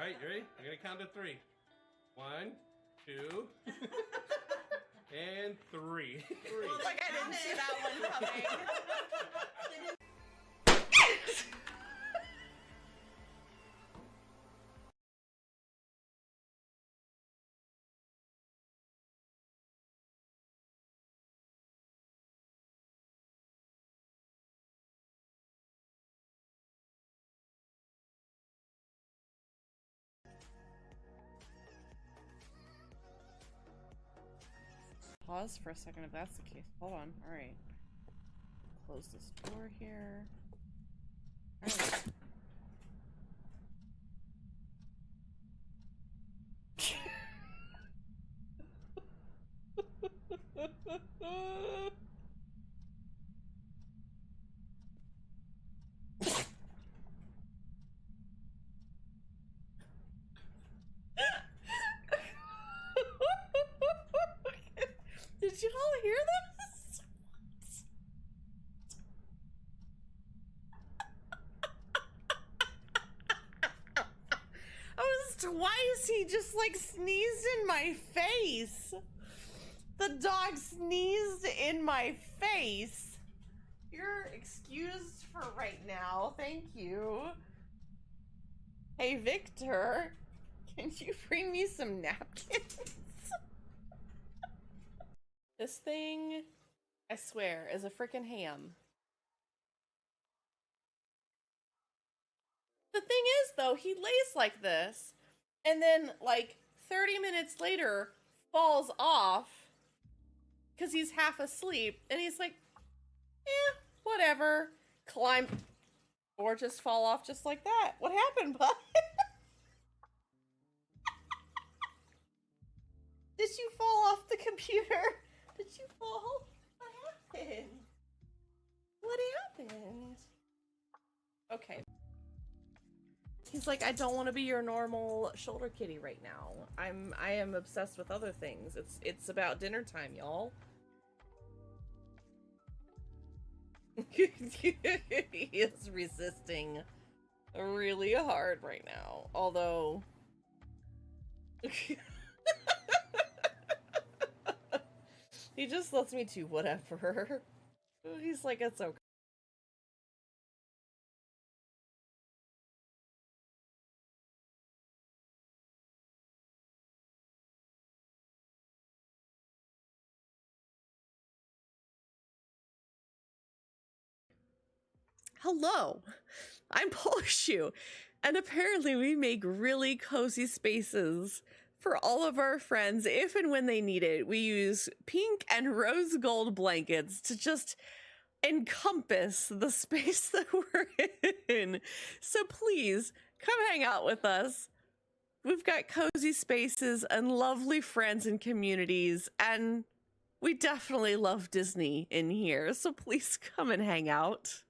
right, you ready? I'm gonna count to 3. 1, 2, and 3. Like I didn't see that one coming. Pause for a second if that's the case. Hold on. Alright. Close this door here. Alright. Did you all hear this? Oh, it was twice he just like sneezed in my face. The dog sneezed in my face. You're excused for right now. Thank you. Hey, Victor, can you bring me some napkins? This thing, I swear, is a frickin' ham. The thing is, though, he lays like this, and then, like, 30 minutes later, falls off, because he's half asleep, and he's like, eh, whatever, climb, or just fall off just like that. What happened, bud? Did you fall off the computer? Did you fall? What happened? What happened? Okay. He's like, I don't want to be your normal shoulder kitty right now. I am obsessed with other things. It's about dinner time, y'all. He is resisting really hard right now. Although he just lets me do whatever. He's like, it's okay. Hello, I'm Polishu, and apparently we make really cozy spaces for all of our friends if and when they need it. We use pink and rose gold blankets to just encompass the space that we're in. So please come hang out with us. We've got cozy spaces and lovely friends and communities, and we definitely love Disney in here. So please come and hang out.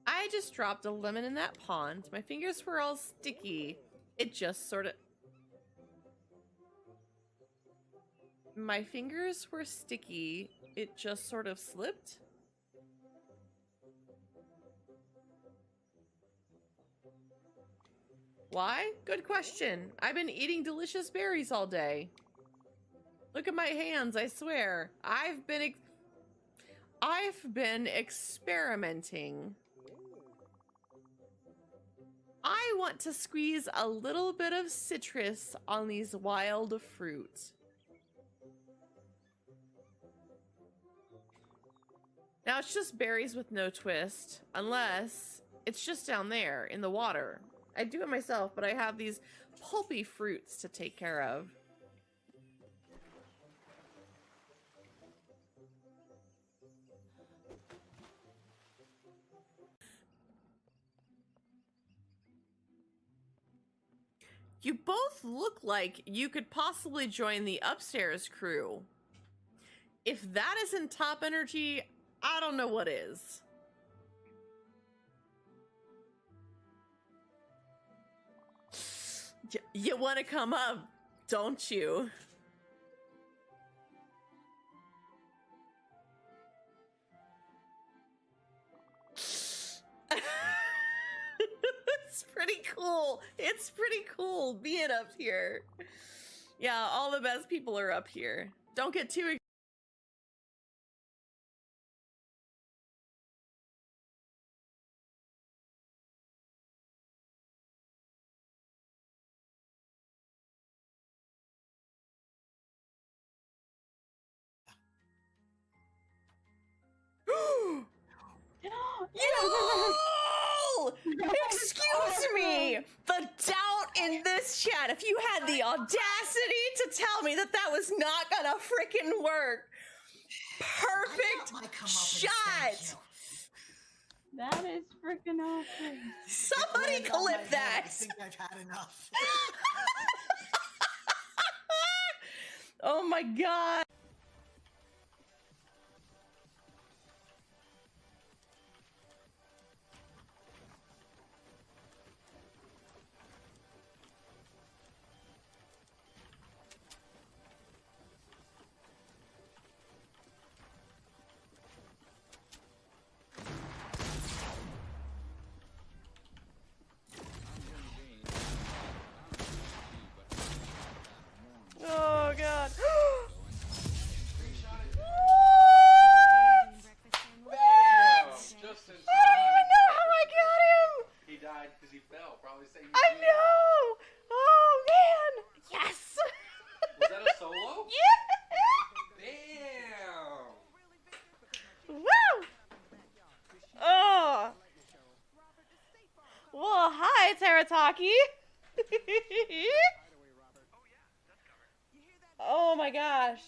I just dropped a lemon in that pond. My fingers were all sticky. It just sort of... My fingers were sticky. It just sort of slipped. Why? Good question. I've been eating delicious berries all day. Look at my hands, I swear. I've been experimenting. I want to squeeze a little bit of citrus on these wild fruit. Now it's just berries with no twist, unless it's just down there in the water. I do it myself, but I have these pulpy fruits to take care of. You both look like you could possibly join the upstairs crew. If that isn't top energy, I don't know what is. You want to come up, don't you? It's pretty cool. It's pretty cool being up here. Yeah, all the best people are up here. Don't get too Yo! Excuse me! The doubt in this chat, if you had the audacity to tell me that that was not gonna freaking work. Perfect shot! That is freaking awesome. Somebody clip that! I think I've had enough. Oh my god! Oh god. Bam! Just in I don't even know how I got him! He died because he fell. Probably saved his I team. know! Oh man! Yes! Was that a solo? Yeah! Damn! Woo! Oh! Well, hi, Terataki! Oh my gosh.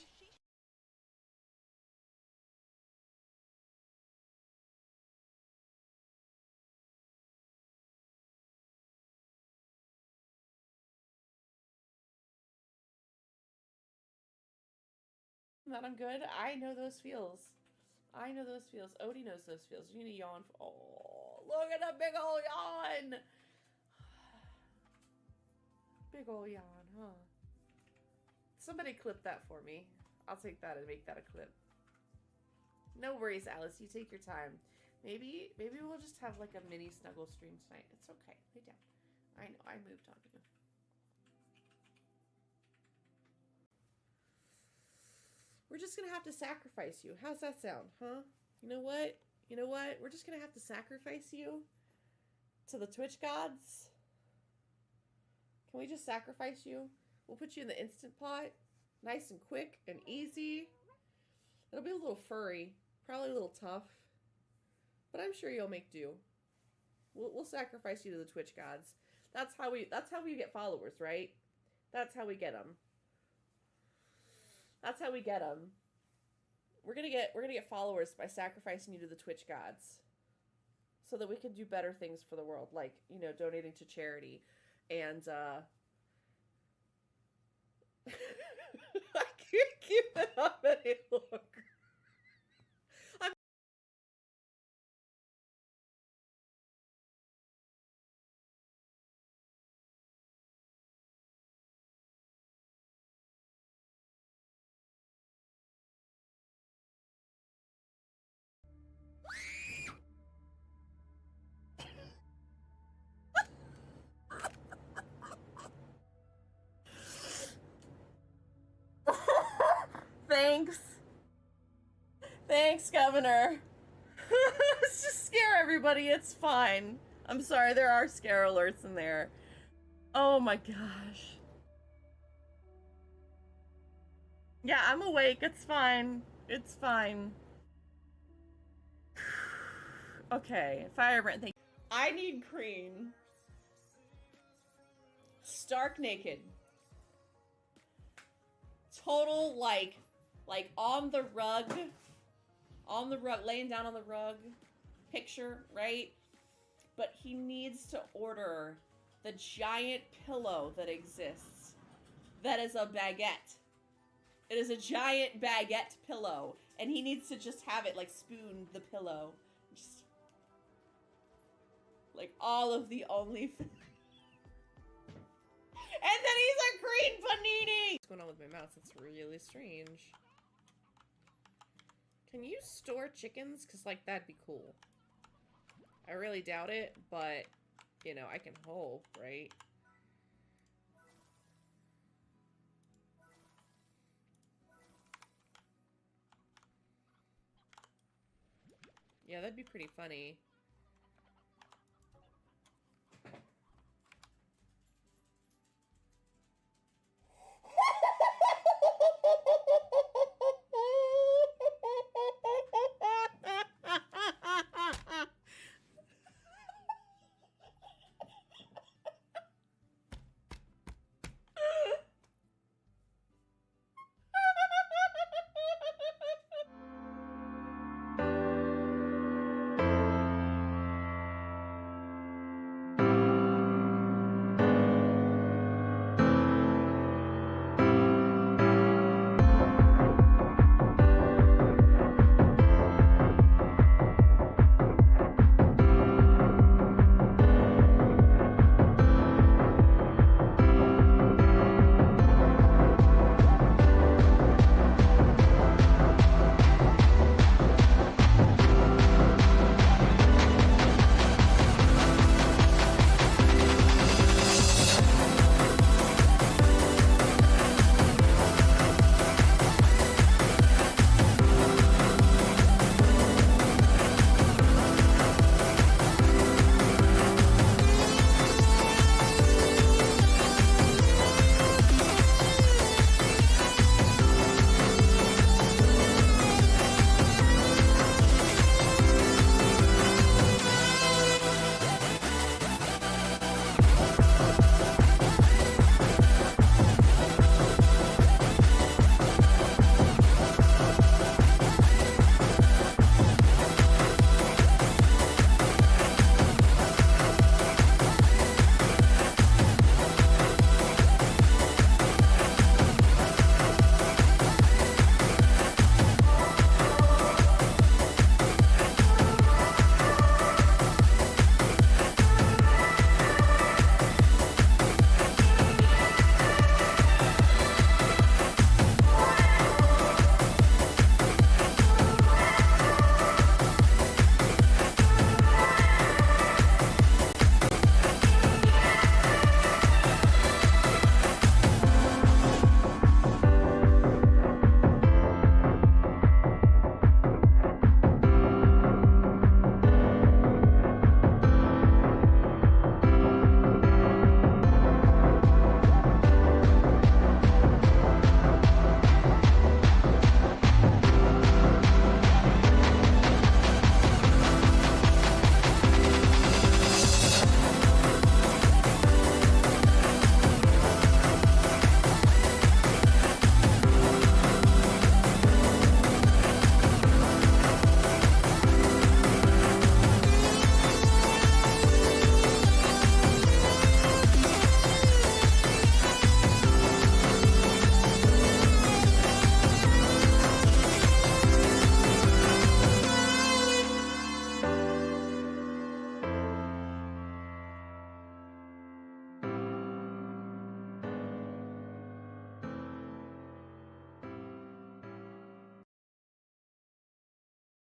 That I'm good. I know those feels. I know those feels. Odie knows those feels. You need to yawn. Oh, look at that big ol' yawn. Big ol' yawn, huh? Somebody clip that for me. I'll take that and make that a clip. No worries, Alice. You take your time. Maybe we'll just have like a mini snuggle stream tonight. It's okay. Lay down. I know. I moved on you. We're just gonna have to sacrifice you. How's that sound, huh? You know what? You know what? We're just gonna have to sacrifice you to the Twitch gods. Can we just sacrifice you? We'll put you in the instant pot. Nice and quick and easy. It'll be a little furry. Probably a little tough. But I'm sure you'll make do. We'll sacrifice you to the Twitch gods. That's how we get followers, right? That's how we get them. That's how we get them. We're gonna get followers by sacrificing you to the Twitch gods, so that we can do better things for the world, like, you know, donating to charity, and I can't keep it up any longer. Thanks. Thanks, Governor. Let's just scare everybody. It's fine. I'm sorry, there are scare alerts in there. Oh my gosh. Yeah, I'm awake. It's fine. It's fine. Okay, Fire Brent, thank you. I need cream. Stark naked. Total, like on the rug, laying down on the rug picture, right? But he needs to order the giant pillow that exists. That is a baguette. It is a giant baguette pillow. And he needs to just have it, like, spoon the pillow. Just, like, all of the only... And then he's a green panini! What's going on with my mouse? It's really strange. Can you store chickens? Because, like, that'd be cool. I really doubt it, but, you know, I can hope, right? Yeah, that'd be pretty funny.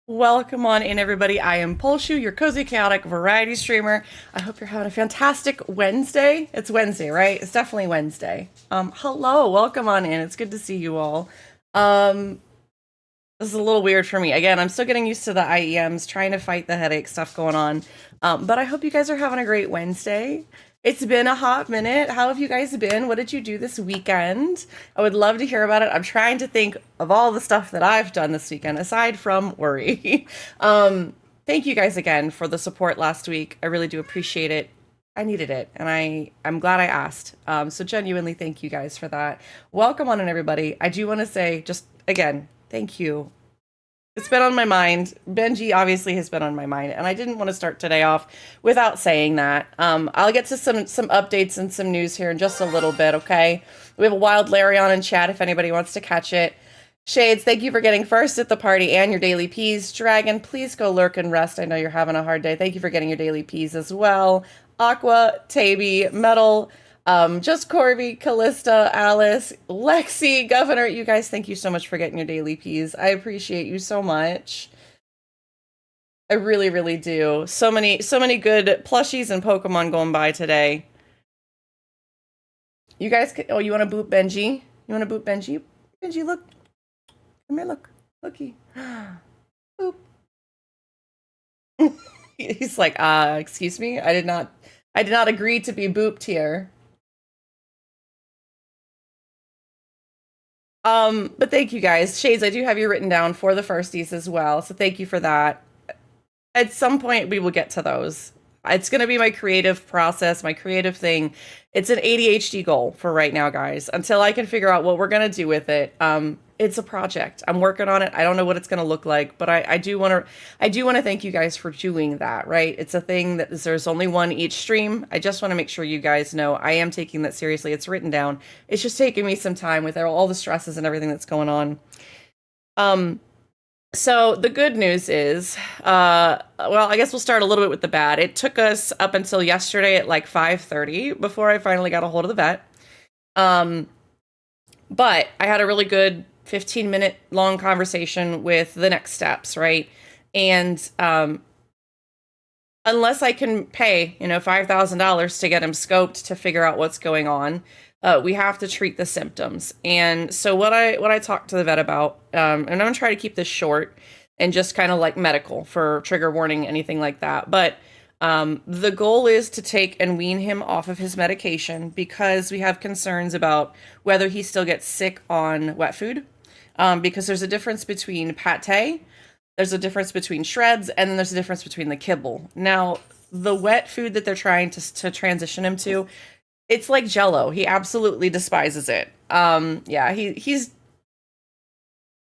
Welcome on in, everybody. I am Polshu, your cozy chaotic variety streamer. I hope you're having a fantastic Wednesday. It's Wednesday, right? It's definitely Wednesday. Hello, welcome on in. It's good to see you all. This is a little weird for me. Again, I'm still getting used to the IEMs, trying to fight the headache stuff going on. But I hope you guys are having a great Wednesday. It's been a hot minute. How have you guys been? What did you do this weekend? I would love to hear about it. I'm trying to think of all the stuff that I've done this weekend, aside from worry. Thank you guys again for the support last week. I really do appreciate it. I needed it, and I'm glad I asked. So genuinely, thank you guys for that. Welcome on in, everybody. I do want to say, just again, thank you It's been on my mind. Benji obviously has been on my mind, and I didn't want to start today off without saying that. I'll get to some updates and some news here in just a little bit, okay? We have a wild Larry on in chat if anybody wants to catch it. Shades, thank you for getting first at the party and your daily peas. Dragon, please go lurk and rest. I know you're having a hard day. Thank you for getting your daily peas as well. Aqua, Taby, Metal, just Corby, Callista, Alice, Lexi, Governor, you guys, thank you so much for getting your daily peas. I appreciate you so much. I really, really do. So many good plushies and Pokemon going by today. You guys, oh, you want to boot Benji? You want to boot Benji? Benji, look. Come here, look. Looky. Boop. He's like, excuse me? I did not agree to be booped here. But thank you guys. Shades, I do have you written down for the firsties as well. So thank you for that. At some point we will get to those. It's going to be my creative process, my creative thing. It's an ADHD goal for right now, guys, until I can figure out what we're going to do with it. It's a project. I'm working on it. I don't know what it's going to look like, but I do want to thank you guys for doing that, right? It's a thing that there's only one each stream. I just want to make sure you guys know I am taking that seriously. It's written down. It's just taking me some time with all the stresses and everything that's going on. So the good news is, well, I guess we'll start a little bit with the bad. It took us up until yesterday at like 5:30 before I finally got a hold of the vet. But I had a really good 15-minute long conversation with the next steps, right? And unless I can pay, $5,000 to get him scoped to figure out what's going on, we have to treat the symptoms. And so what I talked to the vet about, and I'm gonna try to keep this short and just kind of like medical for trigger warning, anything like that. But the goal is to take and wean him off of his medication because we have concerns about whether he still gets sick on wet food. Because there's a difference between pate, there's a difference between shreds, and then there's a difference between the kibble. Now, the wet food that they're trying to transition him to, it's like Jell-O. He absolutely despises it. Yeah, he's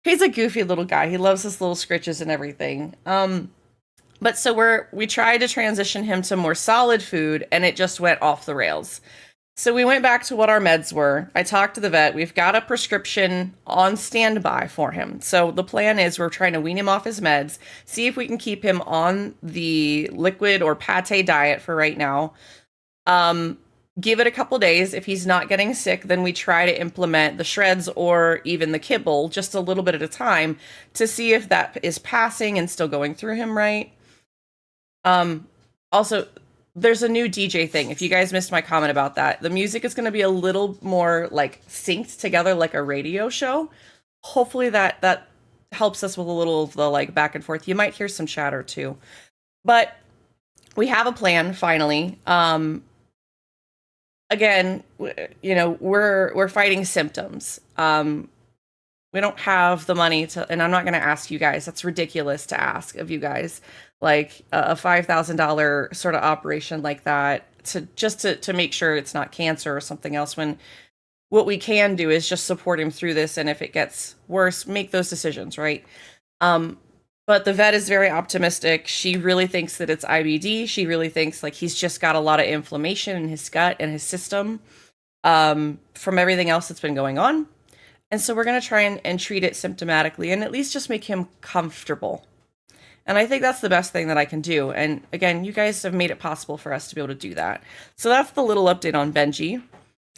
a goofy little guy. He loves his little scritches and everything. But so we tried to transition him to more solid food, and it just went off the rails. So we went back to what our meds were. I talked to the vet. We've got a prescription on standby for him. So the plan is we're trying to wean him off his meds, see if we can keep him on the liquid or pate diet for right now. Give it a couple days. If he's not getting sick, then we try to implement the shreds or even the kibble just a little bit at a time to see if that is passing and still going through him right. Also, there's a new DJ thing. If you guys missed my comment about that, the music is going to be a little more like synced together like a radio show. Hopefully that helps us with a little of the like back and forth. You might hear some chatter too. But we have a plan finally. Again, we're fighting symptoms. We don't have the money to, and I'm not going to ask you guys. That's ridiculous to ask of you guys, like a $5,000 sort of operation like that to make sure it's not cancer or something else. When what we can do is just support him through this, and if it gets worse, make those decisions, right? But the vet is very optimistic. She really thinks that it's IBD. She really thinks like he's just got a lot of inflammation in his gut and his system from everything else that's been going on. And so we're going to try and treat it symptomatically and at least just make him comfortable. And I think that's the best thing that I can do. And again, you guys have made it possible for us to be able to do that. So that's the little update on Benji.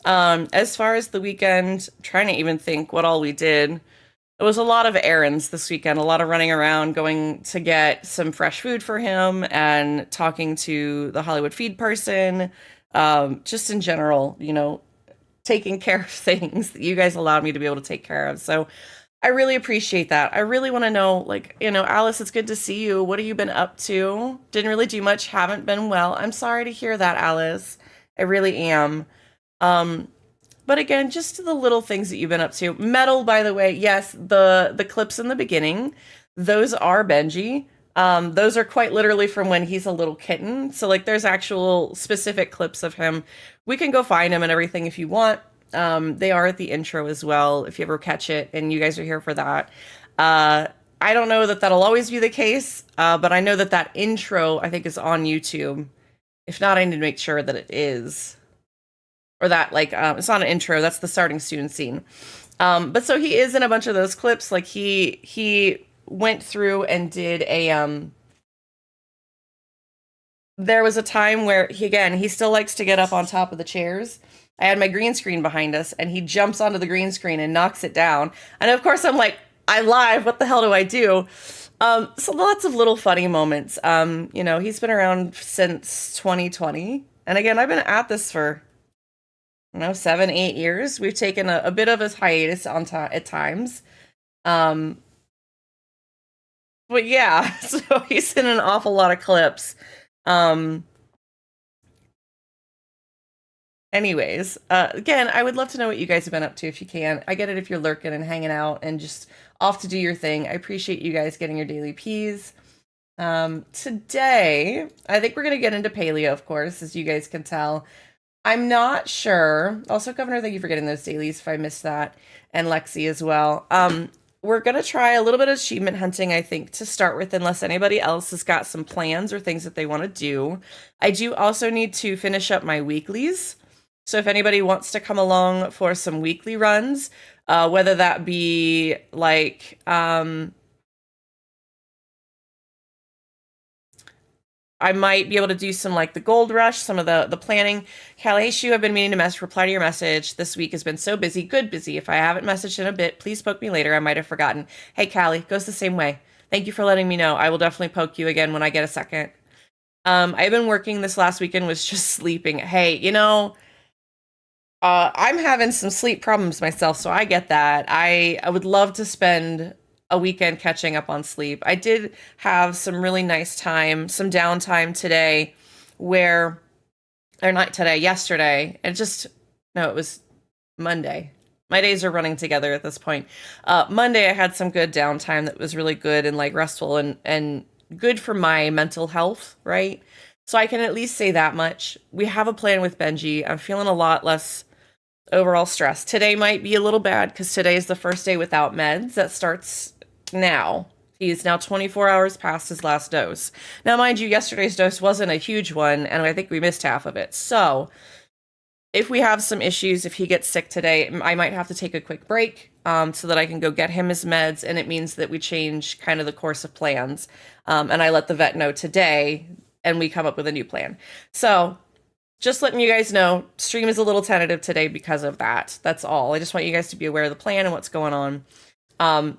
As far as the weekend, trying to even think what all we did. It was a lot of errands this weekend, a lot of running around, going to get some fresh food for him and talking to the Hollywood feed person. Just in general, taking care of things that you guys allowed me to be able to take care of. So I really appreciate that. I really want to know, Alice, it's good to see you. What have you been up to? Didn't really do much. Haven't been well. I'm sorry to hear that, Alice. I really am. But again, just the little things that you've been up to. Metal, by the way, yes, the clips in the beginning, those are Benji. Those are quite literally from when he's a little kitten. So there's actual specific clips of him. We can go find him and everything if you want. They are at the intro as well, if you ever catch it and you guys are here for that. I don't know that that'll always be the case, but I know that that intro, I think, is on YouTube. If not, I need to make sure that it is. Or that, like, it's not an intro. That's the starting student scene. But so he is in a bunch of those clips. Like, he went through and did a, there was a time where, he still likes to get up on top of the chairs. I had my green screen behind us, and he jumps onto the green screen and knocks it down. And of course, I'm like, I'm live. What the hell do I do? So lots of little funny moments. You know, he's been around since 2020. And again, I've been at this for, 7-8 years. We've taken a bit of a hiatus at times. But yeah, so he's in an awful lot of clips. Anyways, again, I would love to know what you guys have been up to if you can. I get it if you're lurking and hanging out and just off to do your thing. I appreciate you guys getting your daily P's. Today, I think we're going to get into Palia, of course, as you guys can tell. I'm not sure. Also, Governor, thank you for getting those dailies if I missed that. And Lexi as well. We're going to try a little bit of achievement hunting, I think, to start with, unless anybody else has got some plans or things that they want to do. I do also need to finish up my weeklies. So if anybody wants to come along for some weekly runs, whether that be like, I might be able to do some like the gold rush, some of the planning. Callie, hey, Shu, I've been meaning to reply to your message. This week has been so busy, good busy. If I haven't messaged in a bit, please poke me later. I might have forgotten. Hey, Callie, goes the same way. Thank you for letting me know. I will definitely poke you again when I get a second. I've been working this last weekend, was just sleeping. Hey, you know, I'm having some sleep problems myself, so I get that. I would love to spend a weekend catching up on sleep. I did have some really nice time, some downtime today where, or not today, yesterday. It was Monday. My days are running together at this point. Monday, I had some good downtime that was really good and like restful and good for my mental health, right? So I can at least say that much. We have a plan with Benji. I'm feeling a lot less overall stress. Today might be a little bad because today is the first day without meds. That starts now. He is now 24 hours past his last dose. Now, mind you, yesterday's dose wasn't a huge one, and I think we missed half of it. So if we have some issues, if he gets sick today, I might have to take a quick break so that I can go get him his meds, and it means that we change kind of the course of plans. And I let the vet know today, and we come up with a new plan. So just letting you guys know, stream is a little tentative today because of that. That's all. I just want you guys to be aware of the plan and what's going on.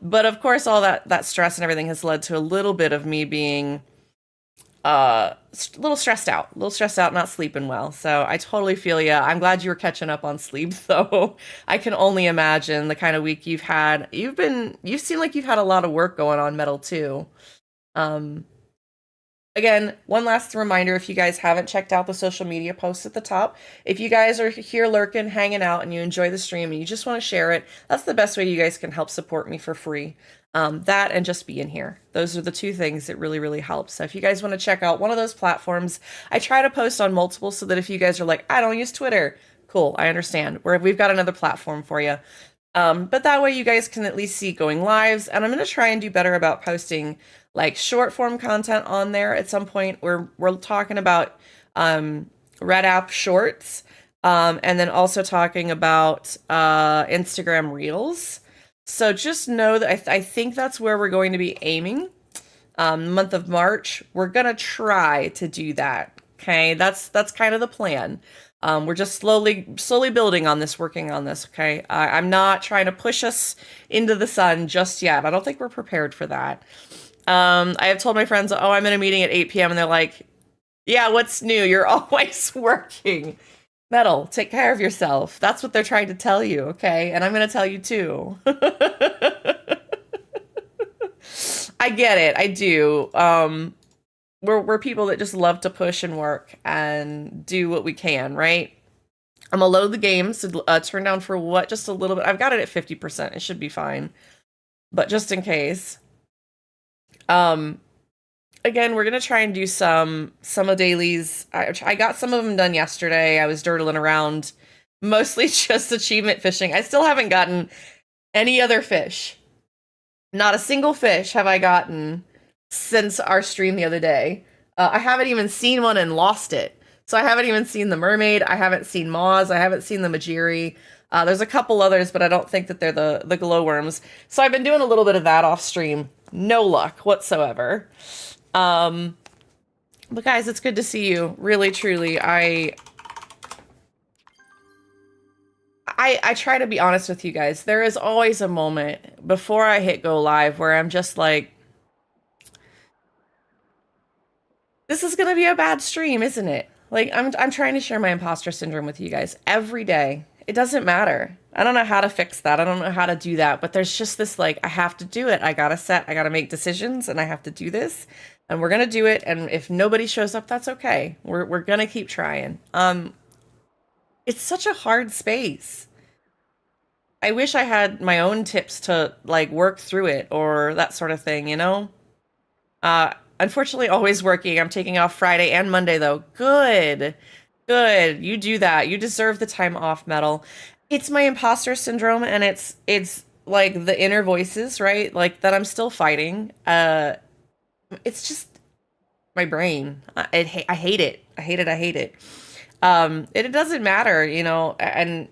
But of course, all that stress and everything has led to a little bit of me being a little stressed out, not sleeping well. So I totally feel ya. I'm glad you were catching up on sleep, though. I can only imagine the kind of week you've had. You've seemed like you've had a lot of work going on, Metal, too. Again, one last reminder, if you guys haven't checked out the social media posts at the top, if you guys are here lurking, hanging out, and you enjoy the stream and you just want to share it, that's the best way you guys can help support me for free. That and just being here. Those are the two things that really, really help. So if you guys want to check out one of those platforms, I try to post on multiple so that if you guys are like, I don't use Twitter, cool, I understand. We've got another platform for you. But that way you guys can at least see going lives, and I'm going to try and do better about posting like short form content on there at some point. We're talking about Red App Shorts, and then also talking about Instagram Reels. So just know that I think that's where we're going to be aiming. Month of March, we're gonna try to do that. Okay, that's kind of the plan. We're just slowly building on this, working on this. Okay, I'm not trying to push us into the sun just yet. I don't think we're prepared for that. I have told my friends, oh, I'm in a meeting at 8 p.m. and they're like, yeah, what's new? You're always working. Metal, take care of yourself. That's what they're trying to tell you, okay? And I'm going to tell you too. I get it. I do. We're people that just love to push and work and do what we can, right? I'm going to load the games to turn down for what? Just a little bit. I've got it at 50%. It should be fine. But just in case. Again, we're going to try and do some of dailies. I got some of them done yesterday. I was dirtling around, mostly just achievement fishing. I still haven't gotten any other fish. Not a single fish have I gotten since our stream the other day. I haven't even seen one and lost it. So I haven't even seen the mermaid. I haven't seen Moz. I haven't seen the Majiri. There's a couple others, but I don't think that they're the glowworms. So I've been doing a little bit of that off stream. No luck whatsoever. But guys, it's good to see you. Really, truly. I try to be honest with you guys. There is always a moment before I hit go live where I'm just like, this is gonna be a bad stream, isn't it? Like I'm trying to share my imposter syndrome with you guys every day. It doesn't matter. I don't know how to fix that. I don't know how to do that, but there's just this like, I have to do it. I gotta make decisions and I have to do this and we're gonna do it. And if nobody shows up, that's okay. We're gonna keep trying. It's such a hard space. I wish I had my own tips to like work through it or that sort of thing, you know? Unfortunately, always working. I'm taking off Friday and Monday though. Good. Good. You do that. You deserve the time off, Metal. It's my imposter syndrome and it's like the inner voices, right? Like that I'm still fighting. It's just my brain. I hate it. I hate it. I hate it. It doesn't matter, you know, and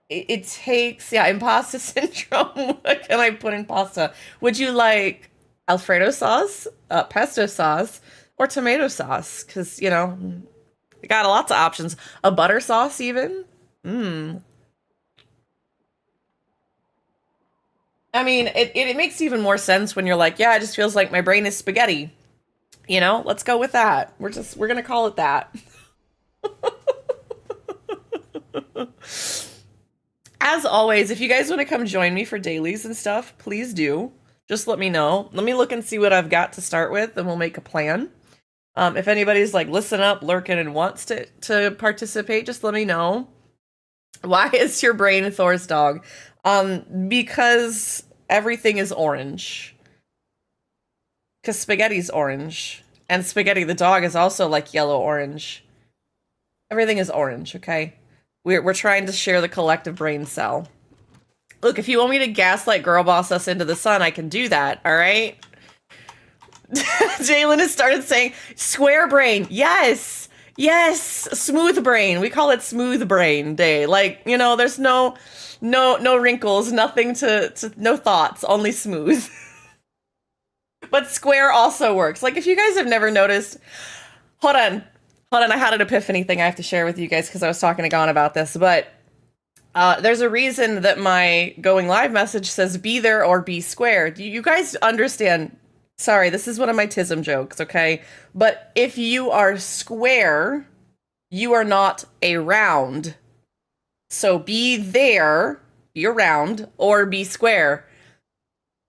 it takes, yeah, imposter syndrome. What can I put in pasta? Would you like Alfredo sauce, pesto sauce, or tomato sauce? Because, you know, you got lots of options. A butter sauce, even. I mean, it makes even more sense when you're like, yeah, it just feels like my brain is spaghetti. You know, let's go with that. We're gonna call it that. As always, if you guys want to come join me for dailies and stuff, please do. Just let me know. Let me look and see what I've got to start with, and we'll make a plan. If anybody's like, listen up, lurking, and wants to participate, just let me know. Why is your brain Thor's dog? Because everything is orange. Because spaghetti's orange. And Spaghetti the dog is also like yellow-orange. Everything is orange, okay? We're trying to share the collective brain cell. Look, if you want me to gaslight girl boss us into the sun, I can do that, all right? Jalen has started saying, square brain. Yes, yes, smooth brain. We call it smooth brain day. Like, you know, there's no wrinkles, nothing no thoughts, only smooth. But square also works. Like, if you guys have never noticed, hold on, I had an epiphany thing I have to share with you guys because I was talking to Gon about this, but there's a reason that my going live message says be there or be square. Do you guys understand? Sorry, this is one of my tism jokes, okay? But if you are square, you are not a round. So be there, be around, or be square.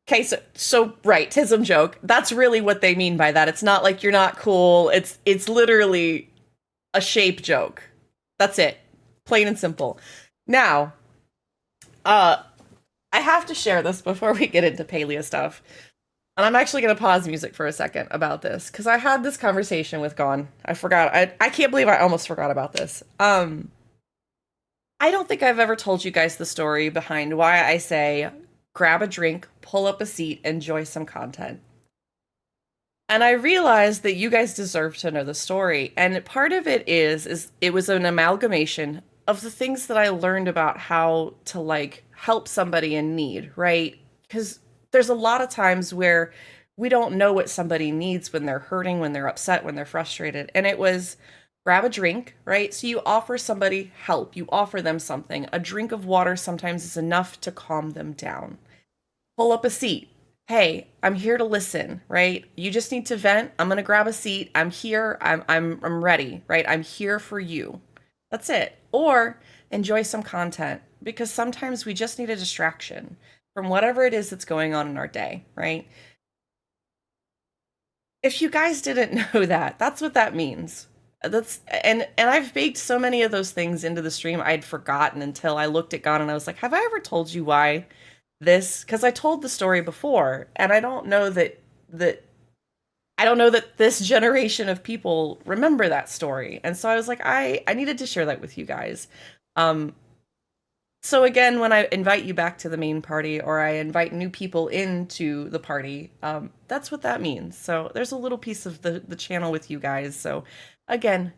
Okay, so right, tism joke. That's really what they mean by that. It's not like you're not cool. It's literally a shape joke. That's it. Plain and simple. Now, I have to share this before we get into Palia stuff. And I'm actually going to pause music for a second about this because I had this conversation with Gon. I forgot. I can't believe I almost forgot about this. I don't think I've ever told you guys the story behind why I say grab a drink, pull up a seat, enjoy some content. And I realized that you guys deserve to know the story. And part of it is it was an amalgamation of the things that I learned about how to like help somebody in need, right? Because there's a lot of times where we don't know what somebody needs when they're hurting, when they're upset, when they're frustrated. And it was grab a drink, right? So you offer somebody help, you offer them something. A drink of water sometimes is enough to calm them down. Pull up a seat. Hey, I'm here to listen, right? You just need to vent. I'm going to grab a seat. I'm here. I'm ready, right? I'm here for you. That's it. Or enjoy some content because sometimes we just need a distraction from whatever it is that's going on in our day, right? If you guys didn't know that, that's what that means. And I've baked so many of those things into the stream I'd forgotten until I looked at God and I was like, have I ever told you why this? Because I told the story before, and I don't know that this generation of people remember that story. And so I was like, I needed to share that with you guys. So again, when I invite you back to the main party or I invite new people into the party, that's what that means. So there's a little piece of the channel with you guys. So again,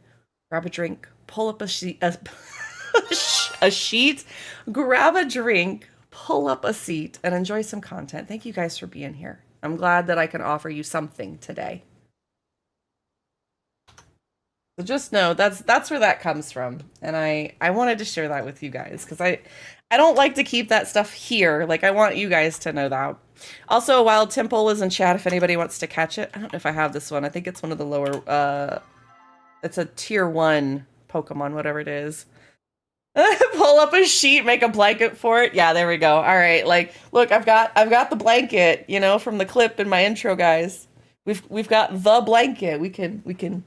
grab a drink, pull up a sheet, a sheet, grab a drink, pull up a seat, and enjoy some content. Thank you guys for being here. I'm glad that I can offer you something today. So just know that's where that comes from. And I wanted to share that with you guys because I don't like to keep that stuff here. Like I want you guys to know that. Also, Wild Temple is in chat if anybody wants to catch it. I don't know if I have this one. I think it's one of the lower it's a tier 1 Pokemon, whatever it is. Pull up a sheet, make a blanket for it. Yeah, there we go. All right, like look, I've got the blanket, you know, from the clip in my intro, guys. We've got the blanket. We can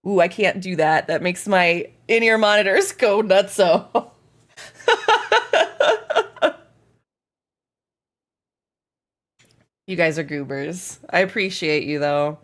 Ooh, I can't do that. That makes my in-ear monitors go nutso. You guys are goobers. I appreciate you, though.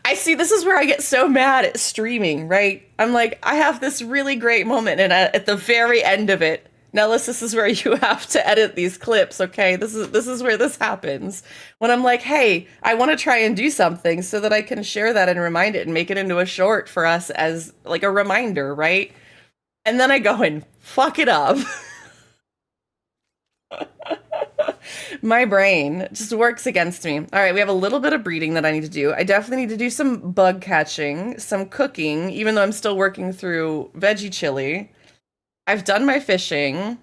I see, this is where I get so mad at streaming, right? I'm like, I have this really great moment, and at the very end of it, Nellis, this is where you have to edit these clips, okay? This is where this happens. When I'm like, hey, I want to try and do something so that I can share that and remind it and make it into a short for us as like a reminder, right? And then I go and fuck it up. My brain just works against me. All right, we have a little bit of breeding that I need to do. I definitely need to do some bug catching, some cooking, even though I'm still working through veggie chili. I've done my fishing.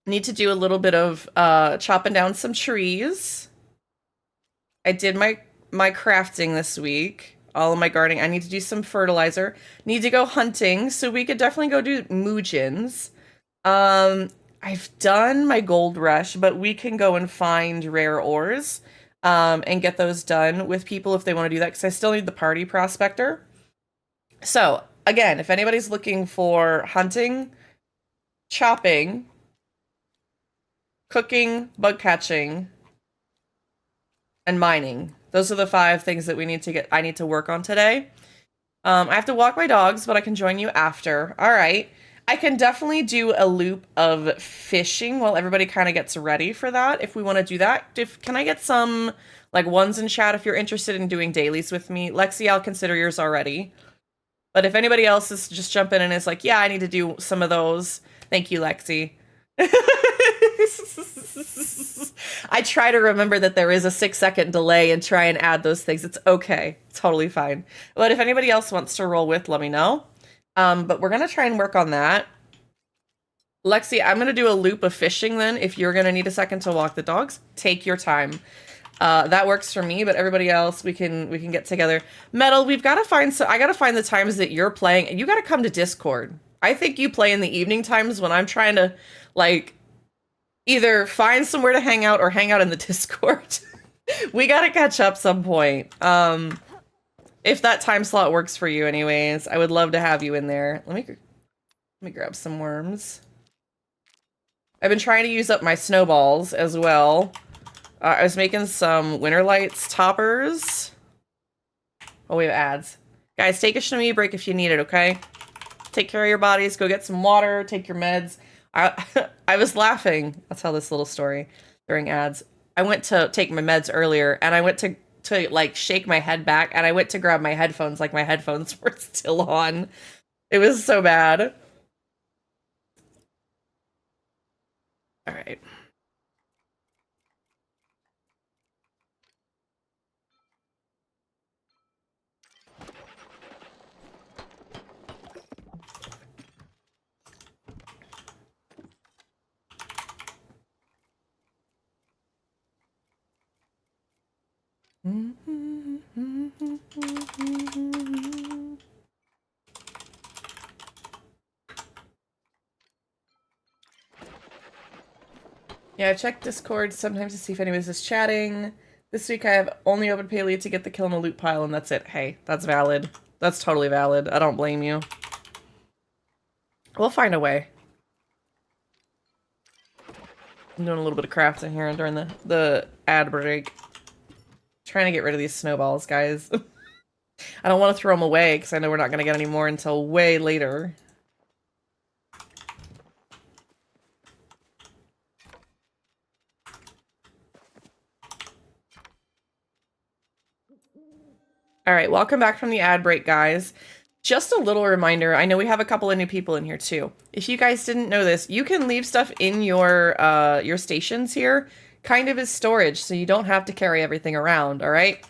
Need to do a little bit of chopping down some trees. I did my crafting this week. All of my gardening. I need to do some fertilizer. Need to go hunting, so we could definitely go do Moojins. I've done my gold rush, but we can go and find rare ores and get those done with people if they want to do that, because I still need the party prospector. So, again, if anybody's looking for hunting, chopping, cooking, bug catching, and mining. Those are the 5 things that I need to work on today. I have to walk my dogs, but I can join you after. All right. I can definitely do a loop of fishing while everybody kind of gets ready for that, if we want to do that. Can I get some, like, ones in chat if you're interested in doing dailies with me? Lexi, I'll consider yours already. But if anybody else is just jumping in and is like, yeah, I need to do some of those. Thank you, Lexi. I try to remember that there is a 6-second delay and try and add those things. It's okay. Totally fine. But if anybody else wants to roll with, let me know. But we're going to try and work on that. Lexi, I'm going to do a loop of fishing then. If you're going to need a second to walk the dogs, take your time. That works for me, but everybody else, we can get together. Metal, I got to find the times that you're playing, and you got to come to Discord. I think you play in the evening times when I'm trying to, like, either find somewhere to hang out or hang out in the Discord. We got to catch up some point. If that time slot works for you anyways, I would love to have you in there. Let me grab some worms. I've been trying to use up my snowballs as well. I was making some winter lights toppers. Oh, we have ads. Guys, take a shimmy break if you need it, okay? Take care of your bodies. Go get some water. Take your meds. I was laughing. I'll tell this little story during ads. I went to take my meds earlier, and I went to like shake my head back, and I went to grab my headphones, like my headphones were still on. It was so bad. All right. Yeah, I check Discord sometimes to see if anybody's just chatting. This week I have only opened Palia to get the kill in the loot pile, and that's it. Hey, that's valid. That's totally valid. I don't blame you. We'll find a way. I'm doing a little bit of crafting here during the ad break. Trying to get rid of these snowballs, guys. I don't want to throw them away because I know we're not going to get any more until way later. All right, welcome back from the ad break, guys. Just a little reminder, I know we have a couple of new people in here too. If you guys didn't know this, you can leave stuff in your stations here, kind of as storage, so you don't have to carry everything around, all right?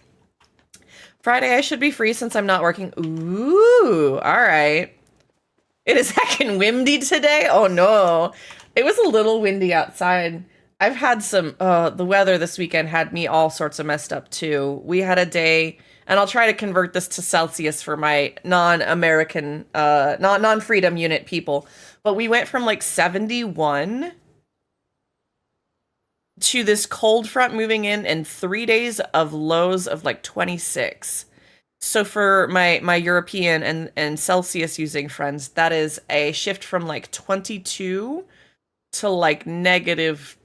Friday, I should be free since I'm not working. Ooh, all right. It is heckin' windy today? Oh no. It was a little windy outside. I've had some, the weather this weekend had me all sorts of messed up too. We had a day, and I'll try to convert this to Celsius for my non-American, non-freedom unit people. But we went from like 71 to this cold front moving in and 3 days of lows of like 26. So for my European and Celsius using friends, that is a shift from like 22 to like negative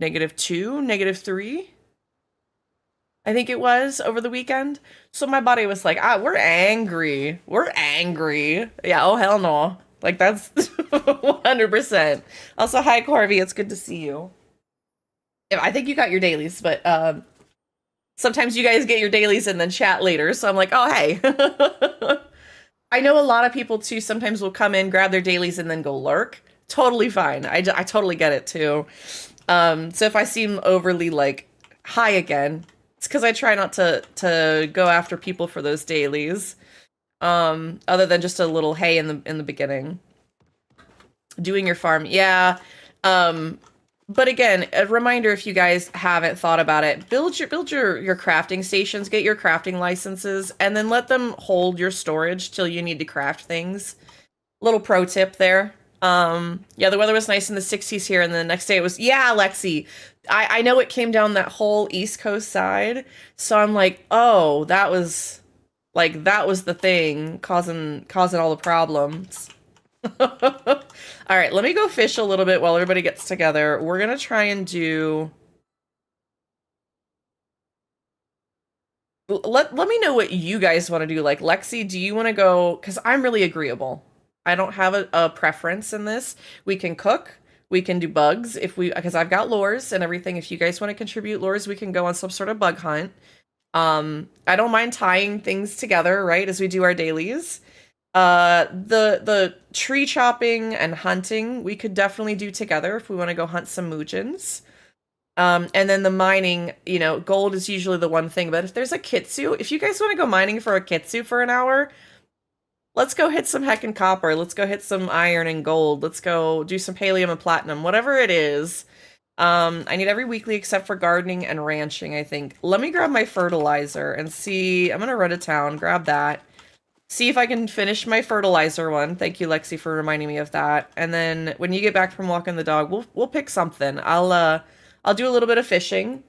2, -3. I think it was over the weekend. So my body was like, we're angry. We're angry. Yeah, oh hell no. Like that's 100%. Also, hi Corby, it's good to see you. I think you got your dailies, but sometimes you guys get your dailies and then chat later. So I'm like, oh hey. I know a lot of people too sometimes will come in, grab their dailies, and then go lurk. Totally fine. I totally get it too. So if I seem overly like high again, it's because I try not to go after people for those dailies. Other than just a little hey in the beginning. Doing your farm, yeah. But again, a reminder if you guys haven't thought about it, build your crafting stations, get your crafting licenses, and then let them hold your storage till you need to craft things. Little pro tip there. Yeah, the weather was nice in the 60s here, and the next day it was, yeah, Lexi. I know it came down that whole East Coast side, so I'm like, oh, that was the thing causing all the problems. All right, let me go fish a little bit while everybody gets together. We're gonna try and do. Let me know what you guys want to do. Like Lexi, do you want to go? Because I'm really agreeable. I don't have a preference in this. We can cook. We can do bugs because I've got lures and everything. If you guys want to contribute lures, we can go on some sort of bug hunt. I don't mind tying things together, right, as we do our dailies. The tree chopping and hunting we could definitely do together if we want to go hunt some Moojins. And then the mining, you know, gold is usually the one thing, but if there's a kitsu, if you guys want to go mining for a kitsu for an hour, let's go hit some heckin' copper, let's go hit some iron and gold, let's go do some pallium and platinum, whatever it is. I need every weekly except for gardening and ranching, I think. Let me grab my fertilizer and see. I'm gonna run to town, grab that. See if I can finish my fertilizer one. Thank you, Lexi, for reminding me of that. And then when you get back from walking the dog, we'll pick something. I'll do a little bit of fishing.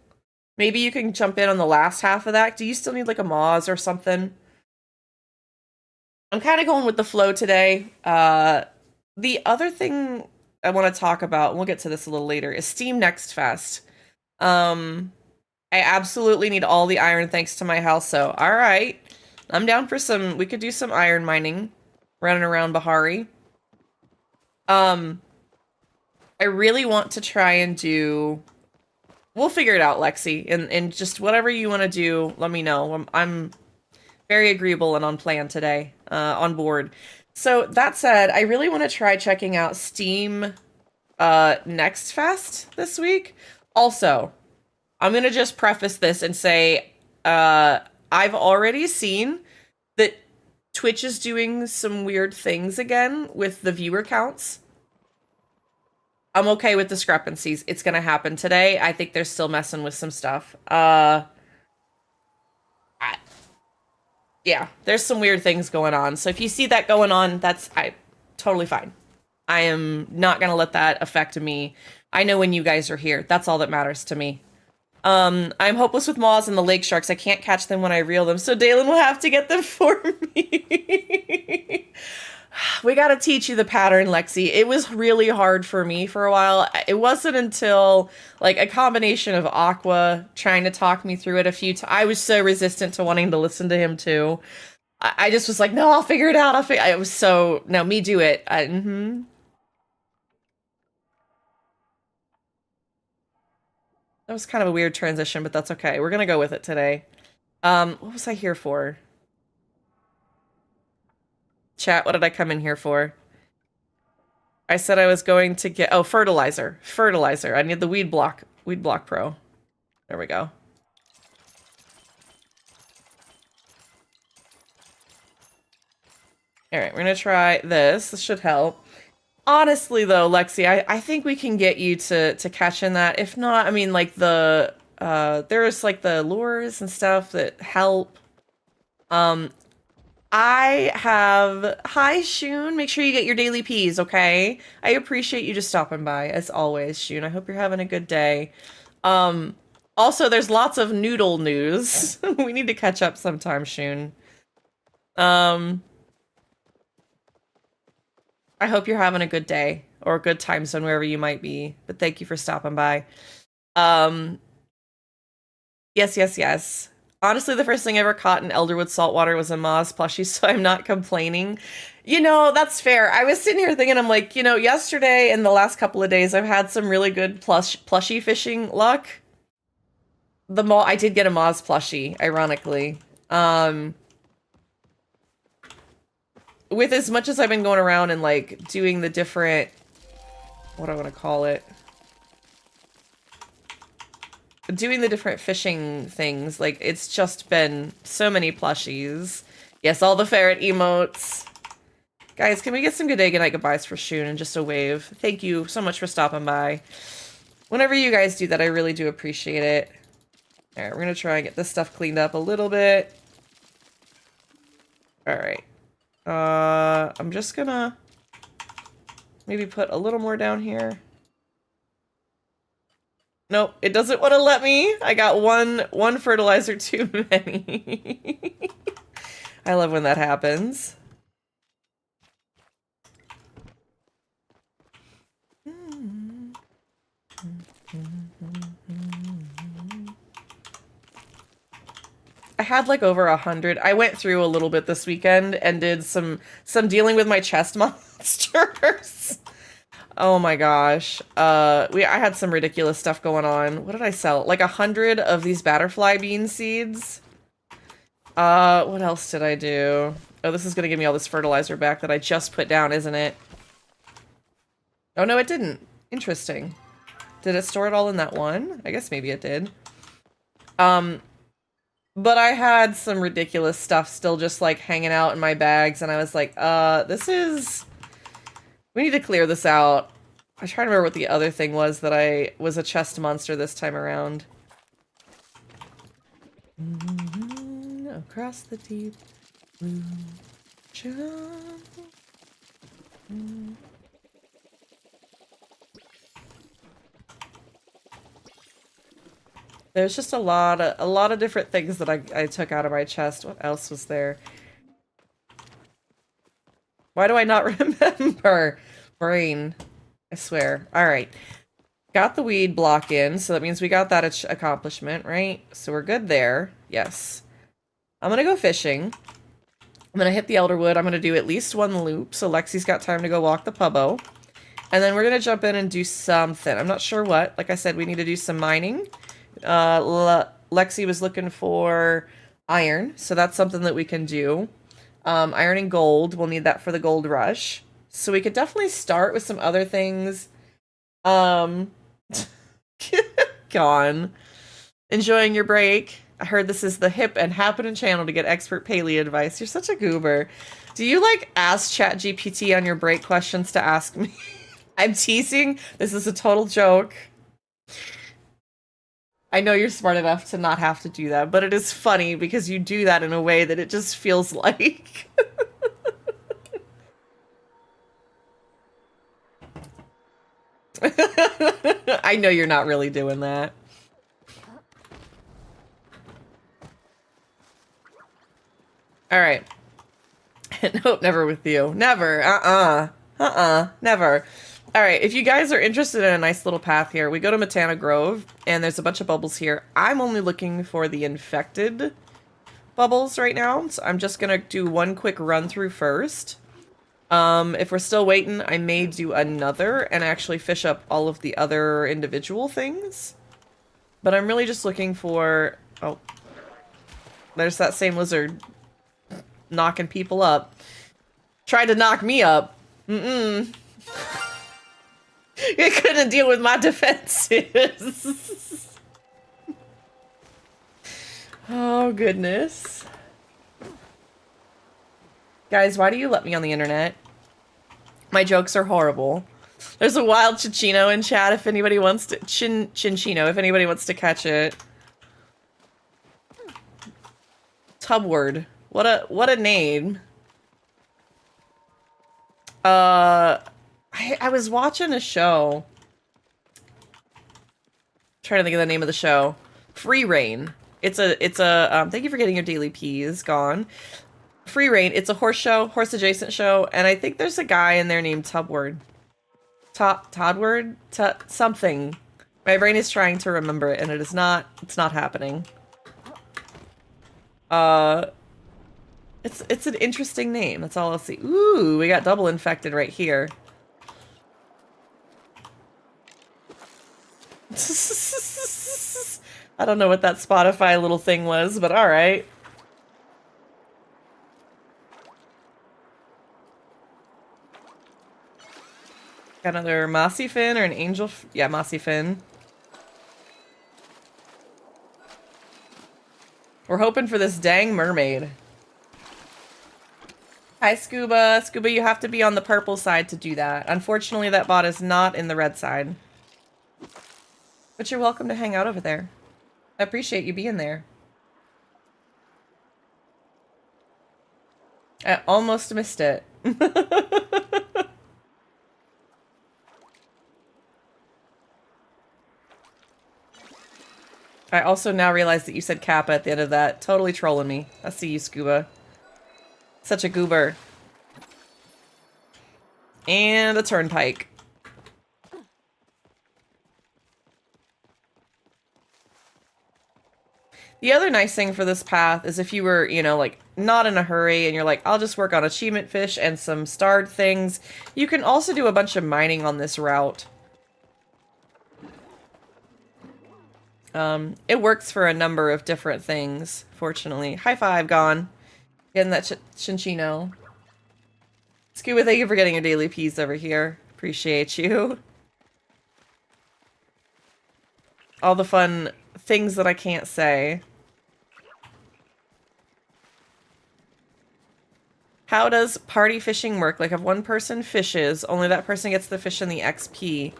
Maybe you can jump in on the last half of that. Do you still need like a Moz or something? I'm kind of going with the flow today. The other thing I want to talk about, and we'll get to this a little later, is Steam Next Fest. I absolutely need all the iron thanks to my house, so all right. I'm down for we could do some iron mining, running around Bahari. I really want to try and do, we'll figure it out, Lexi, and just whatever you want to do, let me know. I'm very agreeable and on plan today, on board. So that said, I really want to try checking out Steam Next Fest this week. Also, I'm going to just preface this and say, I've already seen that Twitch is doing some weird things again with the viewer counts. I'm okay with discrepancies. It's going to happen today. I think they're still messing with some stuff. Yeah, there's some weird things going on. So if you see that going on, that's totally fine. I am not going to let that affect me. I know when you guys are here. That's all that matters to me. I'm hopeless with moths and the lake sharks. I can't catch them when I reel them, so Dalen will have to get them for me. We gotta teach you the pattern, Lexi. It was really hard for me for a while. It wasn't until, like, a combination of Aqua trying to talk me through it a few times. I was so resistant to wanting to listen to him, too. I just was like, no, I'll figure it out. I was so, no, me do it. That was kind of a weird transition, but that's okay. We're gonna go with it today. What was I here for? Chat, what did I come in here for? I said I was going to get, oh, fertilizer. Fertilizer. I need the Weed Block Pro. There we go. All right, we're gonna try this. This should help. Honestly, though, Lexi, I think we can get you to catch in that. If not, I mean, like there's like the lures and stuff that help. I have, hi, Shun. Make sure you get your daily peas, okay? I appreciate you just stopping by, as always, Shun. I hope you're having a good day. Also, there's lots of noodle news. We need to catch up sometime, Shun. I hope you're having a good day or a good time zone wherever you might be. But thank you for stopping by. Yes. Honestly, the first thing I ever caught in Elderwood saltwater was a Moz plushie, so I'm not complaining. You know, that's fair. I was sitting here thinking, I'm like, you know, yesterday and the last couple of days, I've had some really good plushie fishing luck. I did get a Moz plushie, ironically. With as much as I've been going around and, like, doing the different... What do I want to call it? Doing the different fishing things, like, it's just been so many plushies. Yes, all the ferret emotes. Guys, can we get some good day, good night, goodbyes for Shun and just a wave? Thank you so much for stopping by. Whenever you guys do that, I really do appreciate it. Alright, we're gonna try and get this stuff cleaned up a little bit. Alright. I'm just gonna maybe put a little more down here. Nope, it doesn't want to let me. I got one fertilizer too many. I love when that happens. I had like over 100. I went through a little bit this weekend and did some dealing with my chest monsters. Oh my gosh. I had some ridiculous stuff going on. What did I sell? Like 100 of these butterfly bean seeds. What else did I do? Oh, this is gonna give me all this fertilizer back that I just put down, isn't it? Oh no, it didn't. Interesting. Did it store it all in that one? I guess maybe it did. But I had some ridiculous stuff still just like hanging out in my bags, and I was like, we need to clear this out. I try to remember what the other thing was that I was a chest monster this time around. Across the deep blue jungle. There's just a lot of different things that I took out of my chest. What else was there? Why do I not remember? Brain. I swear. Alright. Got the weed block in, so that means we got that accomplishment, right? So we're good there. Yes. I'm gonna go fishing. I'm gonna hit the Elderwood. I'm gonna do at least one loop, so Lexi's got time to go walk the pubbo. And then we're gonna jump in and do something. I'm not sure what. Like I said, we need to do some mining. Lexi was looking for iron, so that's something that we can do. Iron and gold, we'll need that for the gold rush. So we could definitely start with some other things. Gone. Enjoying your break. I heard this is the hip and happening channel to get expert Palia advice. You're such a goober. Do you, like, ask ChatGPT on your break questions to ask me? I'm teasing. This is a total joke. I know you're smart enough to not have to do that, but it is funny because you do that in a way that it just feels like... I know you're not really doing that. Alright. Nope, never with you. Never. Never. Alright, if you guys are interested in a nice little path here, we go to Matana Grove, and there's a bunch of bubbles here. I'm only looking for the infected bubbles right now, so I'm just gonna do one quick run through first. If we're still waiting, I may do another and actually fish up all of the other individual things. But I'm really just looking for... Oh. There's that same lizard. Knocking people up. Tried to knock me up. Mm-mm. It couldn't deal with my defenses. Oh, goodness. Guys, why do you let me on the internet? My jokes are horrible. There's a wild Chinchino in chat if anybody wants to... Chinchino, if anybody wants to catch it. Tubward. What a name. I was watching a show. Trying to think of the name of the show. Free Reign. It's a thank you for getting your daily peas gone. Free Reign. It's a horse show, horse adjacent show, and I think there's a guy in there named Tubward. Toddward? Something. My brain is trying to remember it, and it's not happening. It's an interesting name. That's all I'll see. Ooh, we got double infected right here. I don't know what that Spotify little thing was, but all right. Got another mossy fin or an angel? Yeah, mossy fin. We're hoping for this dang mermaid. Hi, Scuba. Scuba, you have to be on the purple side to do that. Unfortunately, that bot is not in the red side. But you're welcome to hang out over there. I appreciate you being there. I almost missed it. I also now realize that you said Kappa at the end of that. Totally trolling me. I see you, Scuba. Such a goober. And a turnpike. The other nice thing for this path is if you were, you know, like, not in a hurry and you're like, I'll just work on achievement fish and some starred things, you can also do a bunch of mining on this route. It works for a number of different things, fortunately. High five, gone. Getting that Chinchino. Scuba, thank you for getting your daily peas over here. Appreciate you. All the fun things that I can't say. How does party fishing work? Like if one person fishes, only that person gets the fish and the XP.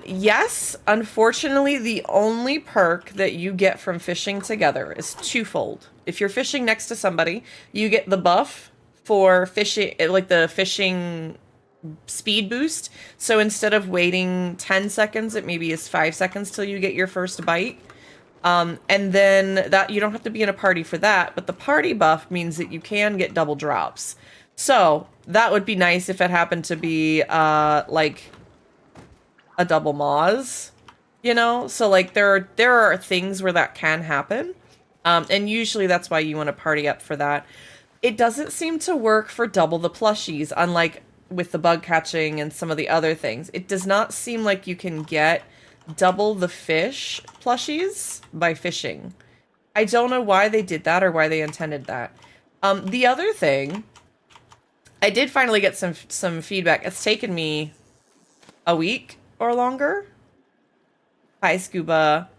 Yes. Unfortunately, the only perk that you get from fishing together is twofold. If you're fishing next to somebody, you get the buff for fishing, like the fishing speed boost. So instead of waiting 10 seconds, it maybe is 5 seconds till you get your first bite. And then that you don't have to be in a party for that, but the party buff means that you can get double drops. So that would be nice if it happened to be, like a double Moz, you know? So like there are things where that can happen. And usually that's why you want to party up for that. It doesn't seem to work for double the plushies, unlike with the bug catching and some of the other things. It does not seem like you can get double the fish plushies by fishing. I don't know why they did that or why they intended that. The other thing, I did finally get some feedback. It's taken me a week or longer. Hi, Scuba.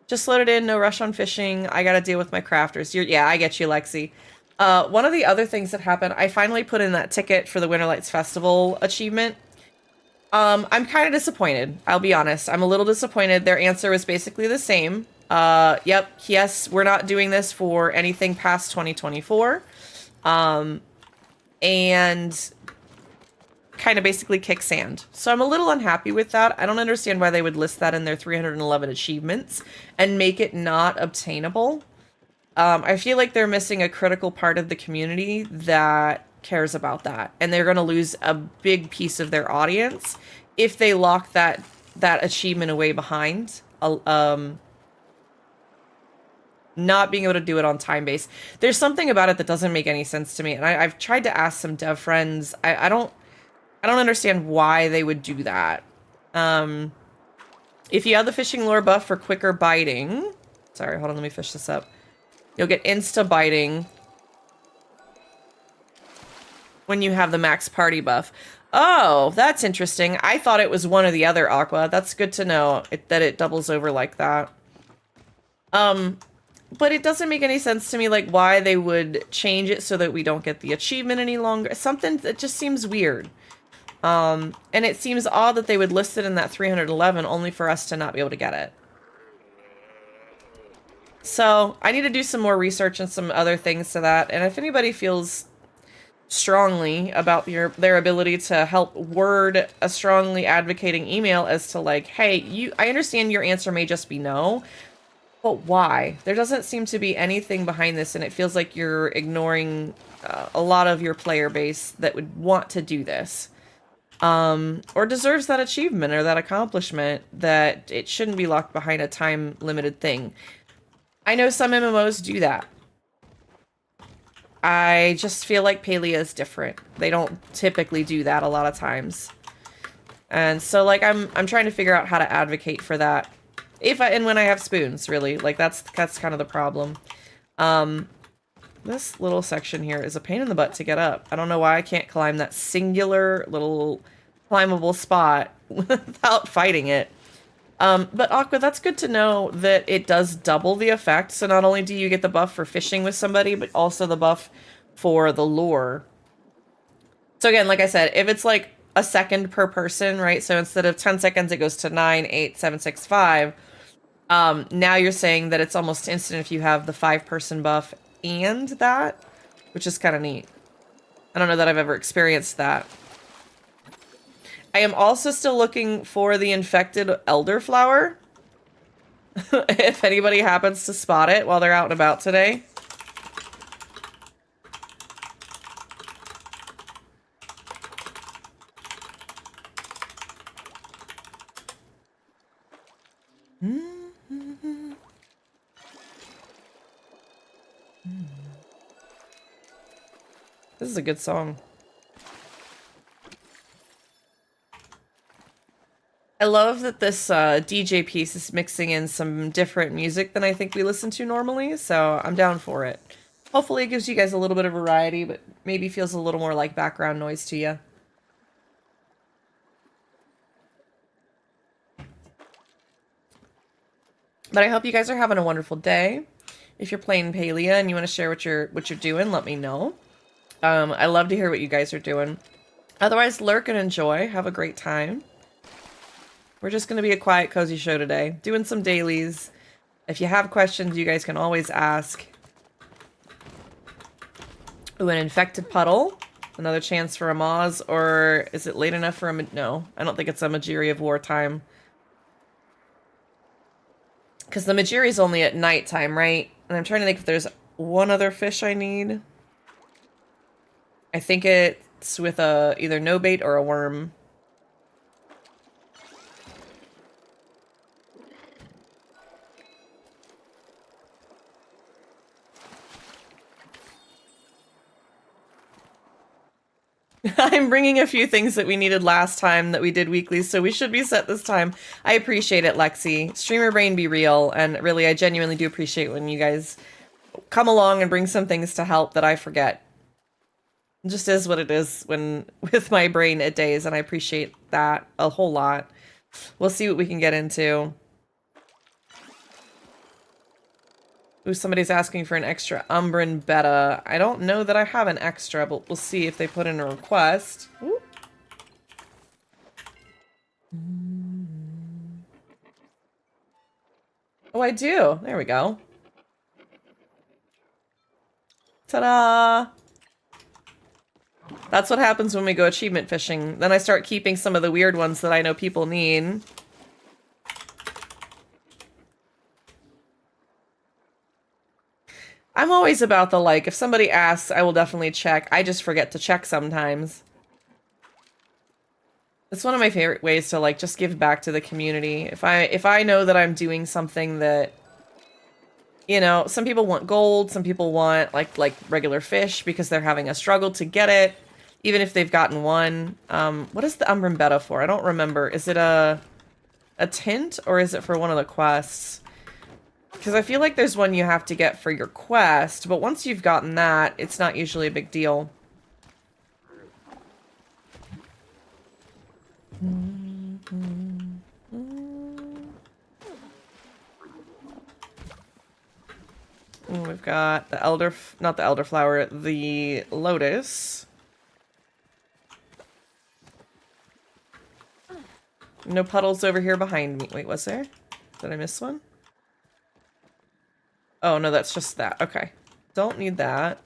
Just loaded in, no rush on fishing. I gotta deal with my crafters. Yeah, I get you, Lexi. One of the other things that happened, I finally put in that ticket for the Winter Lights Festival achievement. I'm kind of disappointed. I'll be honest. I'm a little disappointed. Their answer was basically the same. Yep, yes, we're not doing this for anything past 2024. And kind of basically kick sand. So I'm a little unhappy with that. I don't understand why they would list that in their 311 achievements and make it not obtainable. I feel like they're missing a critical part of the community that cares about that. And they're going to lose a big piece of their audience if they lock that achievement away behind. Not being able to do it on time base. There's something about it that doesn't make any sense to me. And I've tried to ask some dev friends. I don't understand why they would do that. If you have the fishing lure buff for quicker biting... Sorry, hold on, let me fish this up. You'll get insta biting when you have the max party buff. Oh, that's interesting. I thought it was one or the other, Aqua. That's good to know that it doubles over like that. But it doesn't make any sense to me, like, why they would change it so that we don't get the achievement any longer. Something that just seems weird. And it seems odd that they would list it in that 311 only for us to not be able to get it. So, I need to do some more research and some other things to that. And if anybody feels strongly about their ability to help word a strongly advocating email as to like, hey, I understand your answer may just be no, but why? There doesn't seem to be anything behind this, and it feels like you're ignoring a lot of your player base that would want to do this. Or deserves that achievement or that accomplishment, that it shouldn't be locked behind a time-limited thing. I know some MMOs do that. I just feel like Palia is different. They don't typically do that a lot of times. And so, like, I'm trying to figure out how to advocate for that. And when I have spoons, really. Like, that's kind of the problem. This little section here is a pain in the butt to get up. I don't know why I can't climb that singular little climbable spot without fighting it. But Aqua, that's good to know that it does double the effect. So not only do you get the buff for fishing with somebody, but also the buff for the lure. So again, like I said, if it's like a second per person, right? So instead of 10 seconds, it goes to 9, 8, 7, 6, 5. Now you're saying that it's almost instant if you have the 5-person buff and that, which is kind of neat. I don't know that I've ever experienced that. I am also still looking for the infected elderflower. If anybody happens to spot it while they're out and about today. This is a good song. I love that this DJ piece is mixing in some different music than I think we listen to normally, so I'm down for it. Hopefully it gives you guys a little bit of variety, but maybe feels a little more like background noise to you. But I hope you guys are having a wonderful day. If you're playing Palia and you want to share what you're doing, let me know. I love to hear what you guys are doing. Otherwise, lurk and enjoy. Have a great time. We're just going to be a quiet, cozy show today. Doing some dailies. If you have questions, you guys can always ask. Ooh, an infected puddle. Another chance for a Moz. Or is it late enough for a... No, I don't think it's a Majiri of wartime. Because the Majiri is only at nighttime, right? And I'm trying to think if there's one other fish I need. I think it's with a either no bait or a worm. I'm bringing a few things that we needed last time that we did weekly, so we should be set this time. I appreciate it, Lexi. Streamer brain be real, and really, I genuinely do appreciate when you guys come along and bring some things to help that I forget. It just is what it is when with my brain at days, and I appreciate that a whole lot. We'll see what we can get into. Ooh, somebody's asking for an extra Umbran beta. I don't know that I have an extra, but we'll see if they put in a request. Ooh. Oh, I do. There we go. Ta-da! That's what happens when we go achievement fishing. Then I start keeping some of the weird ones that I know people need. I'm always about the like, if somebody asks, I will definitely check. I just forget to check sometimes. It's one of my favorite ways to like just give back to the community. If I know that I'm doing something that, you know, some people want gold, some people want like regular fish because they're having a struggle to get it, even if they've gotten one. What is the Umbran beta for? I don't remember. Is it a a tint, or is it for one of the quests? Because I feel like there's one you have to get for your quest, but once you've gotten that, it's not usually a big deal. We've got the not the elderflower, the lotus. No puddles over here behind me. Wait, was there? Did I miss one? Oh, no, that's just that. Okay. Don't need that.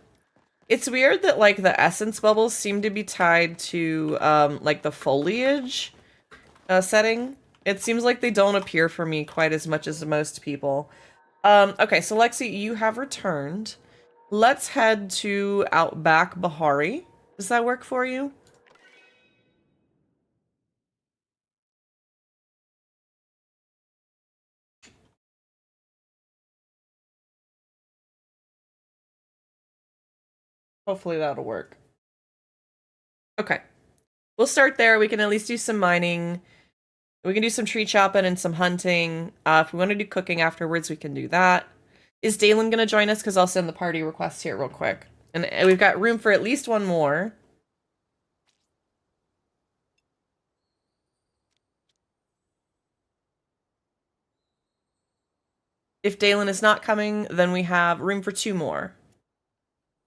It's weird that, like, the essence bubbles seem to be tied to, like, the foliage setting. It seems like they don't appear for me quite as much as most people. Okay, so Lexi, you have returned. Let's head to Outback Bahari. Does that work for you? Hopefully that'll work. Okay. We'll start there. We can at least do some mining. We can do some tree chopping and some hunting. If we want to do cooking afterwards, we can do that. Is Dalen going to join us? Because I'll send the party request here real quick. And we've got room for at least one more. If Dalen is not coming, then we have room for two more.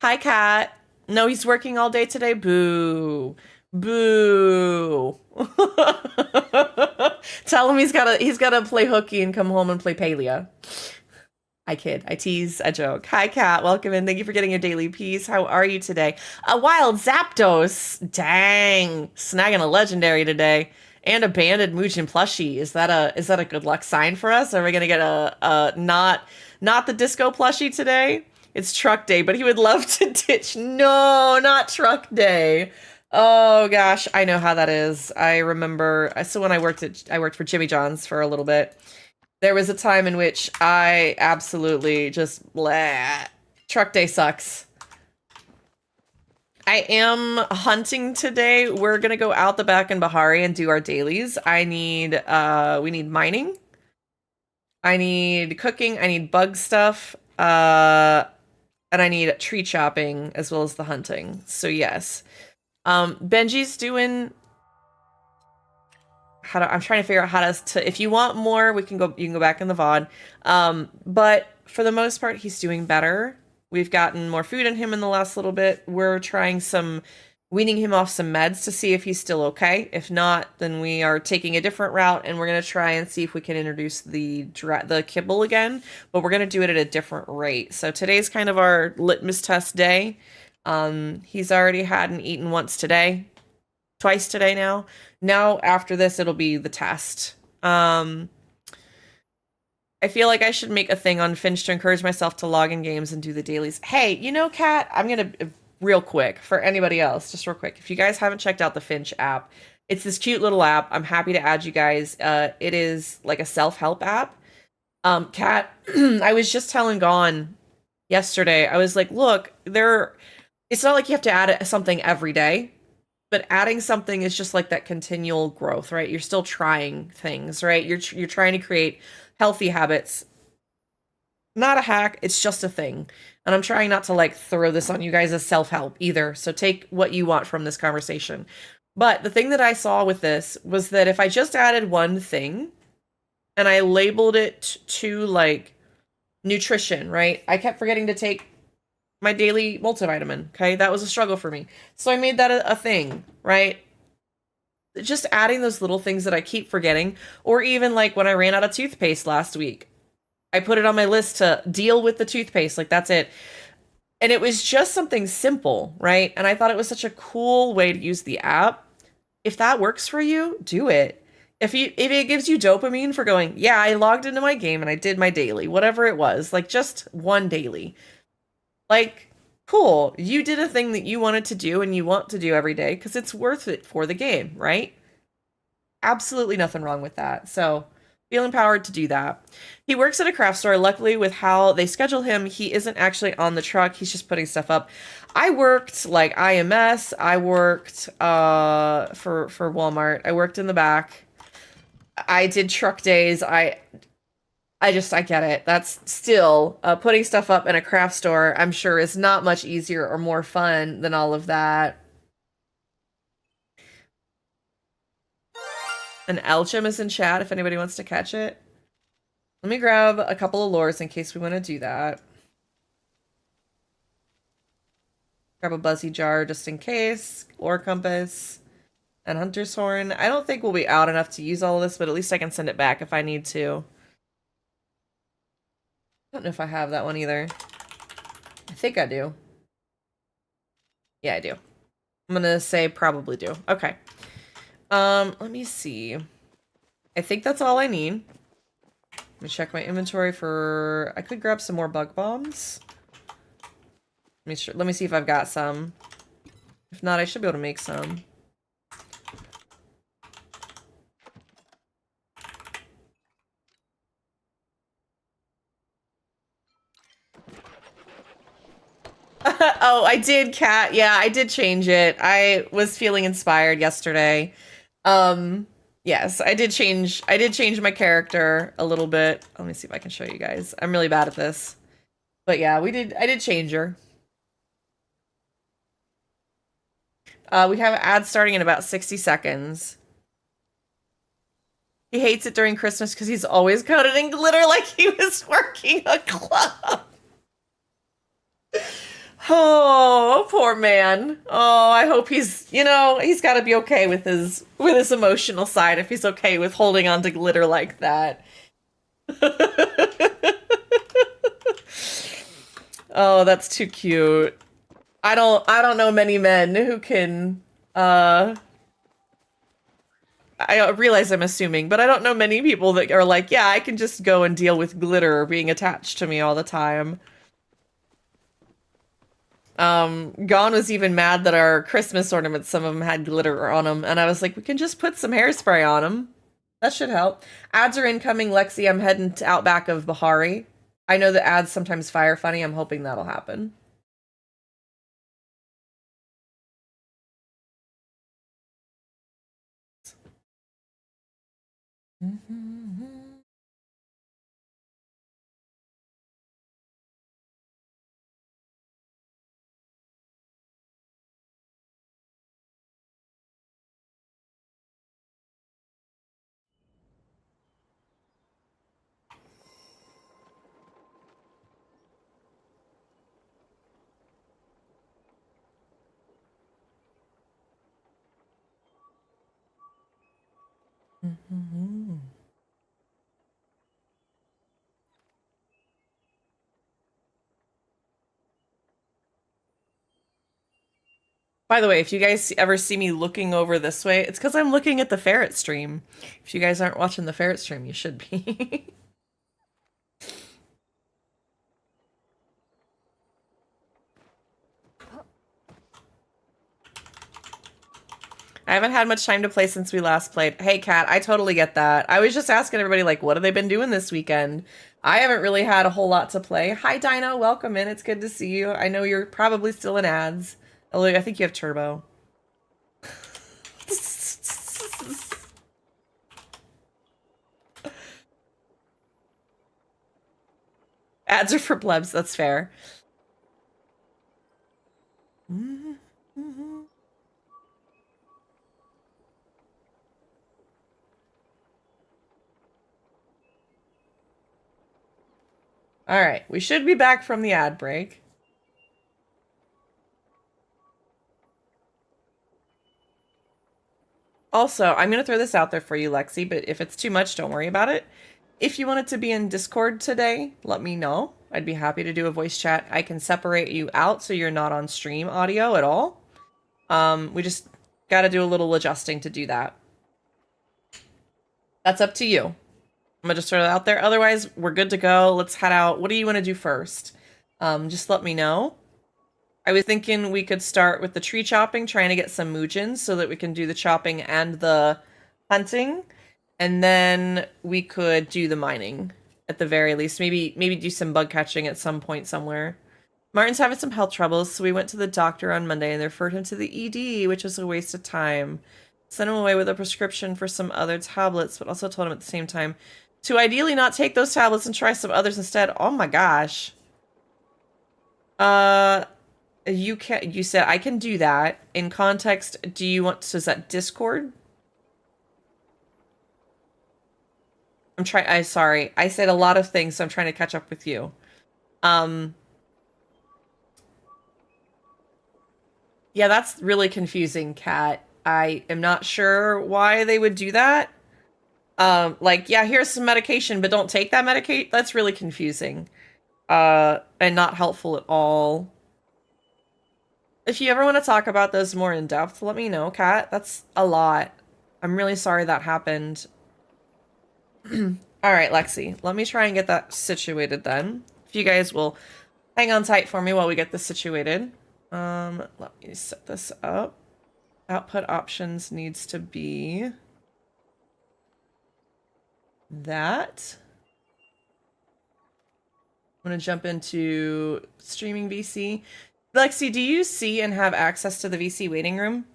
Hi, Kat. No, he's working all day today. Boo. Boo. Tell him he's gotta play hooky and come home and play Palia. I kid, I tease, I joke. Hi, Kat. Welcome in. Thank you for getting your daily piece. How are you today? A wild Zapdos. Dang. Snagging a legendary today. And a banded Muujin plushie. Is that a good luck sign for us? Are we gonna get a not the disco plushie today? It's truck day, but he would love to ditch. No, not truck day. Oh gosh, I know how that is. I remember. So when I worked for Jimmy John's for a little bit. There was a time in which I absolutely just bleh. Truck day sucks. I am hunting today. We're gonna go out the back in Bahari and do our dailies. We need mining. I need cooking. I need bug stuff. And I need tree chopping as well as the hunting. So yes. Benji's doing I'm trying to figure out how to if you want more, you can go back in the VOD. But for the most part, he's doing better. We've gotten more food in him in the last little bit. We're trying weaning him off some meds to see if he's still okay. If not, then we are taking a different route and we're going to try and see if we can introduce the kibble again, but we're going to do it at a different rate. So today's kind of our litmus test day. He's already had and eaten twice today now. Now after this, it'll be the test. I feel like I should make a thing on Finch to encourage myself to log in games and do the dailies. Hey, you know, Kat, I'm going to, real quick, for anybody else, just real quick, if you guys haven't checked out the Finch app, it's this cute little app. I'm happy to add you guys. It is like a self-help app. Kat, I was just telling Gon yesterday, I was like, look, it's not like you have to add something every day. But adding something is just like that continual growth, right? You're still trying things, right? You're trying to create healthy habits. Not a hack, it's just a thing. And I'm trying not to like throw this on you guys as self-help either. So take what you want from this conversation. But the thing that I saw with this was that if I just added one thing and I labeled it to like nutrition, right? I kept forgetting to take my daily multivitamin, okay? That was a struggle for me. So I made that a thing, right? Just adding those little things that I keep forgetting. Or even like when I ran out of toothpaste last week, I put it on my list to deal with the toothpaste. Like that's it. And it was just something simple, right? And I thought it was such a cool way to use the app. If that works for you, do it. If it gives you dopamine for going, yeah, I logged into my game and I did my daily, whatever it was, like just one daily. Like, cool, you did a thing that you wanted to do and you want to do every day because it's worth it for the game, right? Absolutely nothing wrong with that. So, feel empowered to do that. He works at a craft store. Luckily, with how they schedule him, he isn't actually on the truck. He's just putting stuff up. I worked like IMS. I worked for Walmart. I worked in the back. I did truck days. I get it. That's still putting stuff up in a craft store, I'm sure is not much easier or more fun than all of that. An Elchim is in chat if anybody wants to catch it. Let me grab a couple of lures in case we want to do that. Grab a Buzzy Jar just in case. Ore Compass. And Hunter's Horn. I don't think we'll be out enough to use all of this, but at least I can send it back if I need to. I don't know if I have that one either. I think I do. Yeah, I do. I'm gonna say probably do. Okay. Let me see. I think that's all I need. Let me check my inventory for... I could grab some more bug bombs. Let me see if I've got some. If not, I should be able to make some. Oh, I did, Kat. Yeah, I did change it. I was feeling inspired yesterday. Yes, I did change my character a little bit. Let me see if I can show you guys. I'm really bad at this. But yeah, I did change her. We have ads starting in about 60 seconds. He hates it during Christmas because he's always coated in glitter like he was working a club. Oh, poor man. Oh, I hope he's, he's got to be okay with his emotional side if he's okay with holding on to glitter like that. Oh, that's too cute. I don't know many men who can I realize I'm assuming, but I don't know many people that are like, yeah, I can just go and deal with glitter being attached to me all the time. Gone was even mad that our Christmas ornaments, some of them had glitter on them, and I was like, we can just put some hairspray on them. That should help. Ads are incoming, Lexi. I'm heading to Outback of Bahari. I know that ads sometimes fire funny. I'm hoping that'll happen. By the way, if you guys ever see me looking over this way, it's because I'm looking at the ferret stream. If you guys aren't watching the ferret stream, you should be. I haven't had much time to play since we last played. Hey, Kat, I totally get that. I was just asking everybody, like, what have they been doing this weekend? I haven't really had a whole lot to play. Hi, Dino. Welcome in. It's good to see you. I know you're probably still in ads. Although I think you have turbo. Ads are for plebs. That's fair. All right, we should be back from the ad break. Also, I'm going to throw this out there for you, Lexi, but if it's too much, don't worry about it. If you wanted to be in Discord today, let me know. I'd be happy to do a voice chat. I can separate you out so you're not on stream audio at all. We just got to do a little adjusting to do that. That's up to you. I'm going to just throw it out there. Otherwise, we're good to go. Let's head out. What do you want to do first? Just let me know. I was thinking we could start with the tree chopping, trying to get some Moojins so that we can do the chopping and the hunting. And then we could do the mining at the very least. Maybe do some bug catching at some point somewhere. Martin's having some health troubles, so we went to the doctor on Monday and they referred him to the ED, which was a waste of time. Sent him away with a prescription for some other tablets, but also told him at the same time to ideally not take those tablets and try some others instead. Oh my gosh. You said I can do that. In context, do you want, so is that Discord? Sorry. I said a lot of things, so I'm trying to catch up with you. Yeah, that's really confusing, Kat. I am not sure why they would do that. Like, yeah, here's some medication, but don't take that medication. That's really confusing. And not helpful at all. If you ever want to talk about those more in depth, let me know, Kat. That's a lot. I'm really sorry that happened. All right, Lexi, let me try and get that situated then. If you guys will hang on tight for me while we get this situated. Let me set this up. Output options needs to be that. I'm going to jump into streaming VC. Lexi, do you see and have access to the VC waiting room?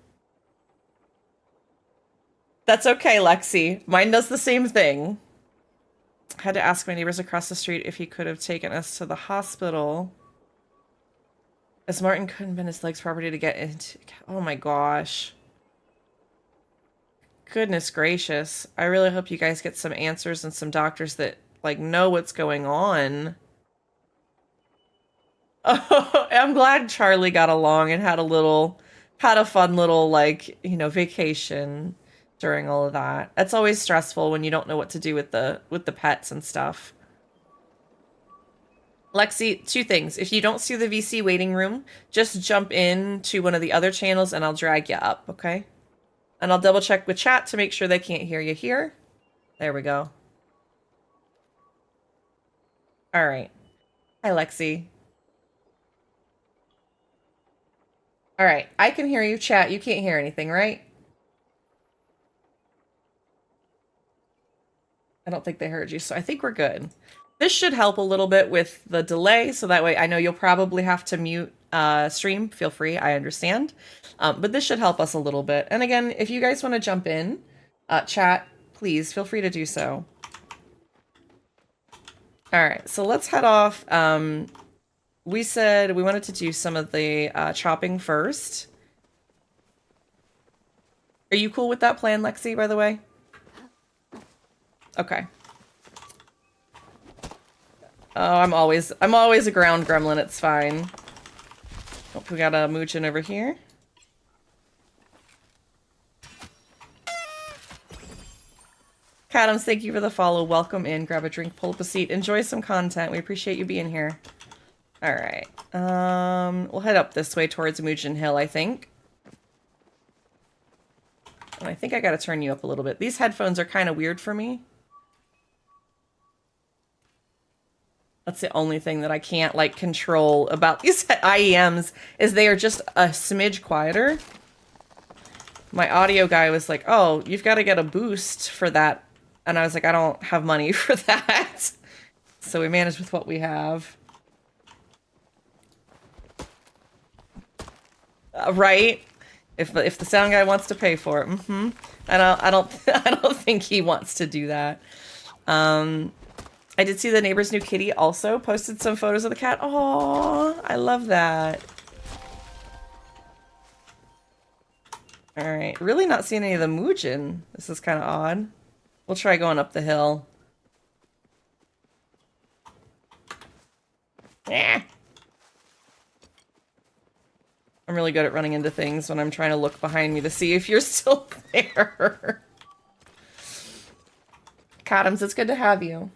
That's okay, Lexi. Mine does the same thing. I had to ask my neighbors across the street if he could have taken us to the hospital, as Martin couldn't bend his legs properly to get into. Oh my gosh. Goodness gracious. I really hope you guys get some answers and some doctors that, like, know what's going on. Oh, I'm glad Charlie got along and had a fun little, like, you know, vacation during all of that. It's always stressful when you don't know what to do with the pets and stuff. Lexi, two things. If you don't see the VC waiting room, just jump in to one of the other channels and I'll drag you up, okay? And I'll double check with chat to make sure they can't hear you here. There we go. All right. Hi, Lexi. All right. I can hear you, chat. You can't hear anything, right? I don't think they heard you, so I think we're good. This should help a little bit with the delay, so that way I know you'll probably have to mute stream. Feel free, I understand. But this should help us a little bit. And again, if you guys want to jump in, chat, please feel free to do so. All right, so let's head off. We said we wanted to do some of the chopping first. Are you cool with that plan, Lexi, by the way? Okay. Oh, I'm always a ground gremlin, it's fine. Oh, we got a Moochin over here. Cadams, thank you for the follow. Welcome in. Grab a drink, pull up a seat, enjoy some content. We appreciate you being here. All right. We'll head up this way towards Moochin Hill, I think. And I think I gotta turn you up a little bit. These headphones are kind of weird for me. That's the only thing that I can't, like, control about these IEMs, is they are just a smidge quieter. My audio guy was like, oh, you've got to get a boost for that. And I was like, I don't have money for that. So we managed with what we have. Right? If the sound guy wants to pay for it. I don't think he wants to do that. I did see the neighbor's new kitty also posted some photos of the cat. Oh, I love that. All right, really not seeing any of the Moochin. This is kind of odd. We'll try going up the hill. Yeah. I'm really good at running into things when I'm trying to look behind me to see if you're still there. Cadams, it's good to have you.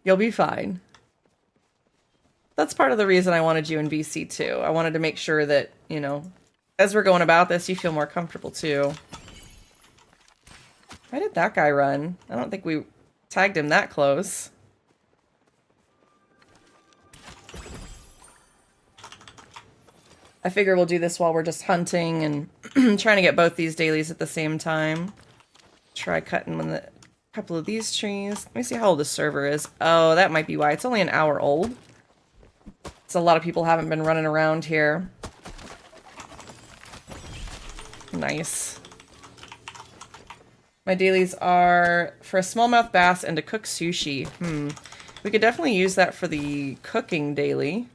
You'll be fine. That's part of the reason I wanted you in VC too. I wanted to make sure that, you know, as we're going about this, you feel more comfortable too. Why did that guy run? I don't think we tagged him that close. I figure we'll do this while we're just hunting and trying to get both these dailies at the same time. Try cutting a couple of these trees. Let me see how old this server is. Oh, that might be why. It's only an hour old. So a lot of people haven't been running around here. Nice. My dailies are for a smallmouth bass and to cook sushi. We could definitely use that for the cooking daily.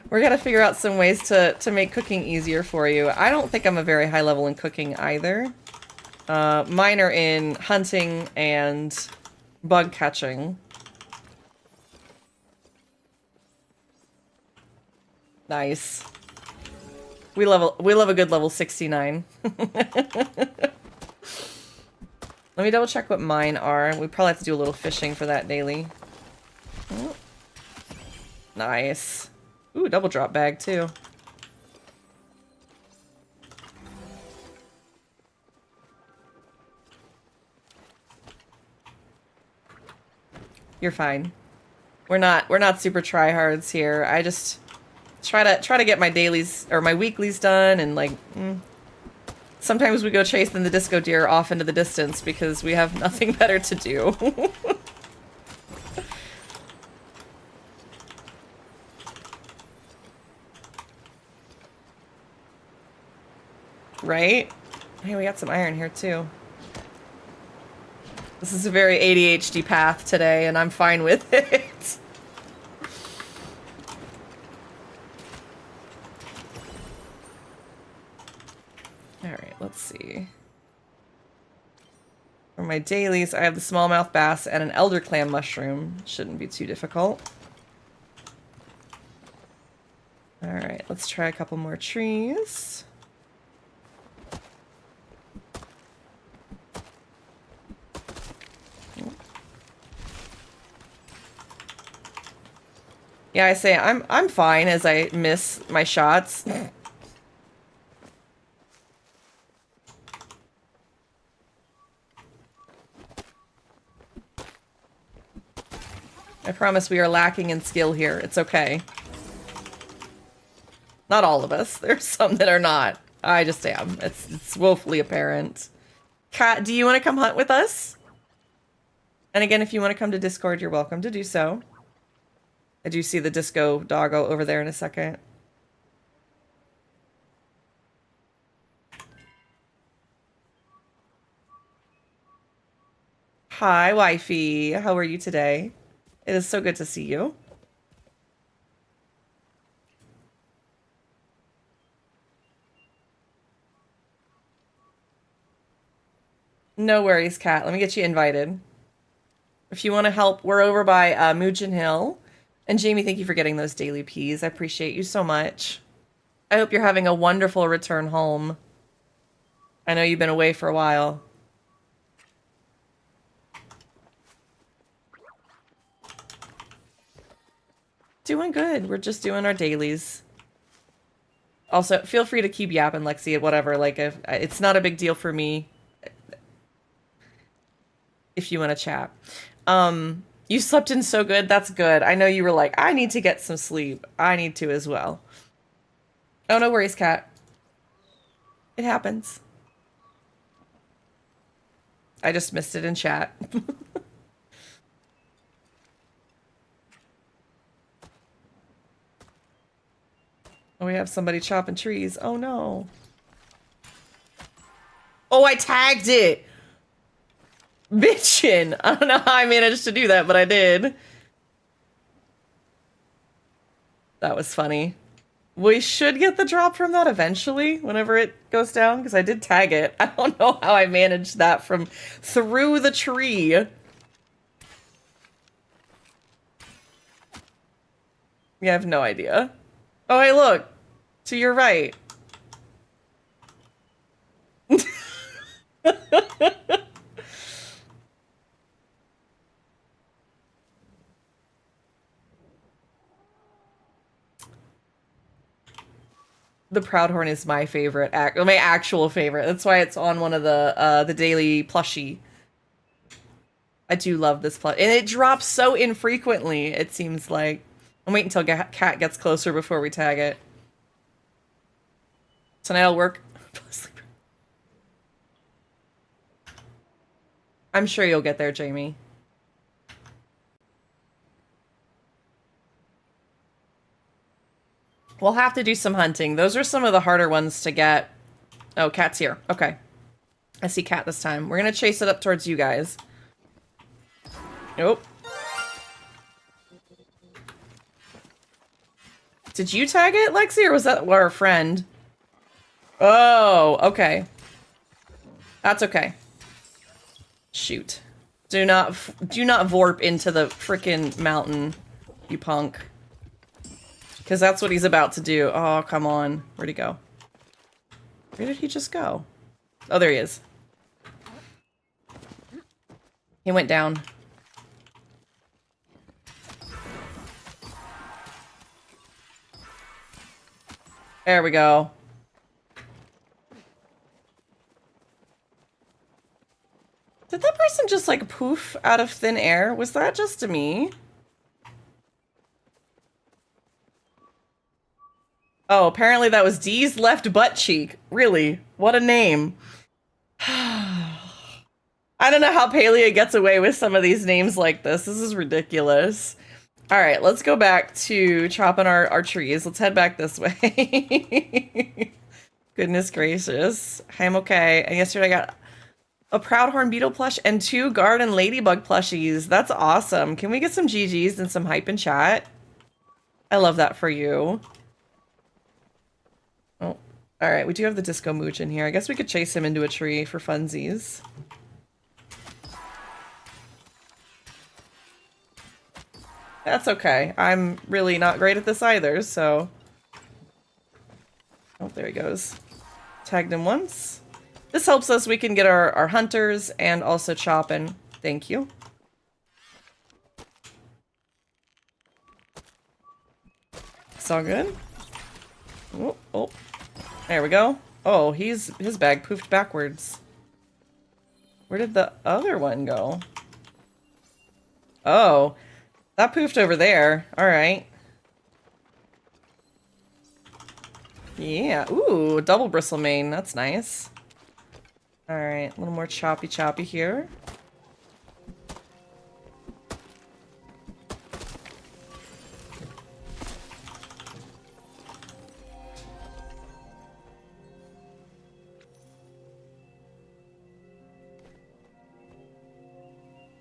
We're gonna figure out some ways to make cooking easier for you. I don't think I'm a very high level in cooking either. Mine are in hunting and bug catching. Nice. We love a good level 69. Let me double check what mine are. We probably have to do a little fishing for that daily. Oh. Nice. Ooh, double drop bag too. You're fine. We're not super tryhards here. I just try to get my dailies or my weeklies done, and like sometimes we go chasing the disco deer off into the distance because we have nothing better to do. Right? Hey, we got some iron here too. This is a very ADHD path today, and I'm fine with it. Alright, let's see. For my dailies, I have the smallmouth bass and an elder clam mushroom. Shouldn't be too difficult. Alright, let's try a couple more trees. Yeah, I say I'm fine as I miss my shots. I promise we are lacking in skill here. It's okay. Not all of us. There's some that are not. I just am. It's woefully apparent. Kat, do you want to come hunt with us? And again, if you want to come to Discord, you're welcome to do so. I do see the disco doggo over there in a second. Hi, wifey. How are you today? It is so good to see you. No worries, Kat. Let me get you invited. If you want to help, we're over by Moojin Hill. And Jamie, thank you for getting those daily peas. I appreciate you so much. I hope you're having a wonderful return home. I know you've been away for a while. Doing good. We're just doing our dailies. Also, feel free to keep yapping, Lexi, whatever. Like, if it's not a big deal for me if you want to chat. You slept in so good. That's good. I know you were like, I need to get some sleep. I need to as well. Oh, no worries, Kat. It happens. I just missed it in chat. Oh, we have somebody chopping trees. Oh, no. Oh, I tagged it. Bitchin'. I don't know how I managed to do that, but I did. That was funny. We should get the drop from that eventually, whenever it goes down, because I did tag it. I don't know how I managed that from through the tree. Yeah, I have no idea. Oh, hey, look. To your right. The Proudhorn is my favorite, my actual favorite. That's why it's on one of the daily plushie. I do love this plush, and it drops so infrequently. It seems like. I'm waiting until Cat gets closer before we tag it. Tonight'll work. I'm sure you'll get there, Jamie. We'll have to do some hunting. Those are some of the harder ones to get. Oh, cat's here. Okay. I see cat this time. We're gonna chase it up towards you guys. Nope. Did you tag it, Lexi, or was that our friend? Oh, okay. That's okay. Shoot. Do not vorp into the frickin' mountain, you punk. Because that's what he's about to do. Oh, come on. Where'd he go? Where did he just go? Oh, there he is. He went down. There we go. Did that person just like poof out of thin air? Was that just to me? Oh, apparently that was Dee's left butt cheek. Really? What a name. I don't know how Palia gets away with some of these names like this. This is ridiculous. All right, let's go back to chopping our trees. Let's head back this way. Goodness gracious. I'm okay. And yesterday I got a Proudhorn Beetle plush and 2 Garden Ladybug plushies. That's awesome. Can we get some GGs and some hype in chat? I love that for you. Oh, all right. We do have the Disco Mooch in here. I guess we could chase him into a tree for funsies. That's okay. I'm really not great at this either, so... Oh, there he goes. Tagged him once. This helps us. We can get our hunters and also chopping. Thank you. It's all good. Oh, oh. There we go. Oh, his bag poofed backwards. Where did the other one go? Oh. That poofed over there. Alright. Yeah. Ooh, double bristle mane. That's nice. Alright, a little more choppy here.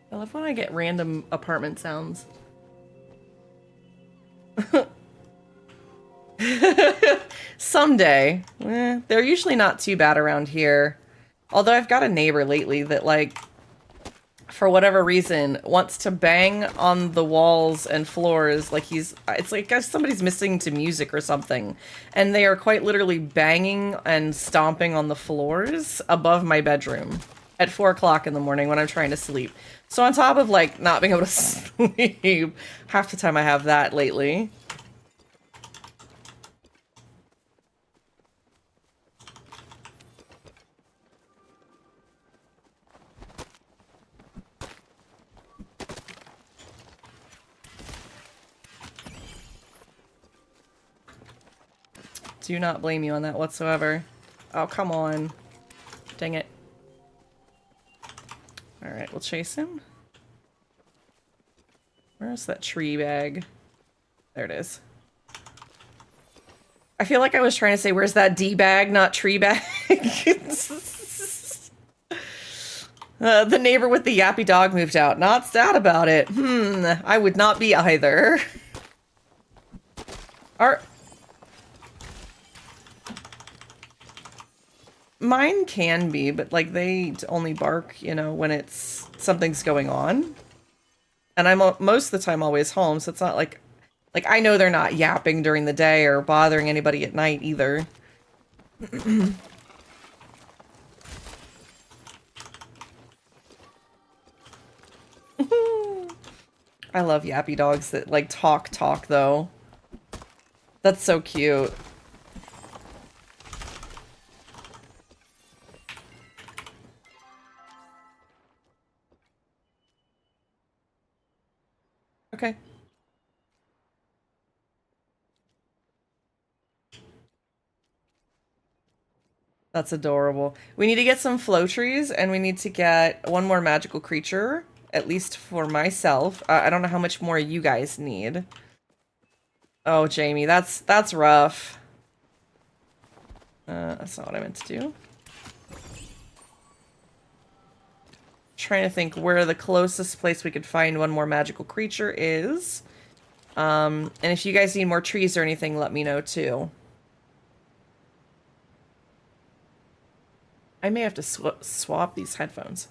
I love when I get random apartment sounds. Someday. They're usually not too bad around here. Although I've got a neighbor lately that, like, for whatever reason, wants to bang on the walls and floors like it's like somebody's listening to music or something. And they are quite literally banging and stomping on the floors above my bedroom at 4 o'clock in the morning when I'm trying to sleep. So on top of, like, not being able to sleep, half the time I have that lately. Do not blame you on that whatsoever. Oh, come on. Dang it. Alright, we'll chase him. Where's that tree bag? There it is. I feel like I was trying to say, where's that D bag, not tree bag? The neighbor with the yappy dog moved out. Not sad about it. I would not be either. Mine can be, but, like, they only bark, you know, when it's something's going on. And I'm most of the time always home, so it's not like I know they're not yapping during the day or bothering anybody at night either. I love yappy dogs that, like, talk though. That's so cute. Okay. That's adorable. We need to get some flow trees, and we need to get one more magical creature, at least for myself. I don't know how much more you guys need. Oh, Jamie, that's rough. That's not what I meant to do. Trying to think where the closest place we could find one more magical creature is. And if you guys need more trees or anything, let me know too. I may have to swap these headphones.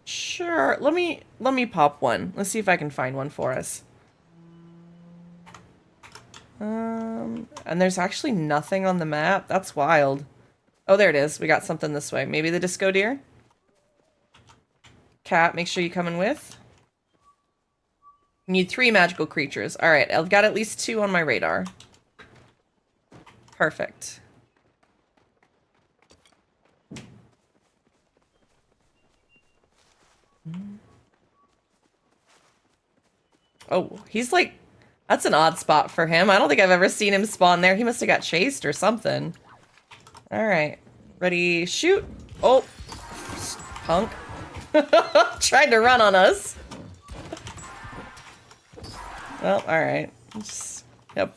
Sure, let me pop one. Let's see if I can find one for us. And there's actually nothing on the map. That's wild. Oh, there it is. We got something this way. Maybe the disco deer? Cat, make sure you come in with. You need 3 magical creatures. Alright, I've got at least 2 on my radar. Perfect. Oh, he's like... That's an odd spot for him. I don't think I've ever seen him spawn there. He must have got chased or something. Alright. Ready, shoot. Oh. Punk. Tried to run on us. Well, alright. Yep.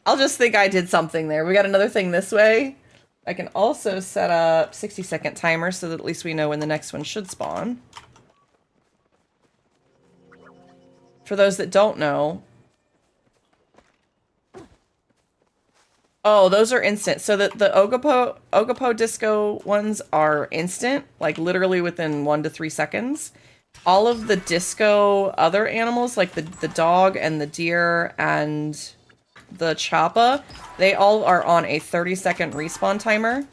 I'll just think I did something there. We got another thing this way. I can also set up 60-second timer so that at least we know when the next one should spawn. For those that don't know... Oh, those are instant. So the Ogopo disco ones are instant, like literally within 1 to 3 seconds. All of the disco other animals, like the dog and the deer and the chappa, they all are on a 30-second respawn timer.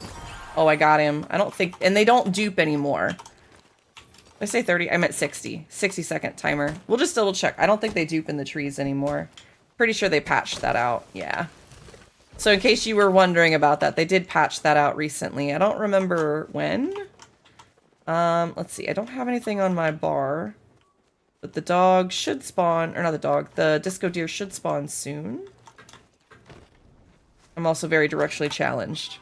Oh, I got him. I don't think... And they don't dupe anymore. Did I say 30? I meant 60. 60-second timer. We'll just double check. I don't think they dupe in the trees anymore. Pretty sure they patched that out. Yeah. So in case you were wondering about that, they did patch that out recently. I don't remember when. Let's see. I don't have anything on my bar. But the dog should spawn, or not the dog, the disco deer should spawn soon. I'm also very directionally challenged.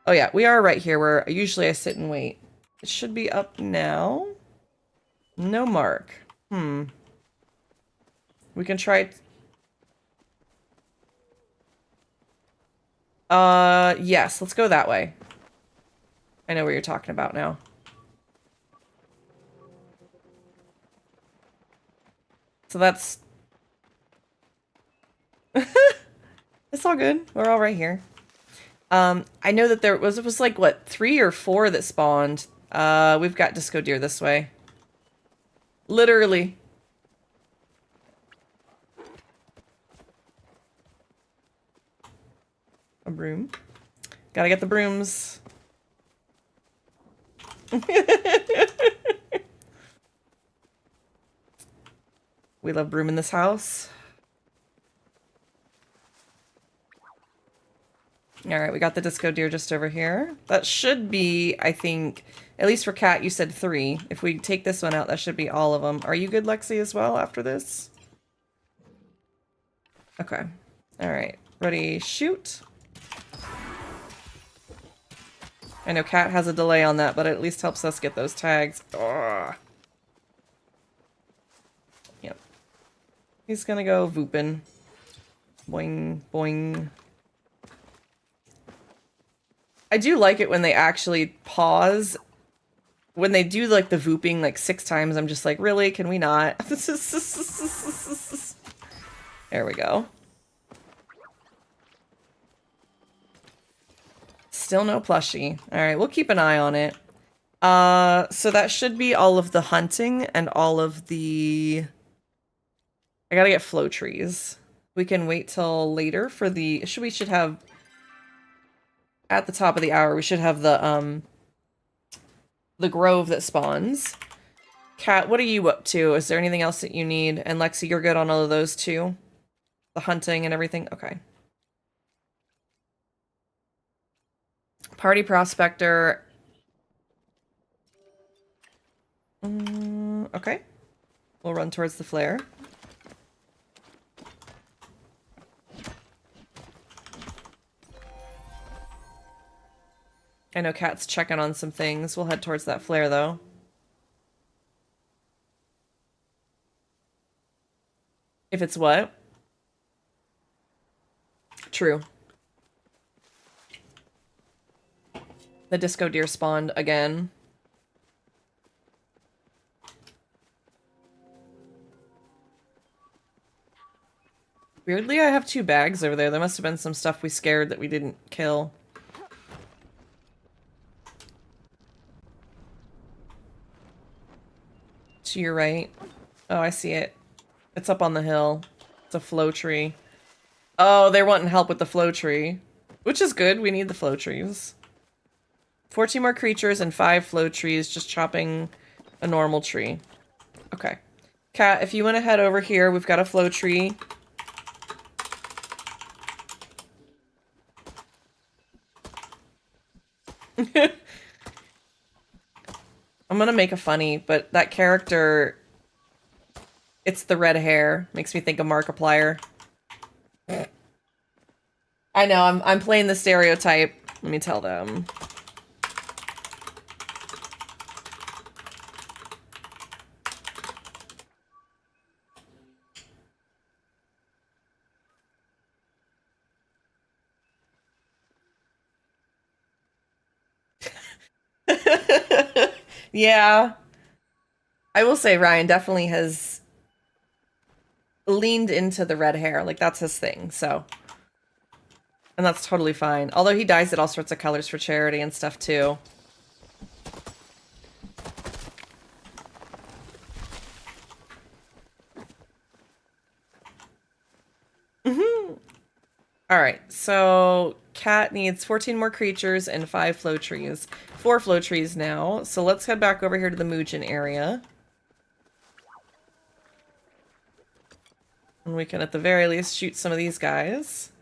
Oh yeah, we are right here where usually I sit and wait. It should be up now. No mark. We can try... Yes, let's go that way. I know what you're talking about now. So that's... It's all good. We're all right here. I know that it was like, what, 3 or 4 that spawned. We've got disco deer this way. Literally. A broom. Gotta get the brooms. We love broom in this house. Alright, we got the disco deer just over here. That should be, I think, at least for Cat, you said 3. If we take this one out, that should be all of them. Are you good, Lexi, as well after this? Okay. Alright. Ready, shoot. I know Cat has a delay on that, but it at least helps us get those tags. Ugh. Yep. He's gonna go voopin'. Boing, boing. I do like it when they actually pause. When they do like the vooping like 6 times, I'm just like, really? Can we not? There we go. Still no plushie. Alright, we'll keep an eye on it. So that should be all of the hunting and all of the... I gotta get flow trees. We can wait till later for the... We should have... At the top of the hour, we should have the grove that spawns. Kat, what are you up to? Is there anything else that you need? And Lexi, you're good on all of those too? The hunting and everything? Okay. Party prospector. Okay. We'll run towards the flare. I know Kat's checking on some things. We'll head towards that flare, though. If it's what? True. The disco deer spawned again. Weirdly, I have 2 bags over there. There must have been some stuff we scared that we didn't kill. To your right. Oh, I see it. It's up on the hill. It's a flow tree. Oh, they're wanting help with the flow tree. Which is good. We need the flow trees. 14 more creatures and 5 flow trees, just chopping a normal tree. Okay. Kat, if you want to head over here, we've got a flow tree. I'm gonna make a funny, but that character, it's the red hair. Makes me think of Markiplier. I know, I'm playing the stereotype. Let me tell them. Yeah. I will say Ryan definitely has leaned into the red hair. Like, that's his thing, so. And that's totally fine. Although he dyes it all sorts of colors for charity and stuff, too. Alright, so Cat needs 14 more creatures and 5 flow trees. 4 flow trees now, so let's head back over here to the Mujin area. And we can, at the very least, shoot some of these guys.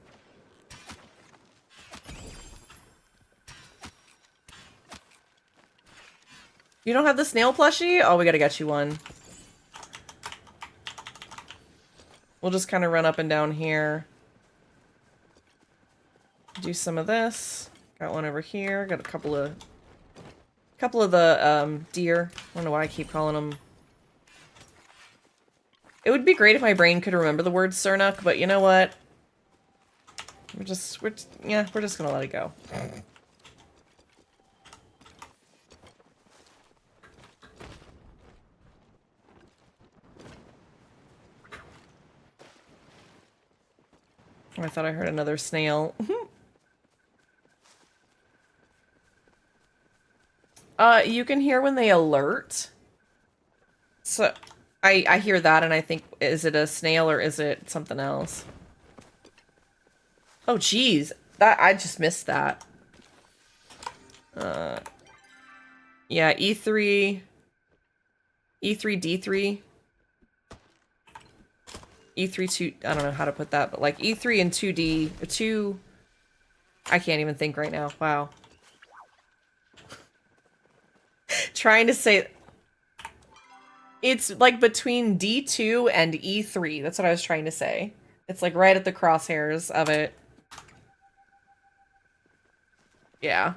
You don't have the snail plushie? Oh, we gotta get you one. We'll just kind of run up and down here. Do some of this. Got one over here. Got a couple of the deer. I don't know why I keep calling them. It would be great if my brain could remember the word Sernuk, but you know what? We're just gonna let it go. I thought I heard another snail. You can hear when they alert. So, I hear that and I think, is it a snail or is it something else? Oh, geez. I just missed that. Yeah, E3, D3. E3, 2, I don't know how to put that, but like E3 and 2D, 2, I can't even think right now. Wow. Trying to say, it's like between D2 and E3. That's what I was trying to say. It's like right at the crosshairs of it. Yeah.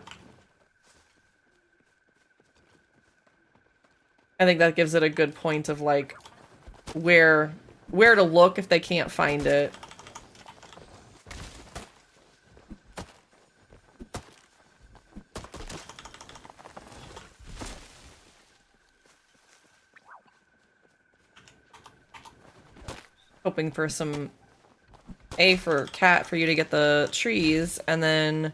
I think that gives it a good point of like where to look if they can't find it. Hoping for some for Cat for you to get the trees, and then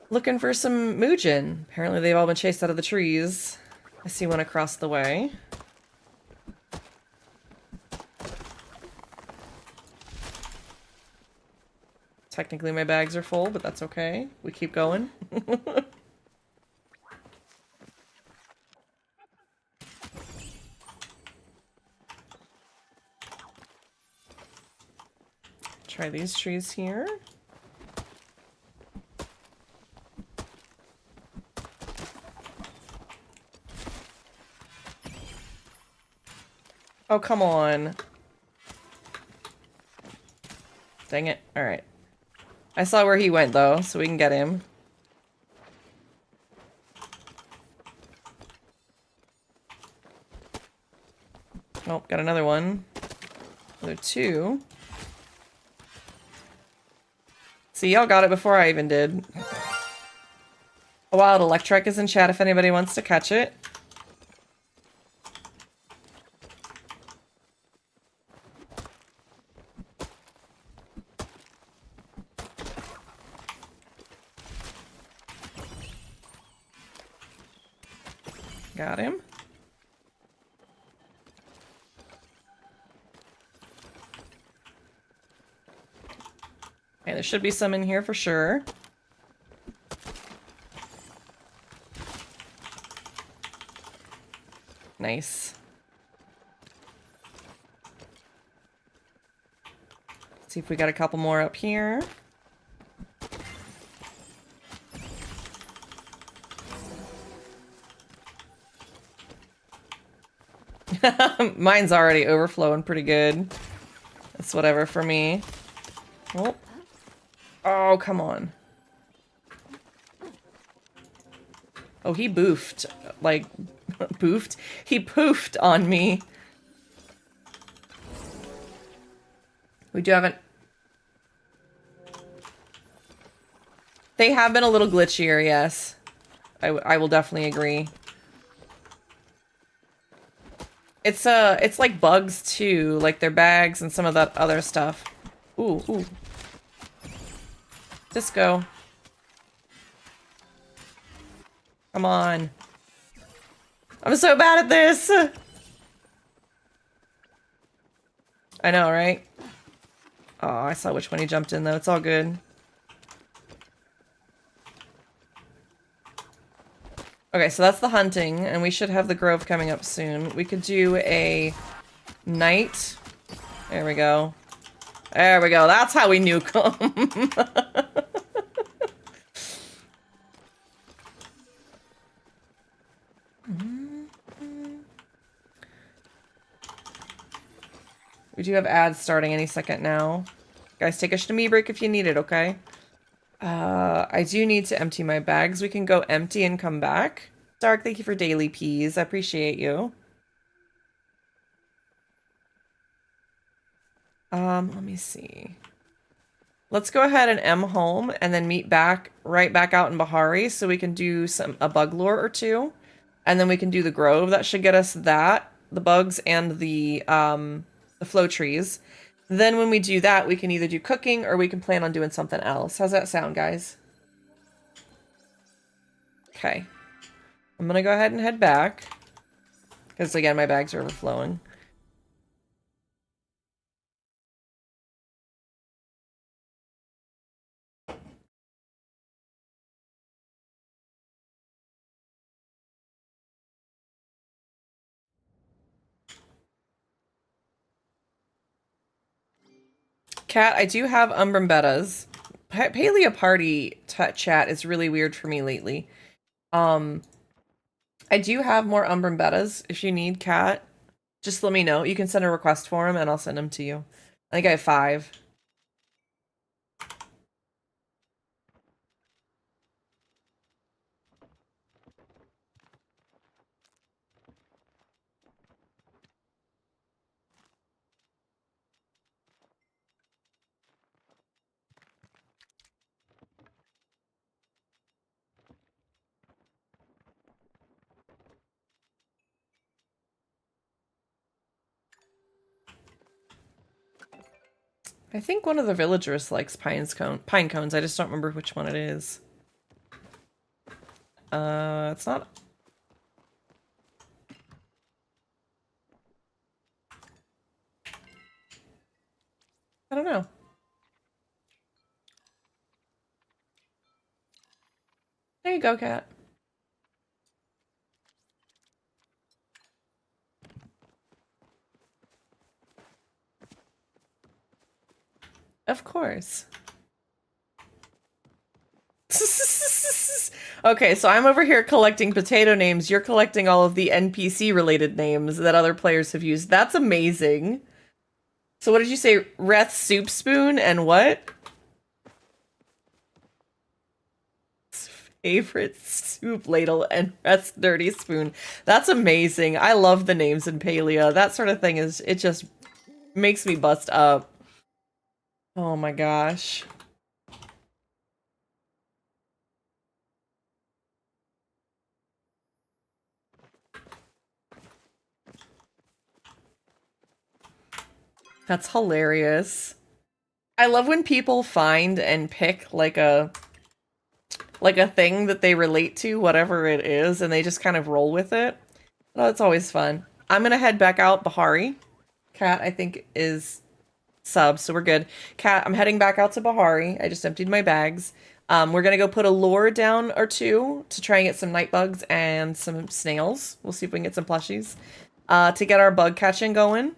looking for some Mujin. Apparently they've all been chased out of the trees. I see one across the way. Technically my bags are full, but that's okay. We keep going. Try these trees here. Oh, come on. Dang it. Alright. I saw where he went, though, so we can get him. Oh, got another one. Another 2. See, y'all got it before I even did. A Wild Electric is in chat if anybody wants to catch it. Got him. Okay, there should be some in here for sure. Nice. Let's see if we got a couple more up here. Mine's already overflowing pretty good. That's whatever for me. Oh, oh come on. Oh, he boofed. Like, boofed? He poofed on me. We do haven't... They have been a little glitchier, yes. I will definitely agree. It's like bugs too, like their bags and some of that other stuff. Ooh, ooh. Disco. Come on. I'm so bad at this! I know, right? Oh, I saw which one he jumped in though. It's all good. Okay, so that's the hunting, and we should have the grove coming up soon. We could do a night. There we go. There we go. That's how we nuke them. We do have ads starting any second now. Guys, take a shmee break if you need it, okay? I do need to empty my bags. We can go empty and come back. Dark, thank you for daily peas. I appreciate you. Let me see. Let's go ahead and M home and then meet back right back out in Bahari so we can do a bug lure or 2. And then we can do the grove. That should get us that, the bugs and the flow trees. Then when we do that, we can either do cooking or we can plan on doing something else. How's that sound, guys? Okay. I'm gonna go ahead and head back. Because again, my bags are overflowing. Cat, I do have Umbrambettas. Palia Party chat is really weird for me lately. I do have more Umbrambettas if you need, Cat. Just let me know. You can send a request for them and I'll send them to you. I think I have 5. I think one of the villagers likes pine cones. I just don't remember which one it is. It's not... I don't know. There you go, Cat. Of course. Okay, so I'm over here collecting potato names. You're collecting all of the NPC related names that other players have used. That's amazing. So what did you say? Reth Soup Spoon and what? favorite soup ladle and rest dirty spoon. That's amazing. I love the names in Palia. That sort of thing it just makes me bust up. Oh my gosh. That's hilarious. I love when people find and pick like a thing that they relate to, whatever it is, and they just kind of roll with it. Oh, it's always fun. I'm gonna head back out. Bahari. Cat, I think, is sub, so we're good. Cat, I'm heading back out to Bahari. I just emptied my bags. We're gonna go put a lure down or two to try and get some night bugs and some snails. We'll see if we can get some plushies. To get our bug catching going.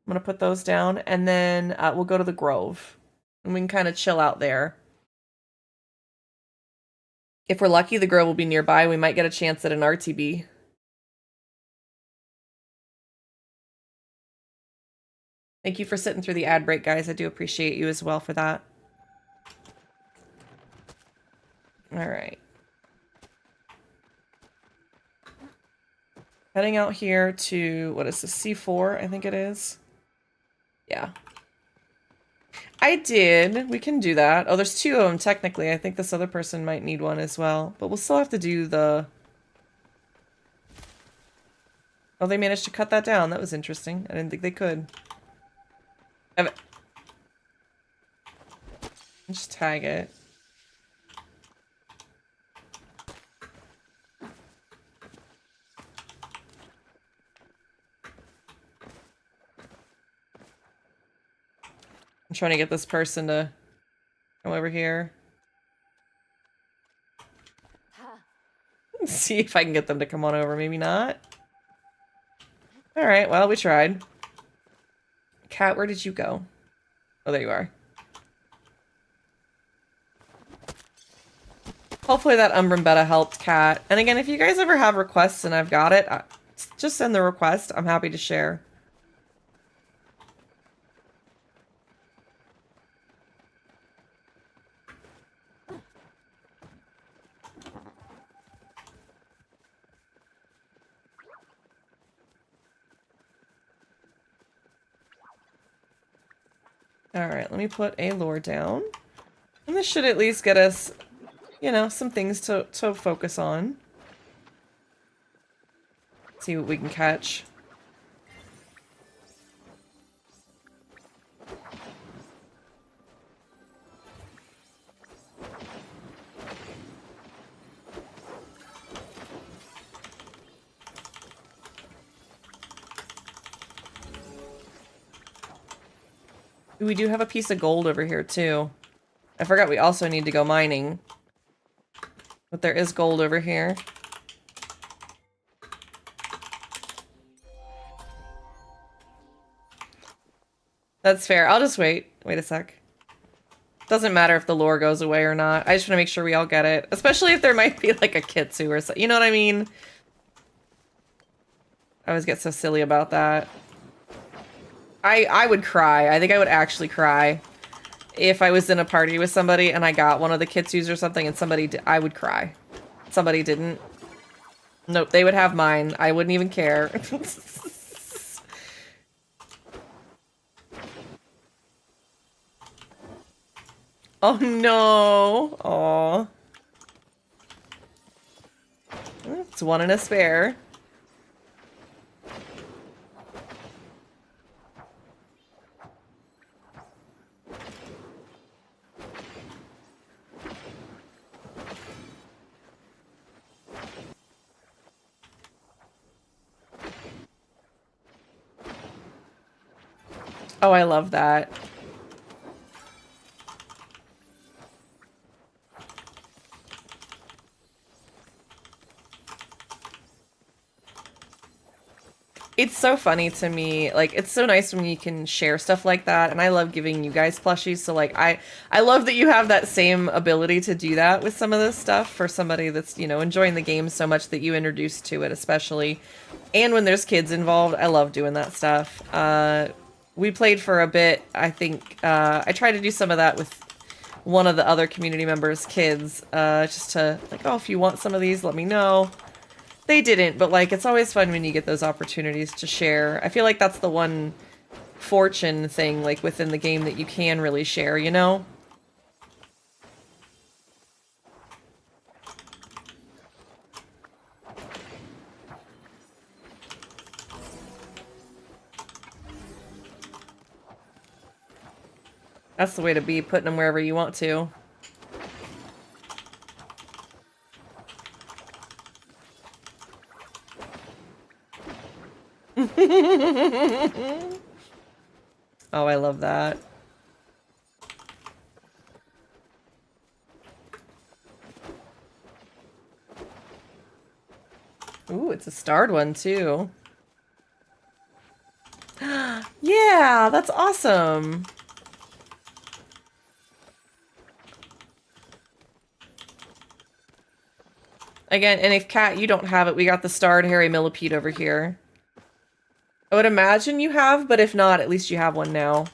I'm gonna put those down, and then we'll go to the Grove. And we can kind of chill out there. If we're lucky, the Grove will be nearby. We might get a chance at an RTB. Thank you for sitting through the ad break, guys. I do appreciate you as well for that. All right. Heading out here to, what is this, C4, I think it is. Yeah. I did. We can do that. Oh, there's two of them, technically. I think this other person might need one as well. But we'll still have to do the... Oh, they managed to cut that down. That was interesting. I didn't think they could. Just tag it. I'm trying to get this person to come over here. See if I can get them to come on over. Maybe not. Alright, well, we tried. Cat, where did you go? Oh, there you are. Hopefully that Umbrambetta helped, Cat. And again, if you guys ever have requests and I've got it, just send the request. I'm happy to share. Alright, let me put a lure down. And this should at least get us, you know, some things to focus on. See what we can catch. We do have a piece of gold over here, too. I forgot we also need to go mining. But there is gold over here. That's fair. I'll just wait. Wait a sec. Doesn't matter if the lore goes away or not. I just want to make sure we all get it. Especially if there might be like a Kitsu or something. You know what I mean? I always get so silly about that. I would cry. I think I would actually cry if I was in a party with somebody and I got one of the Kitsus or something and somebody I would cry. Somebody didn't. Nope, they would have mine. I wouldn't even care. Oh no. Aw. It's one and a spare. Oh, I love that. It's so funny to me. Like, it's so nice when you can share stuff like that, and I love giving you guys plushies, so like I love that you have that same ability to do that with some of this stuff for somebody that's, you know, enjoying the game so much that you introduce to it, especially. And when there's kids involved, I love doing that stuff. We played for a bit. I think I tried to do some of that one of the other community members' kids, just to, like, oh, if you want some of these, let me know. They didn't, but, like, it's always fun when you get those opportunities to share. I feel like that's the one fortune thing, like, within the game that you can really share, you know? That's the way to be, putting them wherever you want to. Oh, I love that. Ooh, it's a starred one, too. Yeah, that's awesome. Again, and if Kat, you don't have it, we got the starred hairy millipede over here. I would imagine you have, but if not, at least you have one now.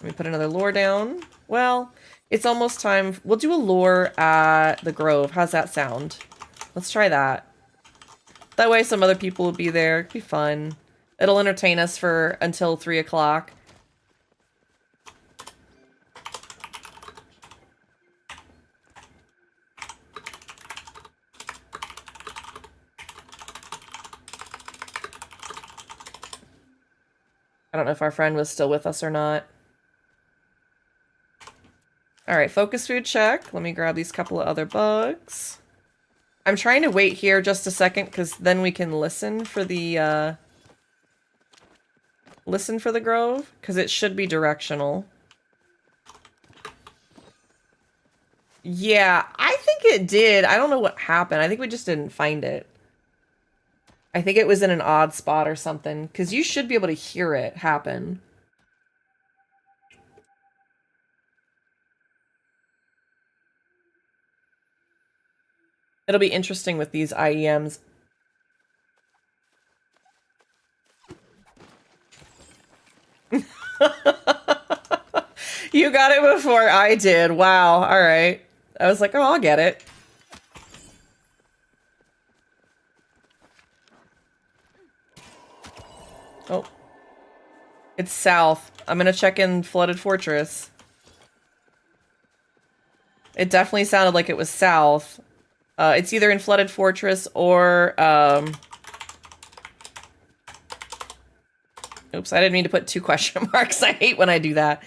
Let me put another lure down. Well, it's almost time. We'll do a lure at the Grove. How's that sound? Let's try that. That way some other people will be there. It'll be fun. It'll entertain us for until 3 o'clock. I don't know if our friend was still with us or not. Alright, focus food check. Let me grab these couple of other bugs. I'm trying to wait here just a second, because then we can listen for the, grove, because it should be directional. Yeah, I think it did. I don't know what happened. I think we just didn't find it. I think it was in an odd spot or something, because you should be able to hear it happen. It'll be interesting with these IEMs. You got it before I did. Wow. All right. I was like, oh, I'll get it. Oh. It's south. I'm gonna check in Flooded Fortress. It definitely sounded like it was south. It's either in Flooded Fortress or, oops, I didn't mean to put 2 question marks. I hate when I do that.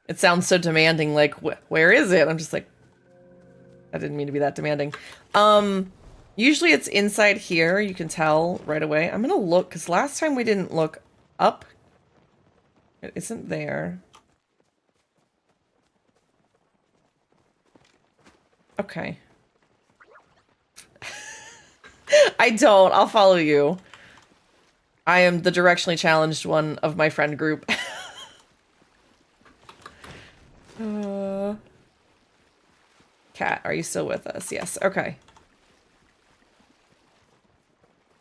It sounds so demanding, like, where is it? I'm just like, I didn't mean to be that demanding. Usually it's inside here. You can tell right away. I'm gonna look, because last time we didn't look up. It isn't there. Okay. I don't. I'll follow you. I am the directionally challenged one of my friend group. Kat, are you still with us? Yes. Okay.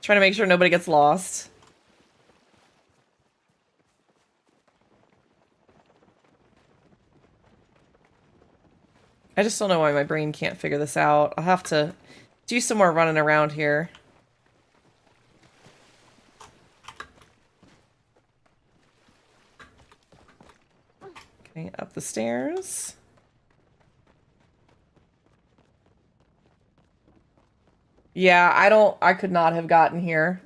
Trying to make sure nobody gets lost. I just don't know why my brain can't figure this out. I'll have to do some more running around here. Okay, up the stairs. Yeah, I could not have gotten here.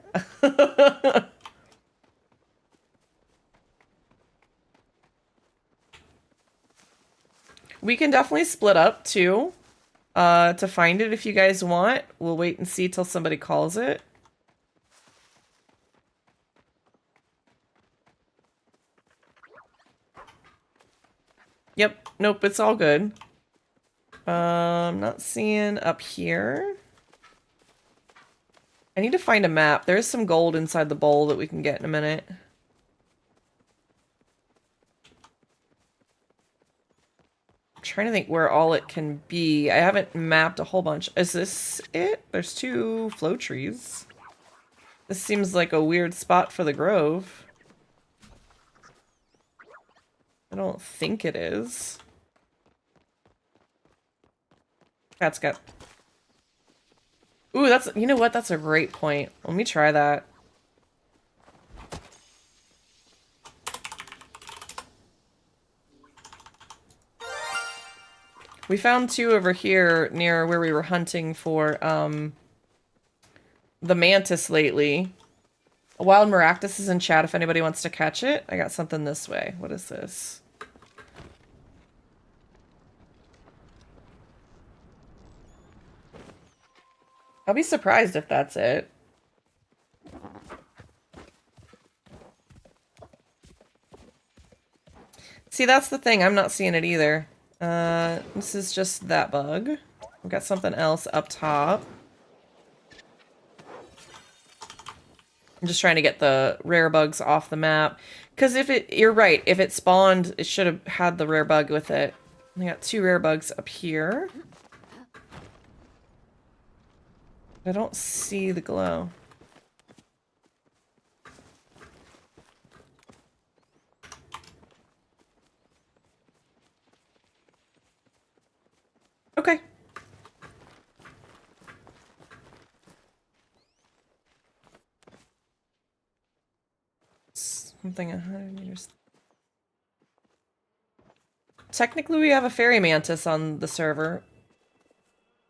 We can definitely split up too, to find it if you guys want. We'll wait and see till somebody calls it. Yep, nope, it's all good. I'm not seeing up here. I need to find a map. There's some gold inside the bowl that we can get in a minute. I'm trying to think where all it can be. I haven't mapped a whole bunch. Is this it? There's 2 flow trees. This seems like a weird spot for the grove. I don't think it is. Cat's got... Ooh, that's... You know what? That's a great point. Let me try that. We found 2 over here near where we were hunting for, the mantis lately. A wild maractus is in chat if anybody wants to catch it. I got something this way. What is this? I'll be surprised if that's it. See, that's the thing. I'm not seeing it either. This is just that bug. We've got something else up top. I'm just trying to get the rare bugs off the map. Because if it... You're right. If it spawned, it should have had the rare bug with it. I got 2 rare bugs up here. I don't see the glow. Okay. Something 100 meters. Technically, we have a fairy mantis on the server.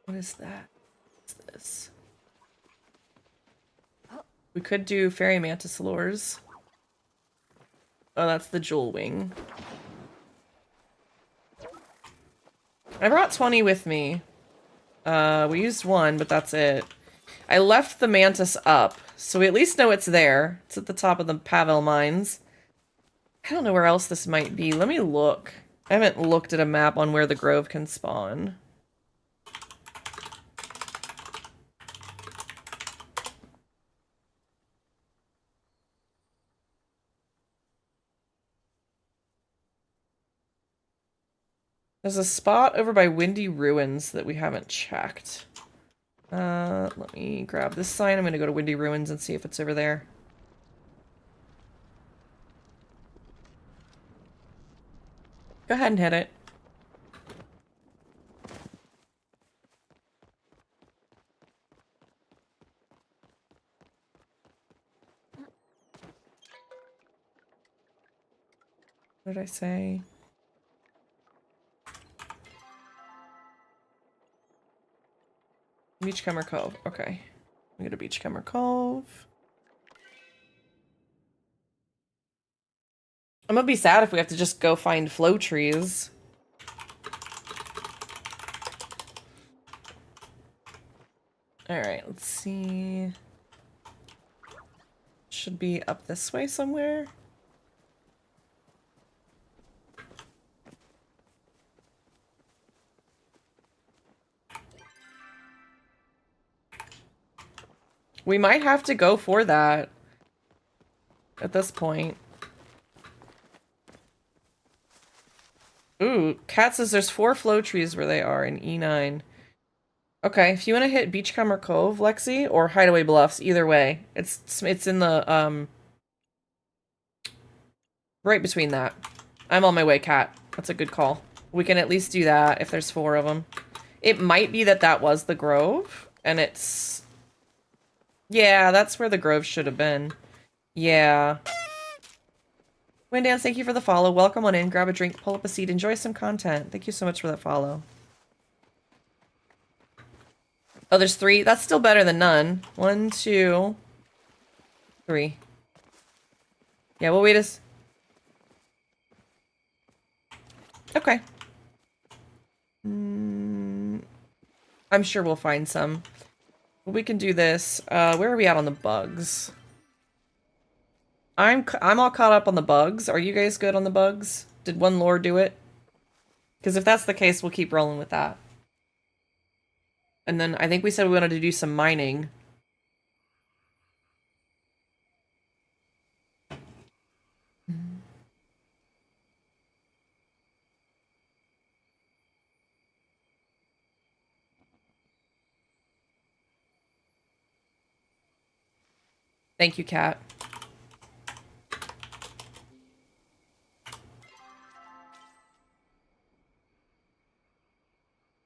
What is that? What's this? We could do fairy mantis lures. Oh, that's the jewel wing. I brought 20 with me. We used 1, but that's it. I left the mantis up, so we at least know it's there. It's at the top of the Pavel mines. I don't know where else this might be. Let me look. I haven't looked at a map on where the grove can spawn. There's a spot over by Windy Ruins that we haven't checked. Let me grab this sign. I'm gonna go to Windy Ruins and see if it's over there. Go ahead and hit it. What did I say? Beachcomber Cove. Okay. We go to Beachcomber Cove. I'm gonna be sad if we have to just go find flow trees. Alright, let's see. Should be up this way somewhere. We might have to go for that at this point. Ooh, Kat says there's 4 flow trees where they are in E9. Okay, if you want to hit Beachcomber Cove, Lexi, or Hideaway Bluffs, either way. It's in the, right between that. I'm on my way, Kat. That's a good call. We can at least do that if there's 4 of them. It might be that that was the grove, and it's... Yeah, that's where the grove should have been. Yeah. Windance, thank you for the follow. Welcome on in, grab a drink, pull up a seat, enjoy some content. Thank you so much for that follow. Oh, there's 3. That's still better than none. 1, 2, 3. Yeah, we'll wait us. Okay. I'm sure we'll find some. We can do this. Where are we at on the bugs? I'm all caught up on the bugs. Are you guys good on the bugs? Did one lore do it? Because if that's the case, we'll keep rolling with that. And then I think we said we wanted to do some mining. Thank you, Kat.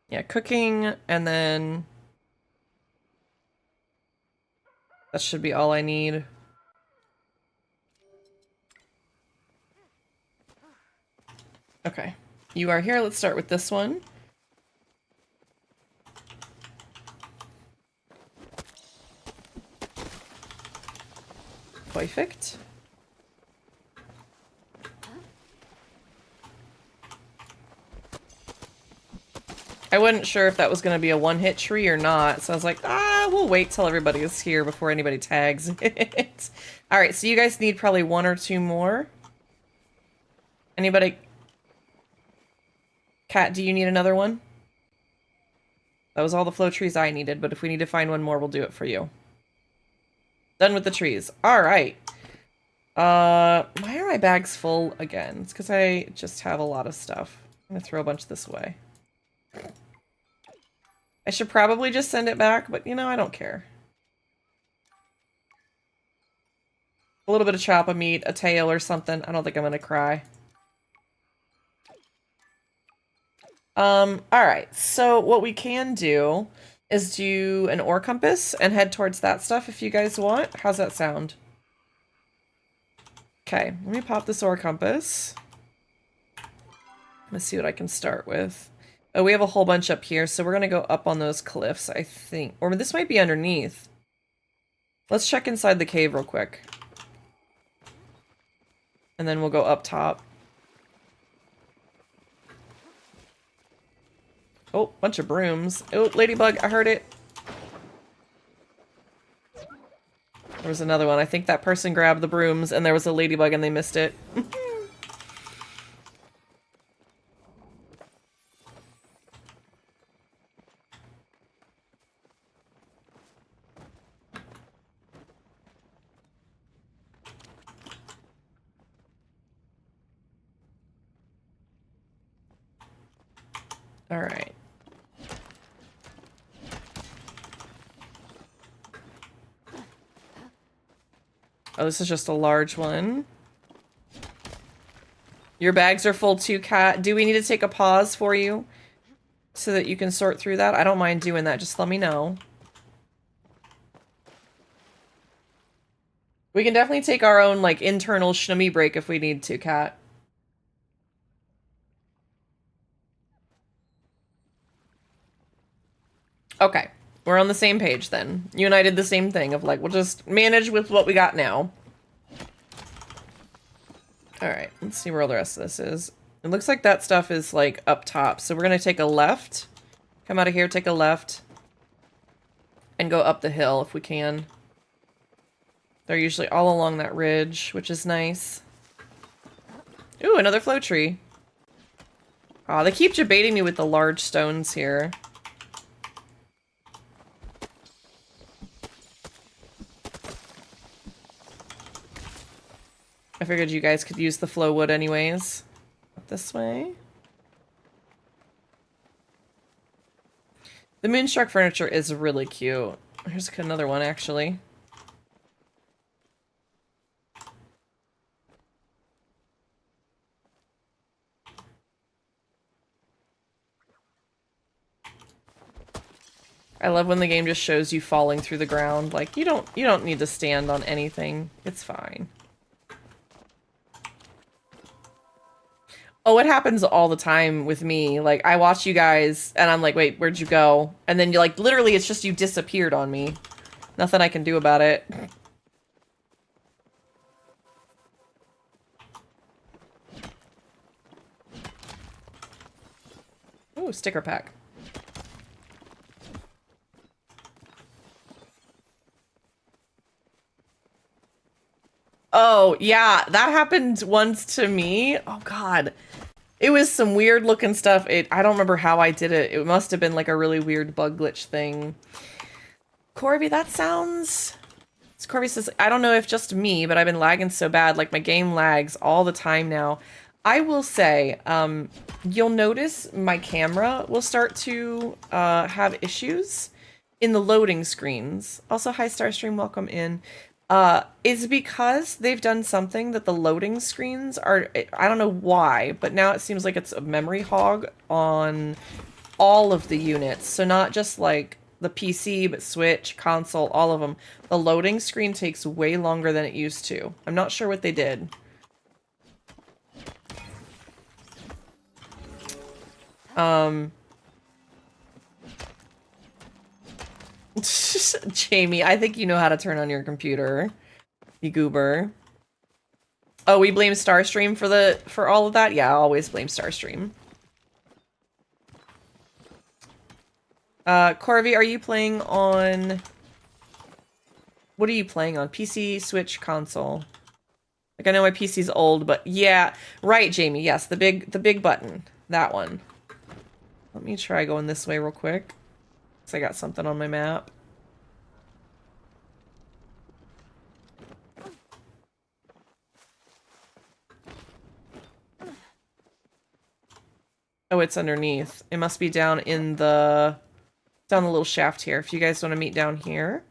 Yeah, cooking, and then that should be all I need. Okay, you are here. Let's start with this one. Perfect. I wasn't sure if that was going to be a one-hit tree or not, so I was like, we'll wait till everybody is here before anybody tags it. Alright, so you guys need probably 1 or 2 more. Anybody? Kat, do you need another one? That was all the flow trees I needed, but if we need to find one more, we'll do it for you. Done with the trees. Alright. Why are my bags full again? It's because I just have a lot of stuff. I'm going to throw a bunch this way. I should probably just send it back, but you know, I don't care. A little bit of chop of meat, a tail or something. I don't think I'm gonna cry. Alright, so what we can do is do an ore compass and head towards that stuff if you guys want. How's that sound? Okay, let me pop this ore compass. Let's see what I can start with. Oh, we have a whole bunch up here, so we're gonna go up on those cliffs, I think. Or this might be underneath. Let's check inside the cave real quick. And then we'll go up top. Oh, bunch of brooms. Oh, ladybug, I heard it. There was another one. I think that person grabbed the brooms and there was a ladybug and they missed it. All right. Oh, this is just a large one. Your bags are full too, Kat. Do we need to take a pause for you so that you can sort through that? I don't mind doing that. Just let me know. We can definitely take our own, like, internal shnommy break if we need to, Kat. Okay. We're on the same page then. You and I did the same thing of, like, we'll just manage with what we got now. Alright, let's see where all the rest of this is. It looks like that stuff is, like, up top. So we're gonna take a left. Come out of here, take a left. And go up the hill if we can. They're usually all along that ridge, which is nice. Ooh, another flow tree. Aw, they keep debating me with the large stones here. I figured you guys could use the flow wood anyways. Up this way. The Moonstruck furniture is really cute. Here's another one, actually. I love when the game just shows you falling through the ground. Like, you don't need to stand on anything. It's fine. Oh, it happens all the time with me. Like, I watch you guys, and I'm like, wait, where'd you go? And then you're like, literally, it's just you disappeared on me. Nothing I can do about it. Ooh, sticker pack. Oh, yeah, that happened once to me. Oh, God. It was some weird looking stuff. I don't remember how I did it. It must have been like a really weird bug glitch thing. Corby, that sounds... Corby says, I don't know if just me, but I've been lagging so bad. Like, my game lags all the time now. I will say, you'll notice my camera will start to have issues in the loading screens. Also, hi, Starstream, welcome in. Is because they've done something that the loading screens are, I don't know why, but now it seems like it's a memory hog on all of the units. So not just like the PC, but Switch, console, all of them. The loading screen takes way longer than it used to. I'm not sure what they did. Jamie, I think you know how to turn on your computer. You goober. Oh, we blame Starstream for all of that? Yeah, I always blame Starstream. Corvi, are you playing on... What are you playing on? PC, Switch, console? Like, I know my PC's old, but yeah. Right, Jamie, yes, the big button. That one. Let me try going this way real quick. Because I got something on my map. Oh, it's underneath. It must be down in the... Down the little shaft here. If you guys want to meet down here.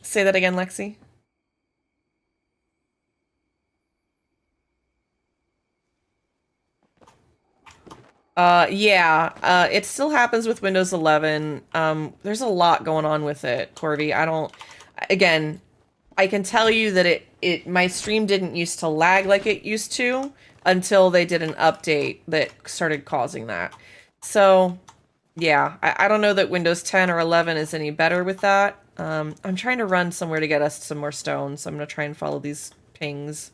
Say that again, Lexi. Yeah. It still happens with Windows 11. There's a lot going on with it, Corby. Again, I can tell you that my stream didn't used to lag like it used to until they did an update that started causing that. So, yeah, I don't know that Windows 10 or 11 is any better with that. I'm trying to run somewhere to get us some more stone, so I'm going to try and follow these pings.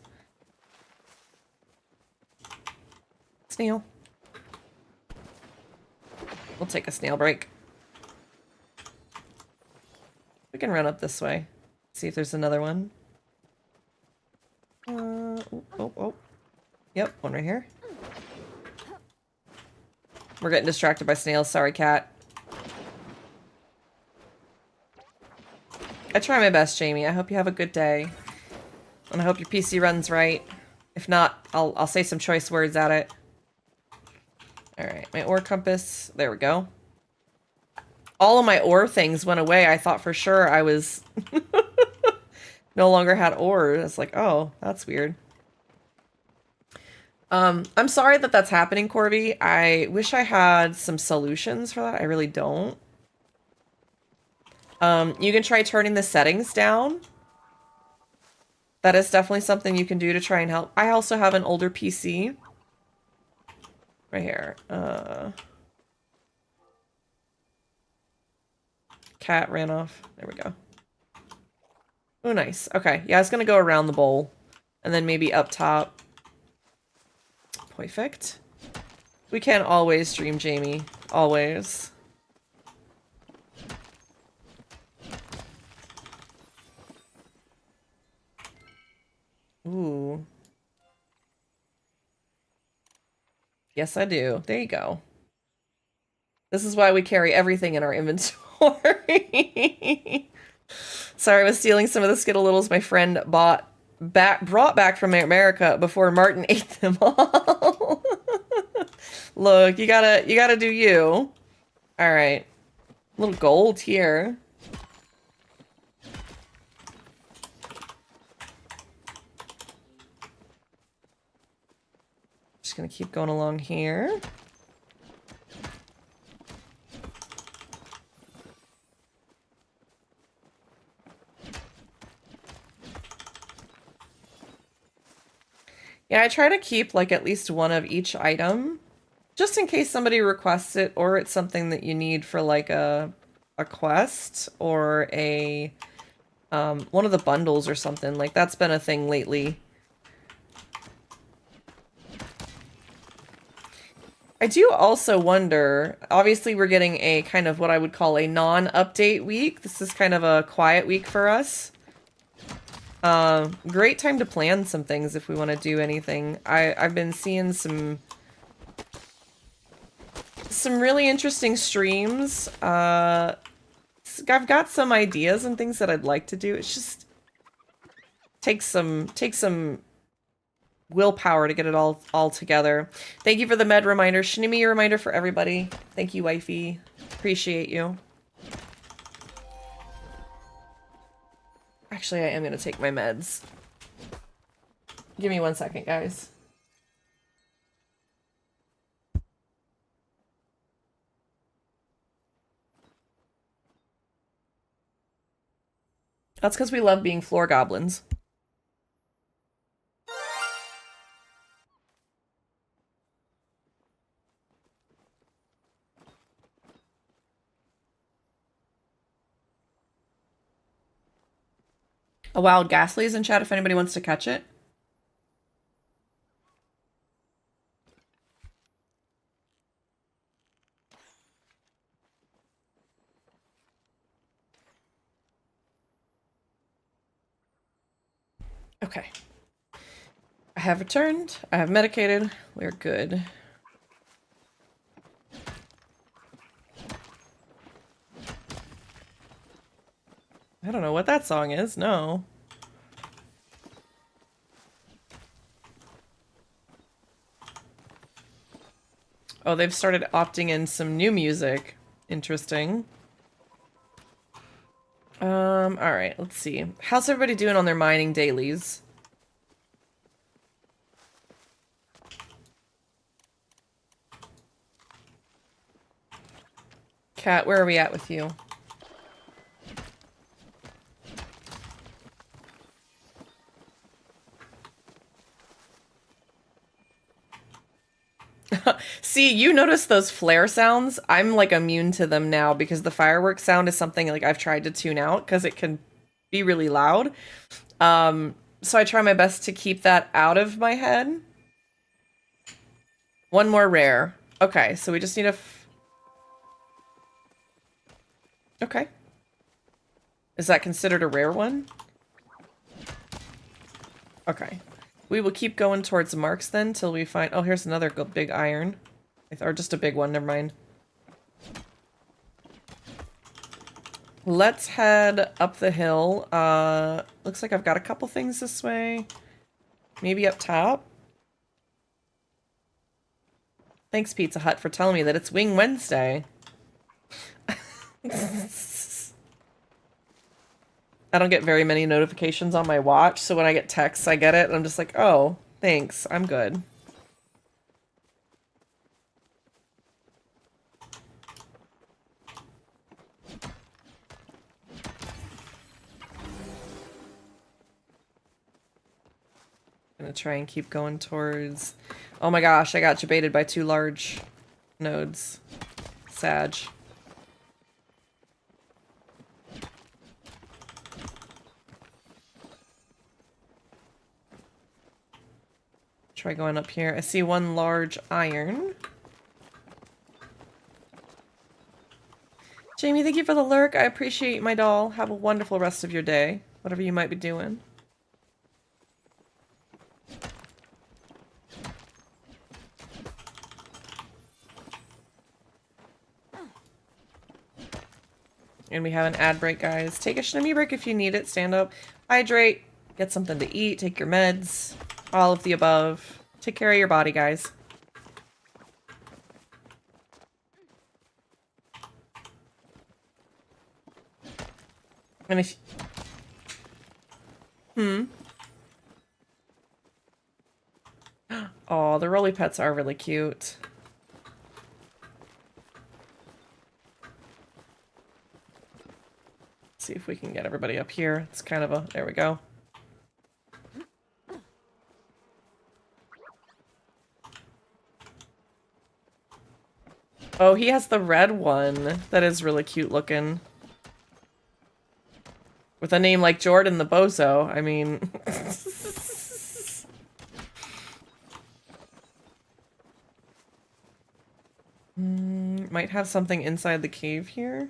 Snail. We'll take a snail break. We can run up this way. See if there's another one. Oh. Yep, one right here. We're getting distracted by snails. Sorry, cat. I try my best, Jamie. I hope you have a good day. And I hope your PC runs right. If not, I'll say some choice words at it. Alright, my ore compass. There we go. All of my ore things went away. I thought for sure I was... no longer had ore. It's like, oh, that's weird. I'm sorry that that's happening, Corby. I wish I had some solutions for that. I really don't. You can try turning the settings down. That is definitely something you can do to try and help. I also have an older PC. Right here. Cat ran off. There we go. Oh, nice. Okay. Yeah, I was going to go around the bowl. And then maybe up top. Perfect. We can't always stream, Jamie. Always. Ooh. Yes, I do. There you go. This is why we carry everything in our inventory. Sorry, I was stealing some of the Skittles my friend brought back from America before Martin ate them all. Look, you gotta do you. All right, little gold here. Just gonna keep going along here. Yeah, I try to keep like at least one of each item, just in case somebody requests it or it's something that you need for like a quest or a one of the bundles or something. Like that's been a thing lately. I do also wonder, obviously we're getting a kind of what I would call a non-update week. This is kind of a quiet week for us. Great time to plan some things if we want to do anything. I've been seeing some really interesting streams. I've got some ideas and things that I'd like to do. It's just takes some willpower to get it all together. Thank you for the med reminder. Shinimi reminder for everybody. Thank you, wifey. Appreciate you. Actually, I am going to take my meds. Give me 1 second, guys. That's because we love being floor goblins. A wild ghastly is in chat if anybody wants to catch it. Okay. I have returned. I have medicated. We're good. I don't know what that song is. No. Oh, they've started opting in some new music. Interesting. All right, let's see. How's everybody doing on their mining dailies? Kat, where are we at with you? See, you notice those flare sounds? I'm like immune to them now because the fireworks sound is something like I've tried to tune out because it can be really loud. So I try my best to keep that out of my head. One more rare. Okay, so we just need a... Okay. Is that considered a rare one? Okay. We will keep going towards the marks then till we find... Oh, here's another big iron. Or just a big one, never mind. Let's head up the hill. Looks like I've got a couple things this way. Maybe up top. Thanks, Pizza Hut, for telling me that it's Wing Wednesday. I don't get very many notifications on my watch, so when I get texts, I get it, and I'm just like, oh, thanks, I'm good. I'm gonna try and keep going towards... Oh my gosh, I got debated by 2 large nodes. Sag. Try going up here. I see 1 large iron. Jamie, thank you for the lurk. I appreciate my doll. Have a wonderful rest of your day, whatever you might be doing. And we have an ad break, guys. Take a shimmy break if you need it. Stand up, hydrate, get something to eat, take your meds, all of the above. Take care of your body, guys. And if... Oh, the Rolly Pets are really cute. See if we can get everybody up here. It's kind of a... There we go. Oh, he has the red one. That is really cute looking. With a name like Jordan the Bozo, I mean... Might have something inside the cave here.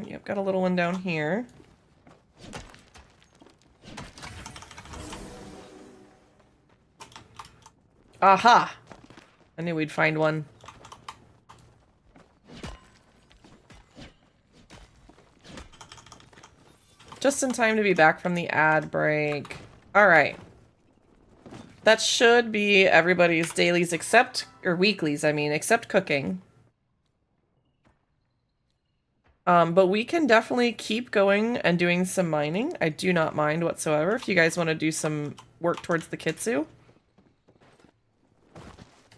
Yep, got a little one down here. Aha! I knew we'd find one. Just in time to be back from the ad break. Alright. That should be everybody's dailies except, or weeklies, I mean, except cooking. But we can definitely keep going and doing some mining. I do not mind whatsoever if you guys want to do some work towards the kitsu.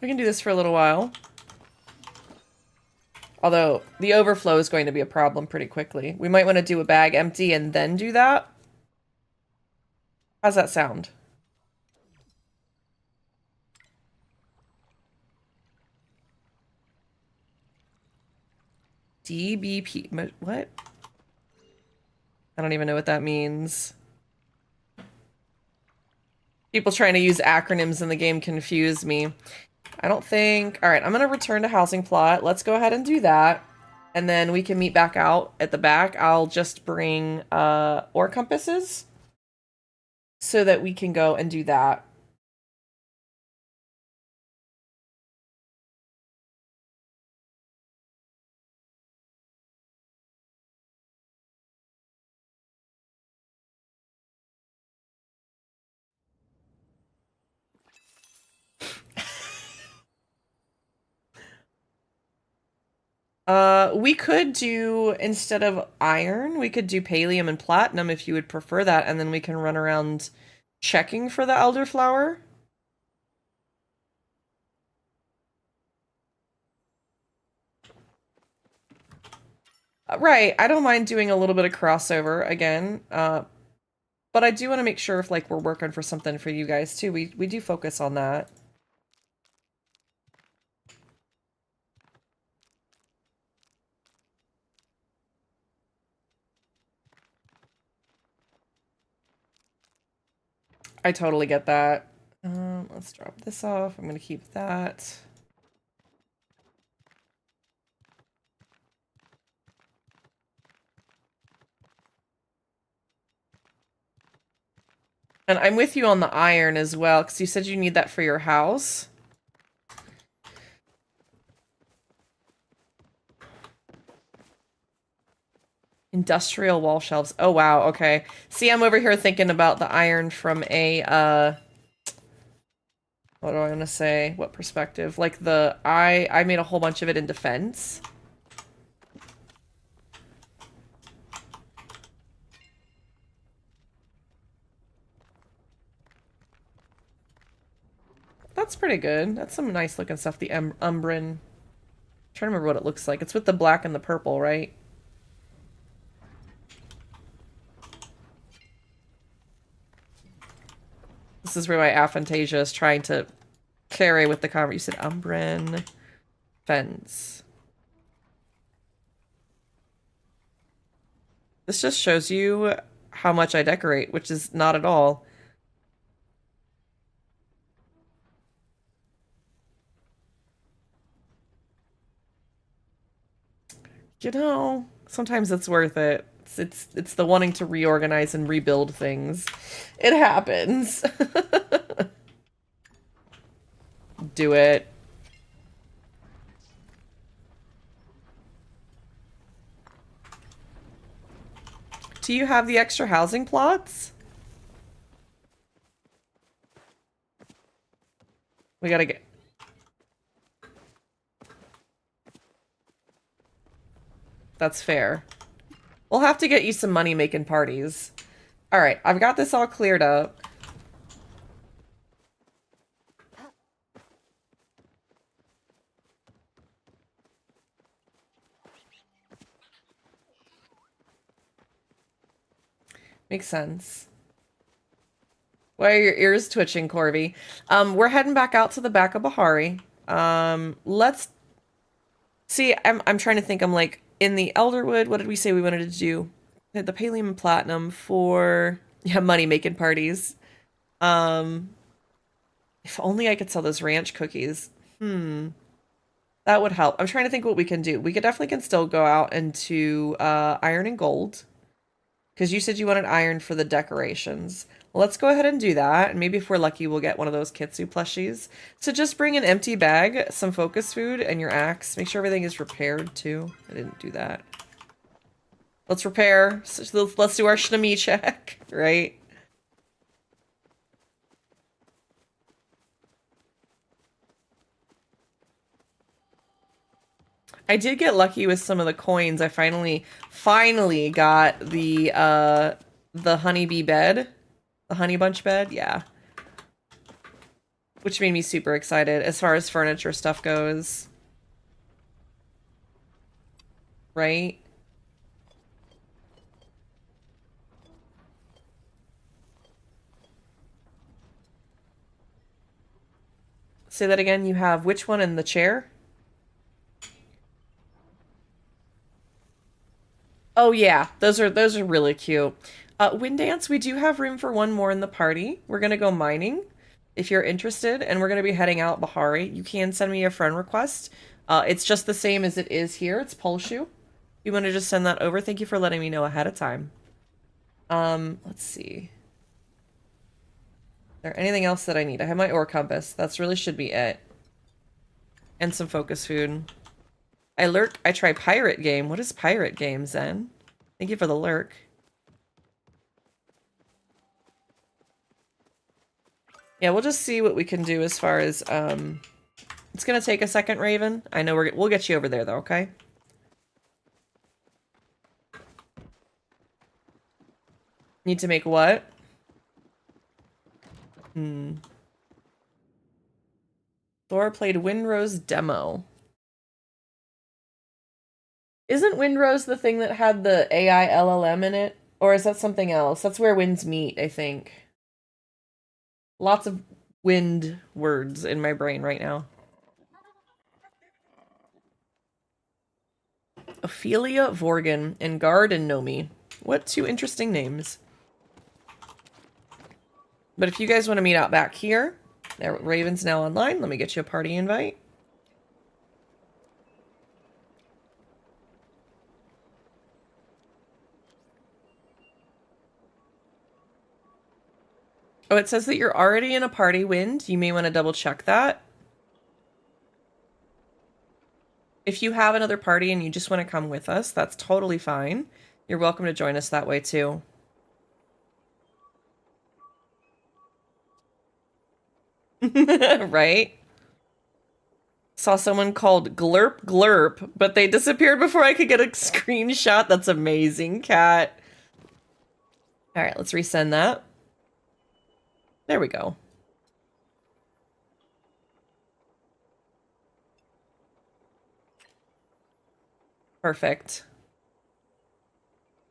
We can do this for a little while. Although, the overflow is going to be a problem pretty quickly. We might want to do a bag empty and then do that. How's that sound? DBP. What? I don't even know what that means. People trying to use acronyms in the game confuse me. I don't think... Alright, I'm going to return to housing plot. Let's go ahead and do that. And then we can meet back out at the back. I'll just bring ore compasses so that we can go and do that. We could do, instead of iron, we could do pallium and platinum if you would prefer that, and then we can run around checking for the elderflower. Right, I don't mind doing a little bit of crossover again, but I do want to make sure if, like, we're working for something for you guys, too. We do focus on that. I totally get that. Let's drop this off. I'm going to keep that. And I'm with you on the iron as well, because you said you need that for your house. Industrial wall shelves. Oh, wow. Okay. See, I'm over here thinking about the iron from a, what do I want to say? What perspective? Like I made a whole bunch of it in defense. That's pretty good. That's some nice looking stuff. The Umbran. I'm trying to remember what it looks like. It's with the black and the purple, right? This is where my aphantasia is trying to carry with the conversation. You said Umbran fence. This just shows you how much I decorate, which is not at all. You know, sometimes it's worth it. It's the wanting to reorganize and rebuild things. It happens. Do it. Do you have the extra housing plots? We gotta get... That's fair. We'll have to get you some money making parties. Alright, I've got this all cleared up. Makes sense. Why are your ears twitching, Corby? We're heading back out to the back of Bahari. Let's... See, I'm trying to think. I'm like, in the Elderwood, what did we say we wanted to do? We had the Pallium and Platinum for... Yeah, money-making parties. If only I could sell those ranch cookies. That would help. I'm trying to think what we can do. We can still go out into iron and gold. Because you said you wanted iron for the decorations. Let's go ahead and do that. And maybe if we're lucky, we'll get one of those Kitsu plushies. So just bring an empty bag, some focus food, and your axe. Make sure everything is repaired, too. I didn't do that. Let's repair. So let's do our Shnami check, right? I did get lucky with some of the coins. I finally got the honeybee bed. The honey bunch bed, yeah. Which made me super excited as far as furniture stuff goes. Right? Say that again. You have which one in the chair? Oh yeah, those are really cute. Wind dance, we do have room for one more in the party. We're gonna go mining if you're interested, and we're gonna be heading out Bahari. You can send me a friend request. It's just the same as it is here. It's Polshu. You want to just send that over? Thank you for letting me know ahead of time. Let's see. Is there anything else that I need? I have my ore compass. That's really should be it. And some focus food. I try pirate game. What is pirate game, Zen? Thank you for the lurk. Yeah, we'll just see what we can do as far as, it's gonna take a second, Raven. I know we'll get you over there, though, okay? Need to make what? Thor played Windrose demo. Isn't Windrose the thing that had the AI LLM in it? Or is that something else? That's where winds meet, I think. Lots of wind words in my brain right now. Ophelia Vorgan and Guard and Nomi. What two interesting names. But if you guys want to meet out back here, there, Raven's now online. Let me get you a party invite. Oh, it says that you're already in a party, Wind. You may want to double check that. If you have another party and you just want to come with us, that's totally fine. You're welcome to join us that way too. Right? Saw someone called Glurp Glurp, but they disappeared before I could get a screenshot. That's amazing, Cat. All right, let's resend that. There we go. Perfect.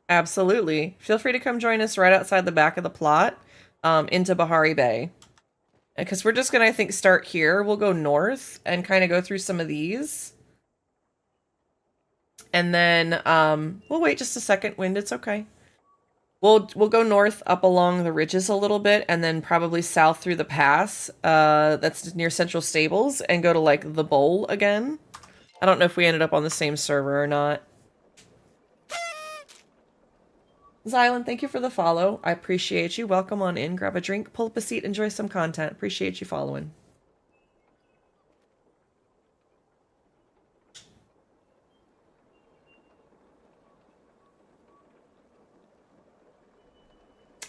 Absolutely. Feel free to come join us right outside the back of the plot, into Bahari Bay. Because we're just going to, I think, start here. We'll go north and kind of go through some of these. And then, we'll wait just a second, Wind. It's okay. We'll go north up along the ridges a little bit and then probably south through the pass that's near Central Stables and go to, like, the Bowl again. I don't know if we ended up on the same server or not. Xylan, thank you for the follow. I appreciate you. Welcome on in. Grab a drink, pull up a seat, enjoy some content. Appreciate you following.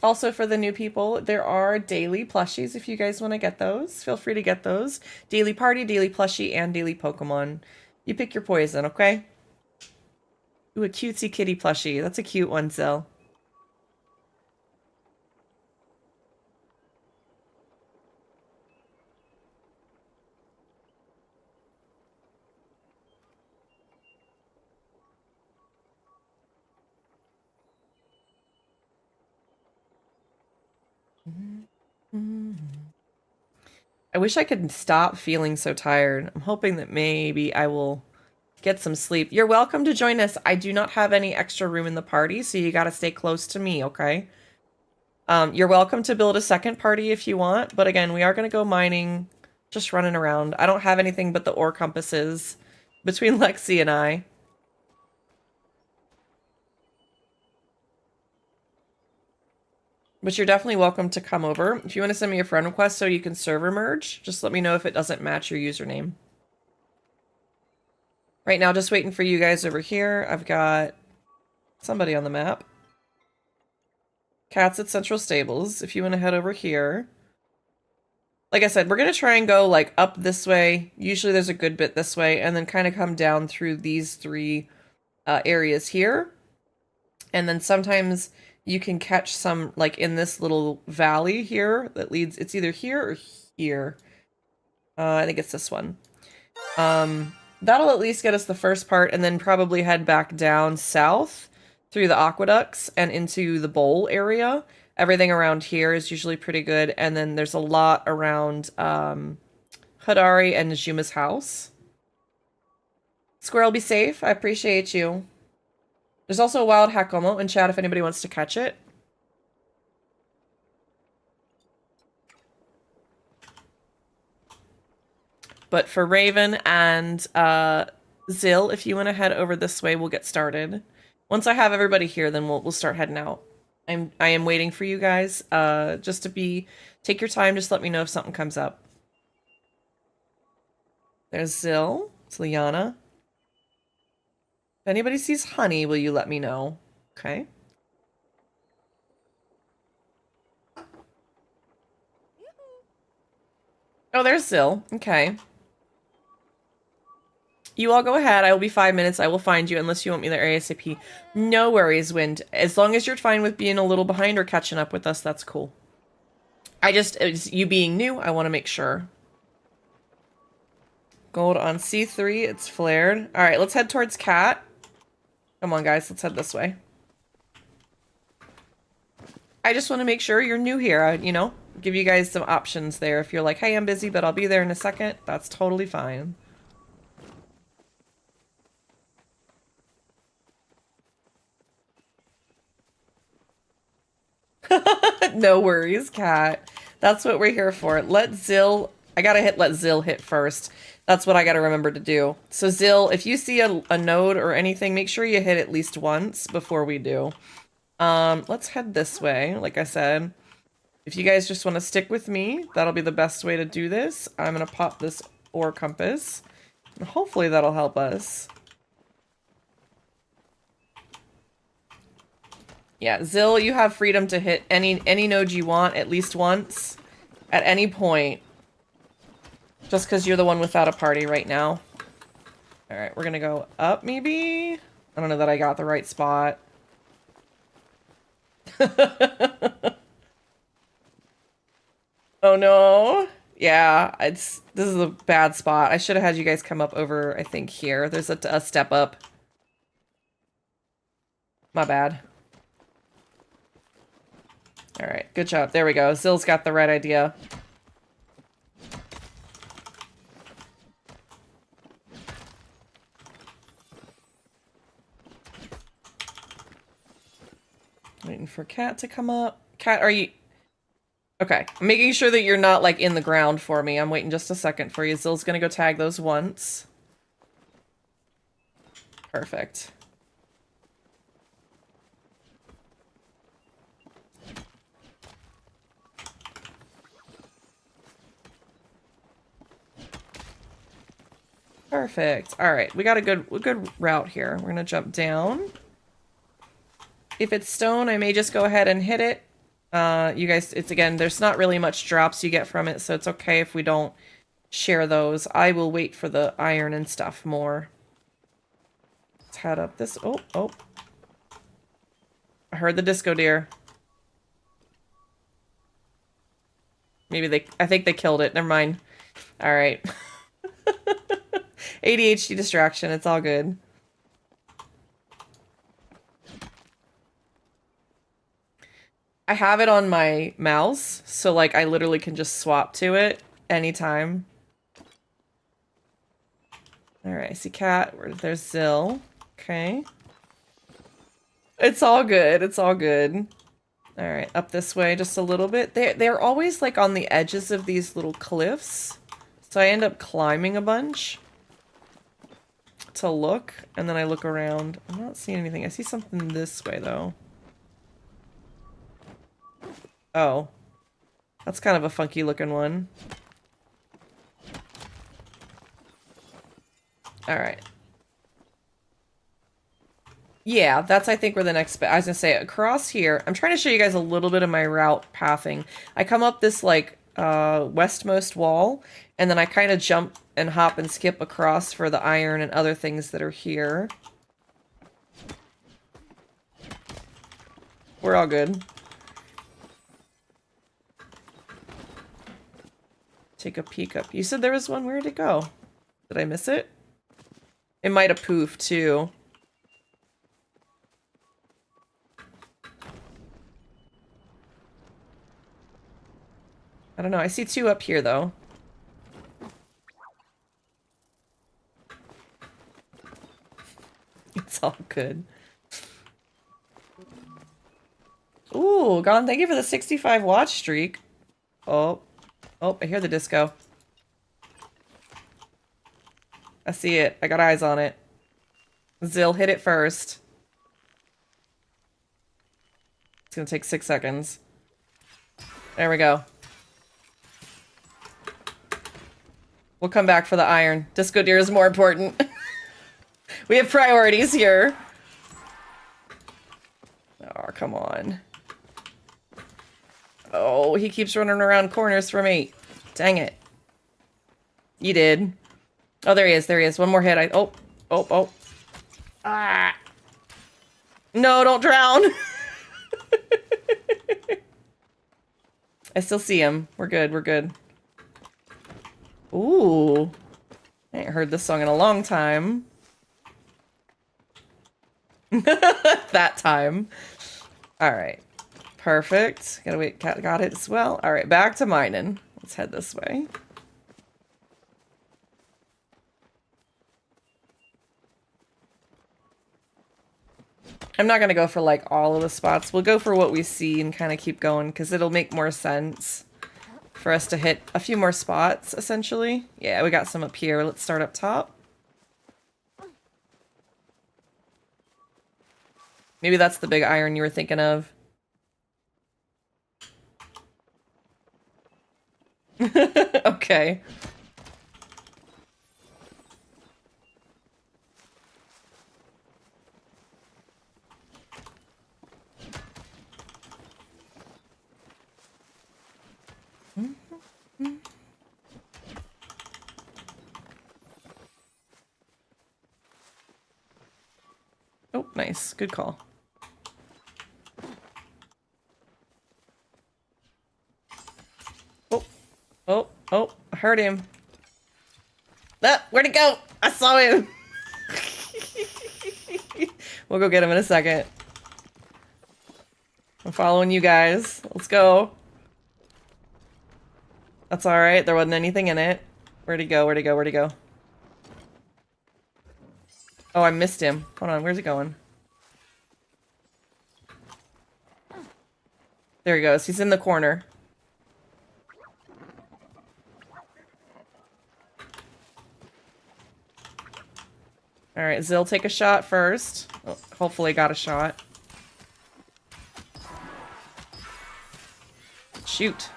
Also, for the new people, there are daily plushies if you guys want to get those. Feel free to get those. Daily party, daily plushie, and daily Pokemon. You pick your poison, okay? Ooh, a cutesy kitty plushie. That's a cute one, Zil. I wish I could stop feeling so tired. I'm hoping that maybe I will get some sleep. You're welcome to join us. I do not have any extra room in the party, so you got to stay close to me, okay? You're welcome to build a second party if you want, but again, we are going to go mining, just running around. I don't have anything but the ore compasses between Lexi and I. But you're definitely welcome to come over. If you want to send me a friend request so you can server merge, just let me know if it doesn't match your username. Right now, just waiting for you guys over here. I've got somebody on the map. Cat's at Central Stables. If you want to head over here. like I said, we're going to try and go like up this way. Usually there's a good bit this way, and then kind of come down through these three areas here. And then sometimes you can catch some like in this little valley here that leads, it's either here or here. I think it's this one. That'll at least get us the first part, and then probably head back down south through the aqueducts and into the bowl area. Everything around here is usually pretty good, and then there's a lot around Hadari and Najuma's house. Squirrel, be safe. I appreciate you. There's also a wild Hakomo in chat if anybody wants to catch it. But for Raven and Zill, if you want to head over this way, we'll get started. Once I have everybody here, then we'll start heading out. I am waiting for you guys. Just to take your time. Just let me know if something comes up. There's Zill. It's Liana. If anybody sees Honey, will you let me know? Okay. Oh, there's Zill. Okay. You all go ahead. I will be 5 minutes. I will find you unless you want me there ASAP. No worries, Wind. As long as you're fine with being a little behind or catching up with us, that's cool. It's you being new, I want to make sure. Gold on C3. It's flared. All right, let's head towards Cat. Come on, guys. Let's head this way. I just want to make sure you're new here. You know, give you guys some options there. If you're like, hey, I'm busy, but I'll be there in a second, that's totally fine. No worries, Cat. That's what we're here for. Let Zill... I gotta let Zill hit first. That's what I gotta remember to do. So Zill, if you see a node or anything, make sure you hit at least once before we do. Let's head this way, like I said. If you guys just want to stick with me, that'll be the best way to do this. I'm gonna pop this ore compass. And hopefully that'll help us. Yeah, Zill, you have freedom to hit any node you want at least once at any point. Just because you're the one without a party right now. Alright, we're gonna go up maybe? I don't know that I got the right spot. Oh no. Yeah, this is a bad spot. I should have had you guys come up over, I think, here. There's a step up. My bad. Alright, good job. There we go. Zill's got the right idea. Waiting for Cat to come up. Cat, are you... Okay, I'm making sure that you're not, like, in the ground for me. I'm waiting just a second for you. Zill's gonna go tag those once. Perfect. Perfect. All right, we got a good route here. We're gonna jump down. If it's stone, I may just go ahead and hit it. You guys, it's again, there's not really much drops you get from it, so it's okay if we don't share those. I will wait for the iron and stuff more. Let's head up this. Oh. I heard the disco deer. Maybe I think they killed it. Never mind. All right. ADHD distraction. It's all good. I have it on my mouse, so like I literally can just swap to it anytime. All right, I see Cat. There's Zill. Okay. It's all good. It's all good. All right, up this way just a little bit. They're always like on the edges of these little cliffs, so I end up climbing a bunch to look, and then I look around. I'm not seeing anything. I see something this way though. Oh, that's kind of a funky looking one. All right. Yeah, that's I think where the next I was gonna say across here. I'm trying to show you guys a little bit of my route pathing. I come up this like westmost wall, and then I kind of jump and hop and skip across for the iron and other things that are here. We're all good. Take a peek up. You said there was one. Where'd it go? Did I miss it? It might have poofed too. I don't know. I see two up here though. It's all good. Ooh, Gone, thank you for the 65 watch streak. Oh. Oh, I hear the disco. I see it. I got eyes on it. Zill, hit it first. It's gonna take 6 seconds. There we go. We'll come back for the iron. Disco deer is more important. We have priorities here. Oh, come on. Oh, he keeps running around corners for me. Dang it. You did. Oh, there he is. There he is. One more hit. Oh. Ah. No, don't drown. I still see him. We're good. We're good. Ooh. I ain't heard this song in a long time. That time. All right. Perfect. Gotta wait. Got it as well. All right. Back to mining. Let's head this way. I'm not going to go for like all of the spots. We'll go for what we see and kind of keep going because it'll make more sense for us to hit a few more spots, essentially. Yeah, we got some up here. Let's start up top. Maybe that's the big iron you were thinking of. Okay. Oh, nice. Good call. Oh, I heard him. Ah, where'd he go? I saw him. We'll go get him in a second. I'm following you guys. Let's go. That's alright. There wasn't anything in it. Where'd he go? Where'd he go? Where'd he go? Oh, I missed him. Hold on. Where's he going? There he goes. He's in the corner. Alright, Zill, take a shot first. Oh, hopefully got a shot. Shoot.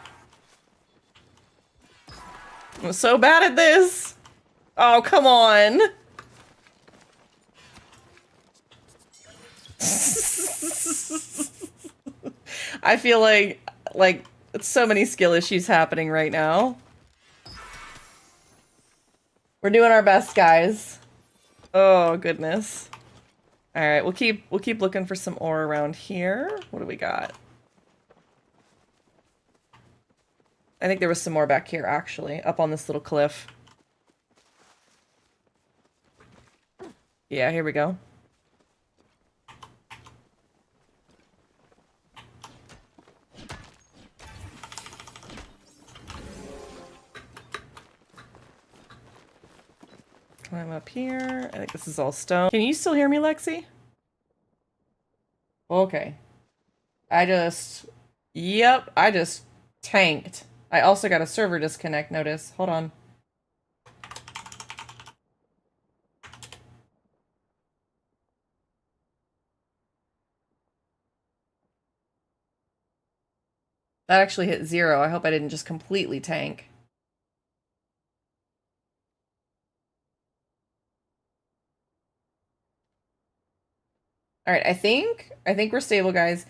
I'm so bad at this. Oh, come on. I feel like so many skill issues happening right now. We're doing our best, guys. Oh, goodness. All right, we'll keep looking for some ore around here. What do we got? I think there was some more back here, actually, up on this little cliff. Yeah, here we go. Climb up here. I think this is all stone. Can you still hear me, Lexi? Okay. Yep, I just tanked. I also got a server disconnect notice. Hold on. That actually hit 0. I hope I didn't just completely tank. All right, I think we're stable, guys.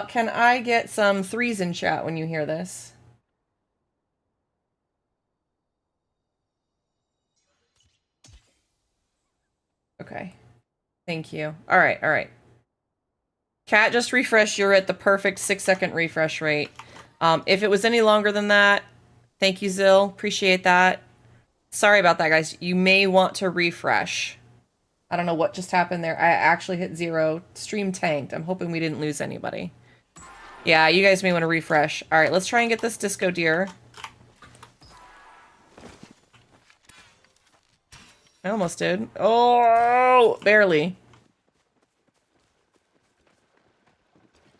Can I get some 3s in chat when you hear this? Okay. Thank you. All right, all right. Cat just refreshed. You're at the perfect 6-second refresh rate. If it was any longer than that, thank you, Zill. Appreciate that. Sorry about that, guys. You may want to refresh. I don't know what just happened there. I actually hit 0. Stream tanked. I'm hoping we didn't lose anybody. Yeah, you guys may want to refresh. All right, let's try and get this disco deer. I almost did. Oh, barely.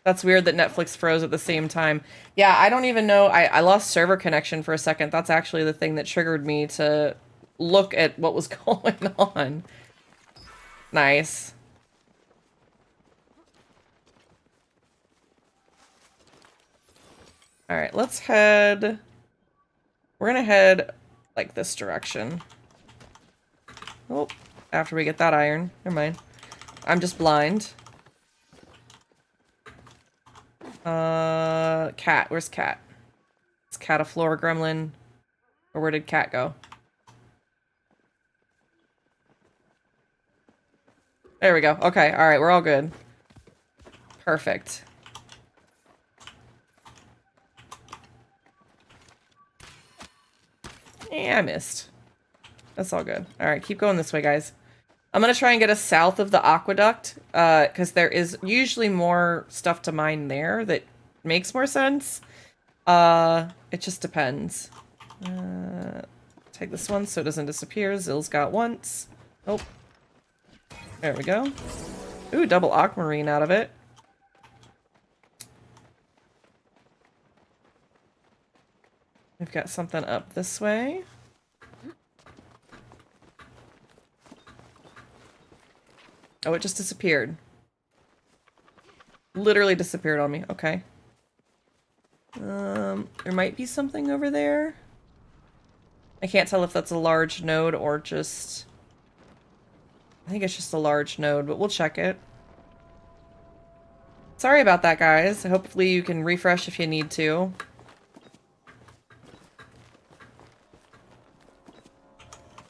That's weird that Netflix froze at the same time. Yeah, I don't even know. I lost server connection for a second. That's actually the thing that triggered me to look at what was going on. Nice. All right, let's head... We're gonna head, like, this direction. Oh, after we get that iron. Never mind. I'm just blind. Cat. Where's Cat? Is Cat a floor gremlin? Or where did Cat go? There we go. Okay, alright, we're all good. Perfect. Yeah, I missed. That's all good. Alright, keep going this way, guys. I'm gonna try and get us south of the aqueduct, because there is usually more stuff to mine there that makes more sense. It just depends. Take this one so it doesn't disappear. Zill's got once. Oh. There we go. Ooh, double aquamarine out of it. We've got something up this way. Oh, it just disappeared. Literally disappeared on me. Okay. There might be something over there. I can't tell if that's a large node or just... I think it's just a large node, but we'll check it. Sorry about that, guys. Hopefully you can refresh if you need to.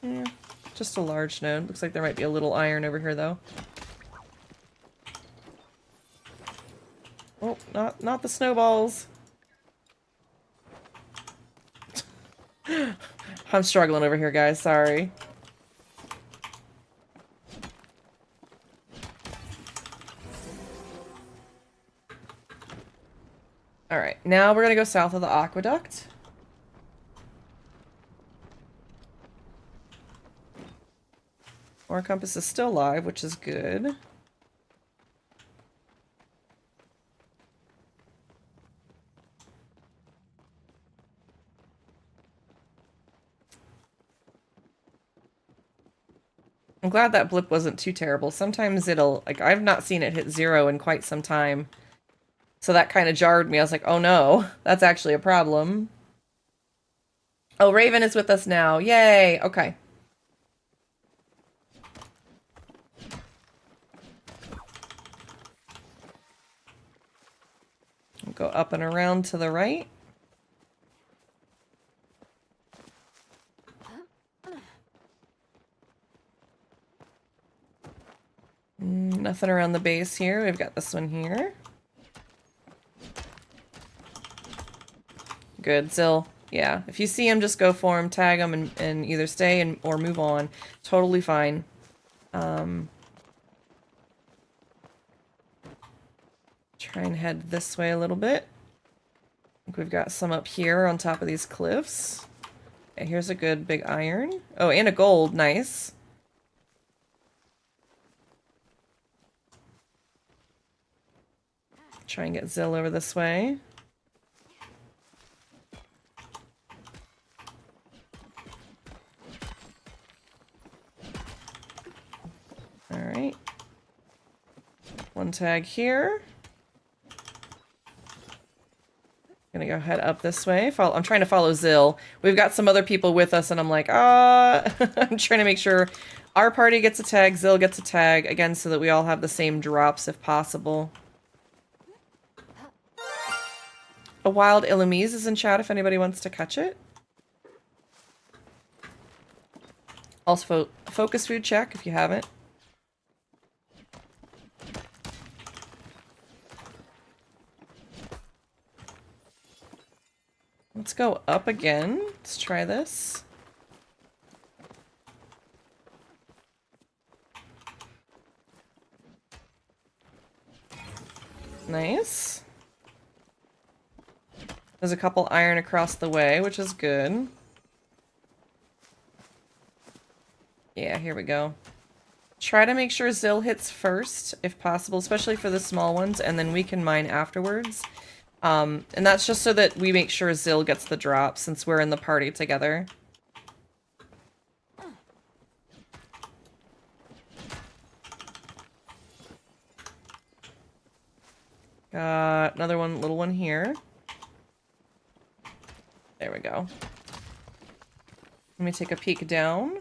Yeah, just a large node. Looks like there might be a little iron over here, though. Oh, not the snowballs. I'm struggling over here, guys. Sorry. Alright, now we're gonna go south of the aqueduct. Our compass is still live, which is good. I'm glad that blip wasn't too terrible. Sometimes it'll, like, I've not seen it hit 0 in quite some time. So that kind of jarred me. I was like, oh no, that's actually a problem. Oh, Raven is with us now. Yay! Okay. We'll go up and around to the right. Nothing around the base here. We've got this one here. Good, Zill. Yeah, if you see him, just go for him, tag him, and either stay or move on. Totally fine. Try and head this way a little bit. I think we've got some up here on top of these cliffs. Okay, here's a good big iron. Oh, and a gold. Nice. Try and get Zill over this way. Alright. One tag here. Gonna go head up this way. I'm trying to follow Zill. We've got some other people with us, and I'm like, I'm trying to make sure our party gets a tag, Zill gets a tag, again, so that we all have the same drops if possible. A wild Illumise is in chat if anybody wants to catch it. Also, focus food check if you haven't. Let's go up again. Let's try this. Nice. There's a couple iron across the way, which is good. Yeah, here we go. Try to make sure Zill hits first, if possible, especially for the small ones, and then we can mine afterwards. And that's just so that we make sure Zill gets the drop, since we're in the party together. Got another one, little one here. There we go. Let me take a peek down.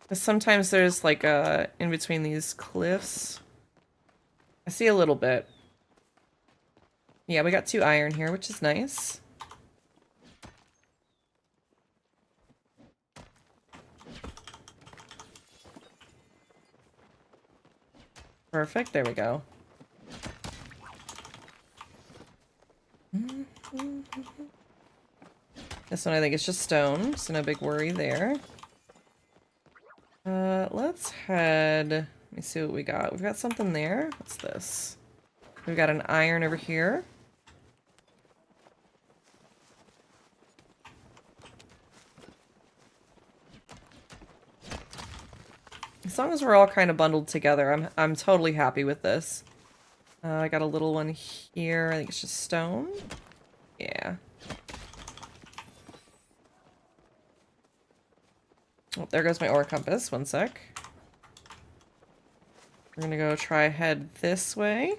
Because sometimes there's like in between these cliffs. I see a little bit. Yeah, we got 2 iron here, which is nice. Perfect, there we go. This one I think is just stone, so no big worry there. Let's head... Let me see what we got. We've got something there. What's this? We've got an iron over here. As long as we're all kind of bundled together, I'm totally happy with this. I got a little one here. I think it's just stone. Yeah. Oh, there goes my ore compass. One sec. We're gonna go try head this way.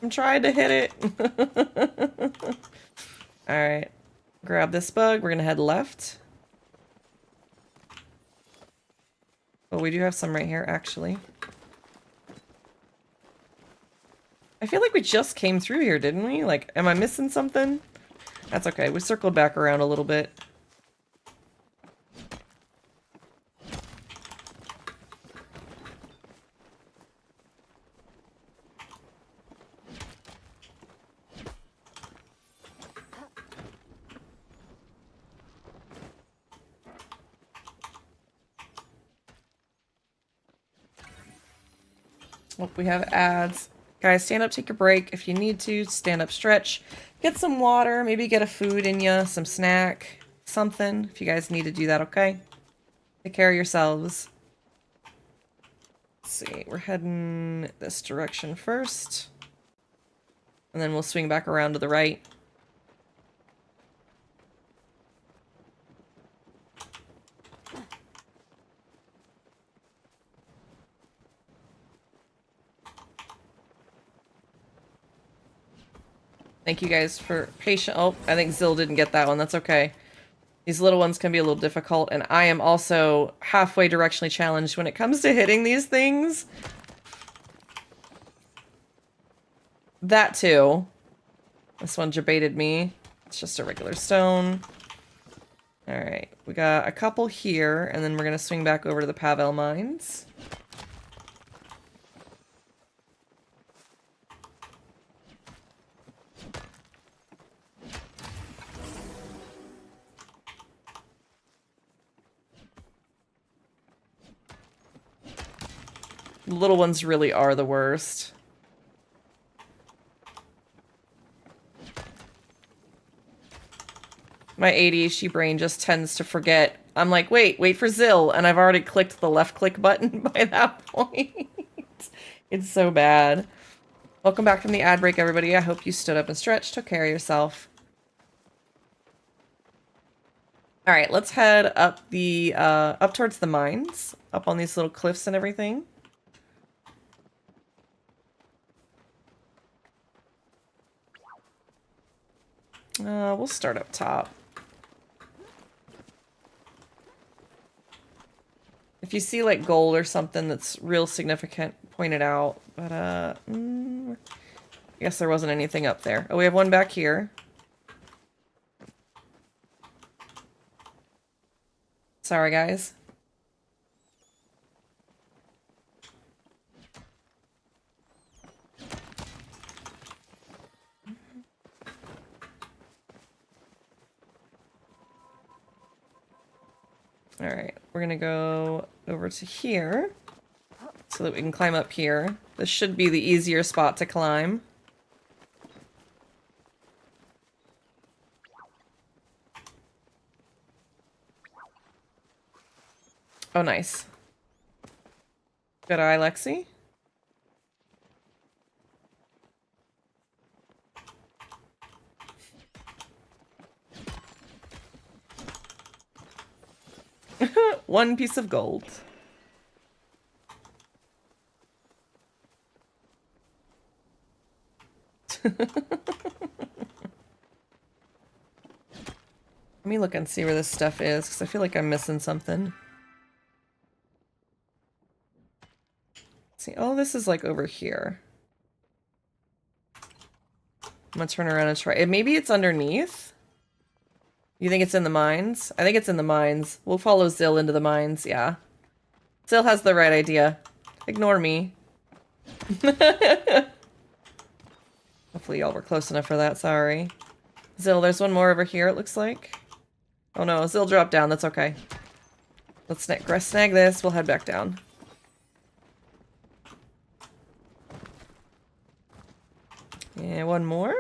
I'm trying to hit it. Alright. Grab this bug. We're gonna head left. Oh, we do have some right here, actually. I feel like we just came through here, didn't we? Like, am I missing something? That's okay. We circled back around a little bit. Oh, we have ads. Guys, stand up, take a break. If you need to, stand up, stretch. Get some water, maybe get a food in you, some snack, something. If you guys need to do that, okay? Take care of yourselves. Let's see, we're heading this direction first. And then we'll swing back around to the right. Thank you guys for patient. Oh, I think Zill didn't get that one. That's okay. These little ones can be a little difficult, and I am also halfway directionally challenged when it comes to hitting these things. That too. This one jebaited me. It's just a regular stone. Alright, we got a couple here, and then we're gonna swing back over to the Pavel mines. The little ones really are the worst. My ADHD brain just tends to forget. I'm like, wait for Zill, and I've already clicked the left click button by that point. It's so bad. Welcome back from the ad break, everybody. I hope you stood up and stretched, took care of yourself. All right, let's head up the up towards the mines, up on these little cliffs and everything. We'll start up top. If you see like gold or something that's real significant, point it out. But I guess there wasn't anything up there. Oh, we have one back here. Sorry, guys. All right, we're gonna go over to here so that we can climb up here. This should be the easier spot to climb. Oh, nice. Good eye, Lexi. One piece of gold. Let me look and see where this stuff is, because I feel like I'm missing something. See, oh, this is like over here. I'm gonna turn around and try. Maybe it's underneath? You think it's in the mines? I think it's in the mines. We'll follow Zill into the mines, yeah. Zill has the right idea. Ignore me. Hopefully y'all were close enough for that, sorry. Zill, there's one more over here, it looks like. Oh no, Zill dropped down, that's okay. Let's snag this, we'll head back down. Yeah, one more.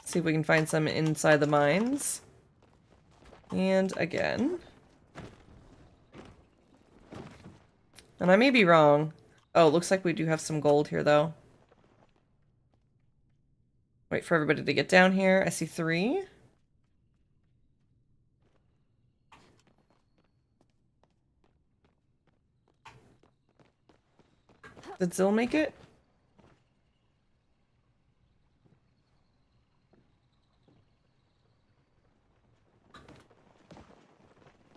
See if we can find some inside the mines. And again. And I may be wrong. Oh, looks like we do have some gold here, though. Wait for everybody to get down here. I see 3. Did Zill make it?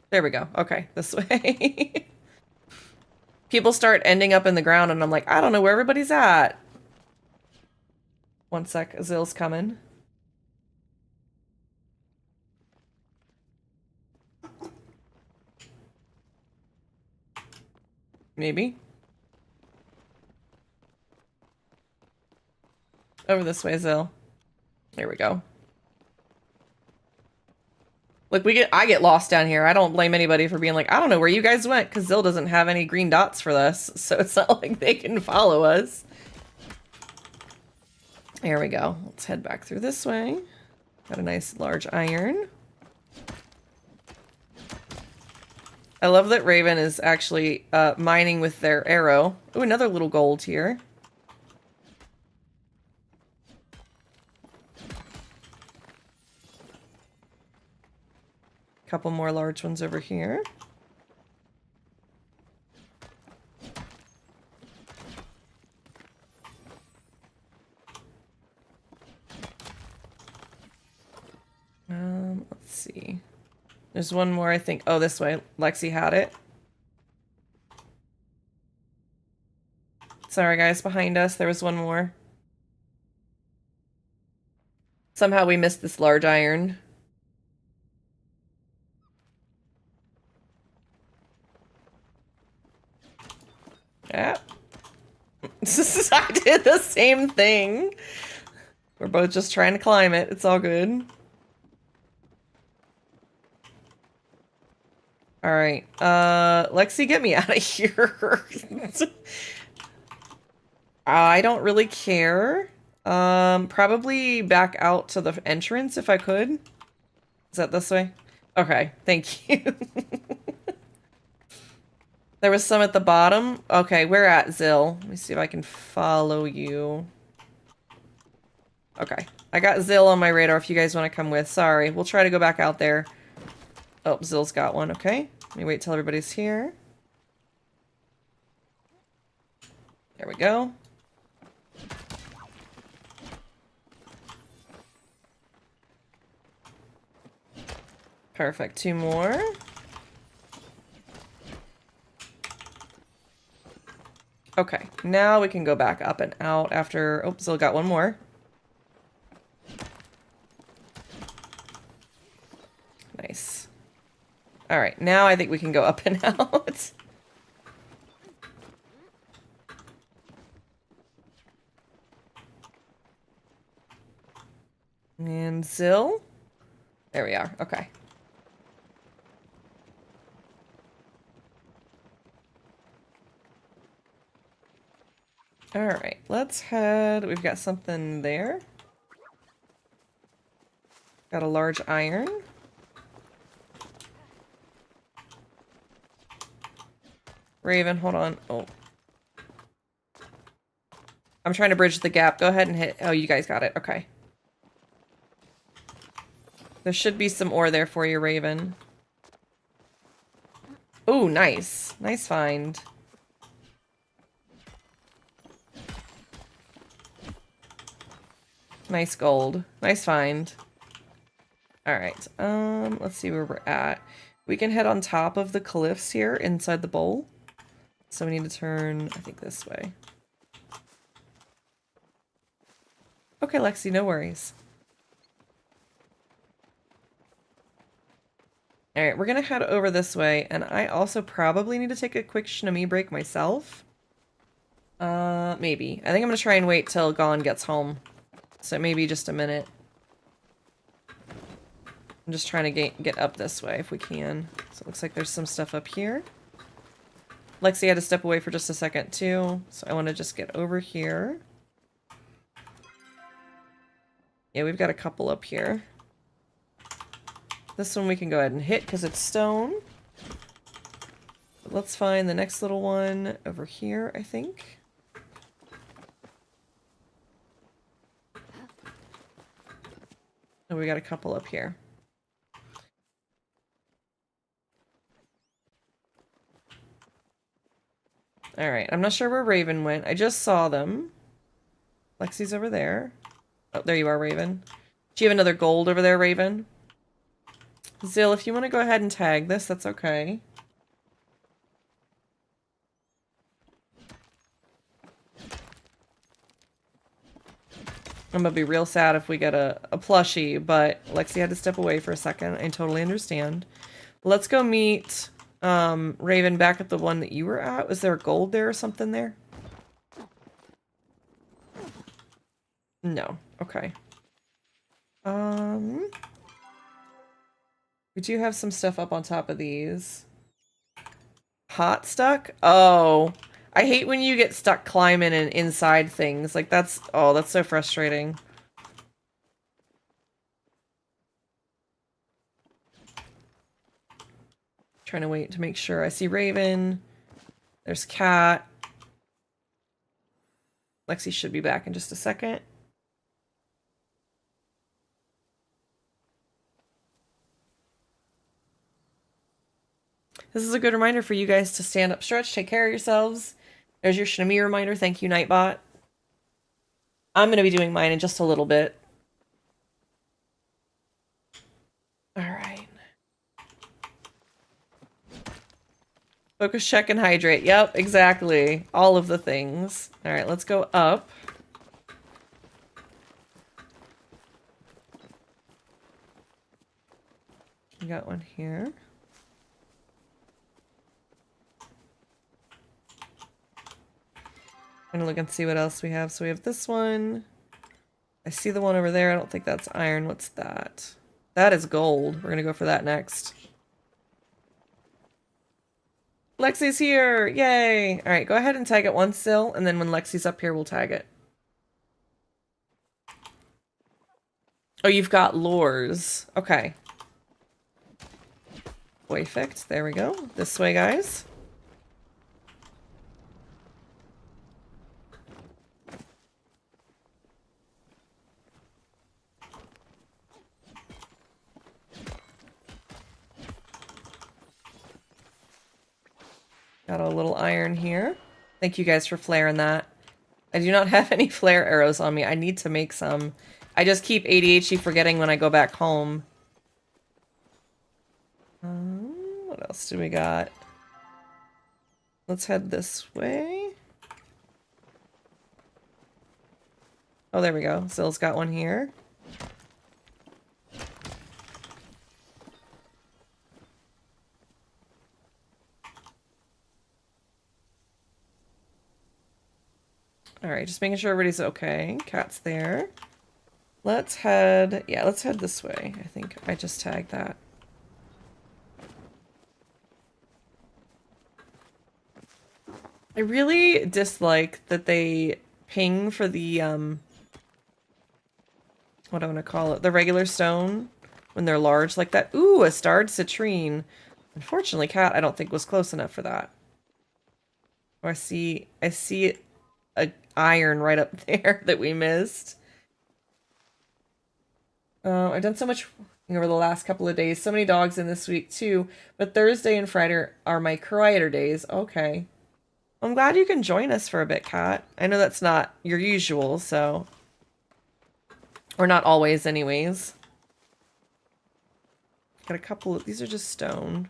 There we go. Okay, this way. People start ending up in the ground and I'm like, I don't know where everybody's at. One sec, Zill's coming. Maybe. Over this way, Zill. There we go. Look, I get lost down here. I don't blame anybody for being like, I don't know where you guys went, because Zill doesn't have any green dots for us, so it's not like they can follow us. There we go. Let's head back through this way. Got a nice large iron. I love that Raven is actually mining with their arrow. Oh, another little gold here. Couple more large ones over here. Let's see. There's one more, I think. Oh, this way. Lexi had it. Sorry, guys, behind us. There was one more. Somehow we missed this large iron. Yeah. I did the same thing. We're both just trying to climb it. It's all good. All right. Lexi, get me out of here. I don't really care. Probably back out to the entrance if I could. Is that this way? Okay, thank you. There was some at the bottom. Okay, we're at Zill. Let me see if I can follow you. Okay, I got Zill on my radar if you guys want to come with. Sorry, we'll try to go back out there. Oh, Zill's got one. Okay, let me wait till everybody's here. There we go. Perfect, 2 more. Okay, now we can go back up and out after... Oh, Zill got one more. Nice. Alright, now I think we can go up and out. And Zill? There we are, okay. All right, let's head. We've got something there. Got a large iron. Raven, hold on. Oh. I'm trying to bridge the gap. Go ahead and hit. Oh, you guys got it. Okay. There should be some ore there for you, Raven. Oh, nice. Nice find. Nice gold. Nice find. Alright, let's see where we're at. We can head on top of the cliffs here inside the bowl. So we need to turn, I think, this way. Okay, Lexi, no worries. Alright, we're gonna head over this way, and I also probably need to take a quick Shnami break myself. Maybe. I think I'm gonna try and wait till Gon gets home. So maybe just a minute. I'm just trying to get up this way if we can. So it looks like there's some stuff up here. Lexi had to step away for just a second too, so I want to just get over here. Yeah, we've got a couple up here. This one we can go ahead and hit because it's stone. But let's find the next little one over here, I think. Oh, we got a couple up here. Alright, I'm not sure where Raven went. I just saw them. Lexi's over there. Oh, there you are, Raven. Do you have another gold over there, Raven? Zill, if you want to go ahead and tag this, that's okay. I'm gonna be real sad if we get a plushie, but Lexi had to step away for a second. I totally understand. Let's go meet Raven back at the one that you were at. Was there gold there or something there? No. Okay. We do have some stuff up on top of these. Hot stuck? Oh. I hate when you get stuck climbing and inside things. Like that's so frustrating. Trying to wait to make sure. I see Raven. There's Cat. Lexi should be back in just a second. This is a good reminder for you guys to stand up, stretch, take care of yourselves. There's your Shnami reminder. Thank you, Nightbot. I'm going to be doing mine in just a little bit. All right. Focus, check, and hydrate. Yep, exactly. All of the things. All right, let's go up. We got one here. I'm gonna look and see what else we have. So we have this one. I see the one over there. I don't think that's iron. What's that? That is gold. We're gonna go for that next. Lexi's here! Yay! Alright, go ahead and tag it once, Sil, and then when Lexi's up here, we'll tag it. Oh, you've got lures. Okay. Perfect. There we go. This way, guys. Got a little iron here. Thank you guys for flaring that. I do not have any flare arrows on me. I need to make some. I just keep ADHD forgetting when I go back home. What else do we got? Let's head this way. Oh, there we go. Zill's got one here. Alright, just making sure everybody's okay. Cat's there. Let's head... Yeah, let's head this way. I think I just tagged that. I really dislike that they ping for the, what do I want to call it? The regular stone when they're large like that. Ooh, a starred citrine. Unfortunately, cat, I don't think was close enough for that. Oh, I see a iron right up there that we missed. I've done so much over the last couple of days. So many dogs in this week too. But Thursday and Friday are my quieter days. Okay. I'm glad you can join us for a bit, Kat. I know that's not your usual, so... Or not always, anyways. Got a couple of... These are just stone.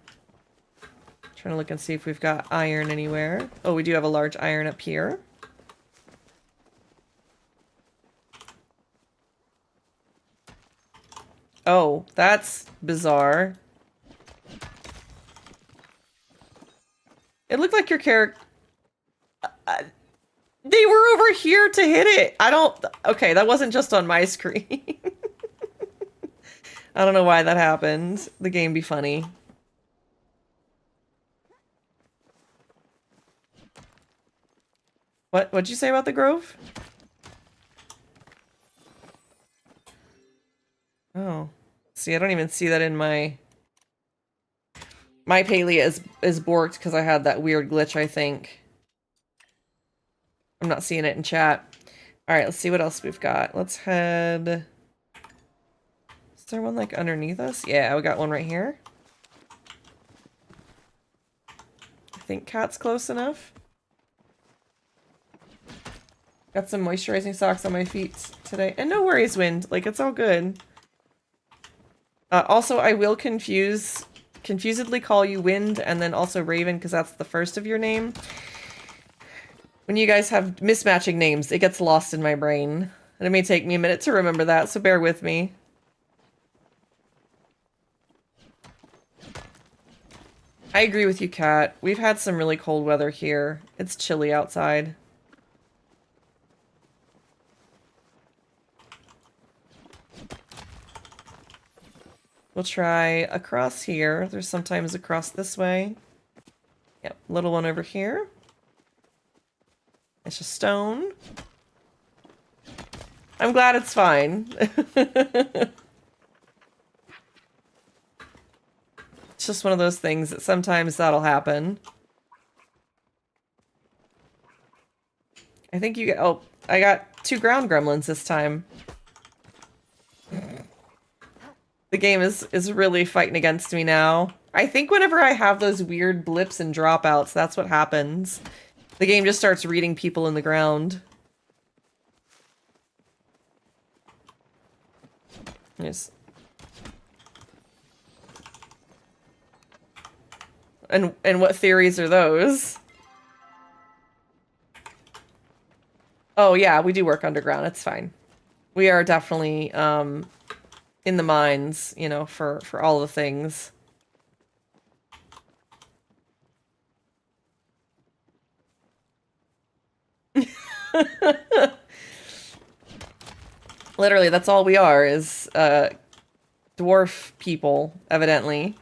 Trying to look and see if we've got iron anywhere. Oh, we do have a large iron up here. Oh, that's bizarre. It looked like your character... they were over here to hit it. I don't... Okay, that wasn't just on my screen. I don't know why that happened. The game be funny. What'd you say about the grove? Oh. See, I don't even see that in my... My Palia is borked because I had that weird glitch, I think. I'm not seeing it in chat. Alright, let's see what else we've got. Let's head... Is there one, like, underneath us? Yeah, we got one right here. I think Cat's close enough. Got some moisturizing socks on my feet today. And no worries, Wind. Like, it's all good. Also, I will confusedly call you Wind and then also Raven because that's the first of your name. When you guys have mismatching names, it gets lost in my brain. And it may take me a minute to remember that, so bear with me. I agree with you, Kat. We've had some really cold weather here. It's chilly outside. We'll try across here. There's sometimes across this way. Yep, little one over here. It's just stone. I'm glad it's fine. It's just one of those things that sometimes that'll happen. I think you get... Oh, I got 2 ground gremlins this time. The game is really fighting against me now. I think whenever I have those weird blips and dropouts, that's what happens. The game just starts reading people in the ground. Yes. And what theories are those? Oh yeah, we do work underground. It's fine. We are definitely in the mines, you know, for all the things. Literally, that's all we are, is dwarf people, evidently.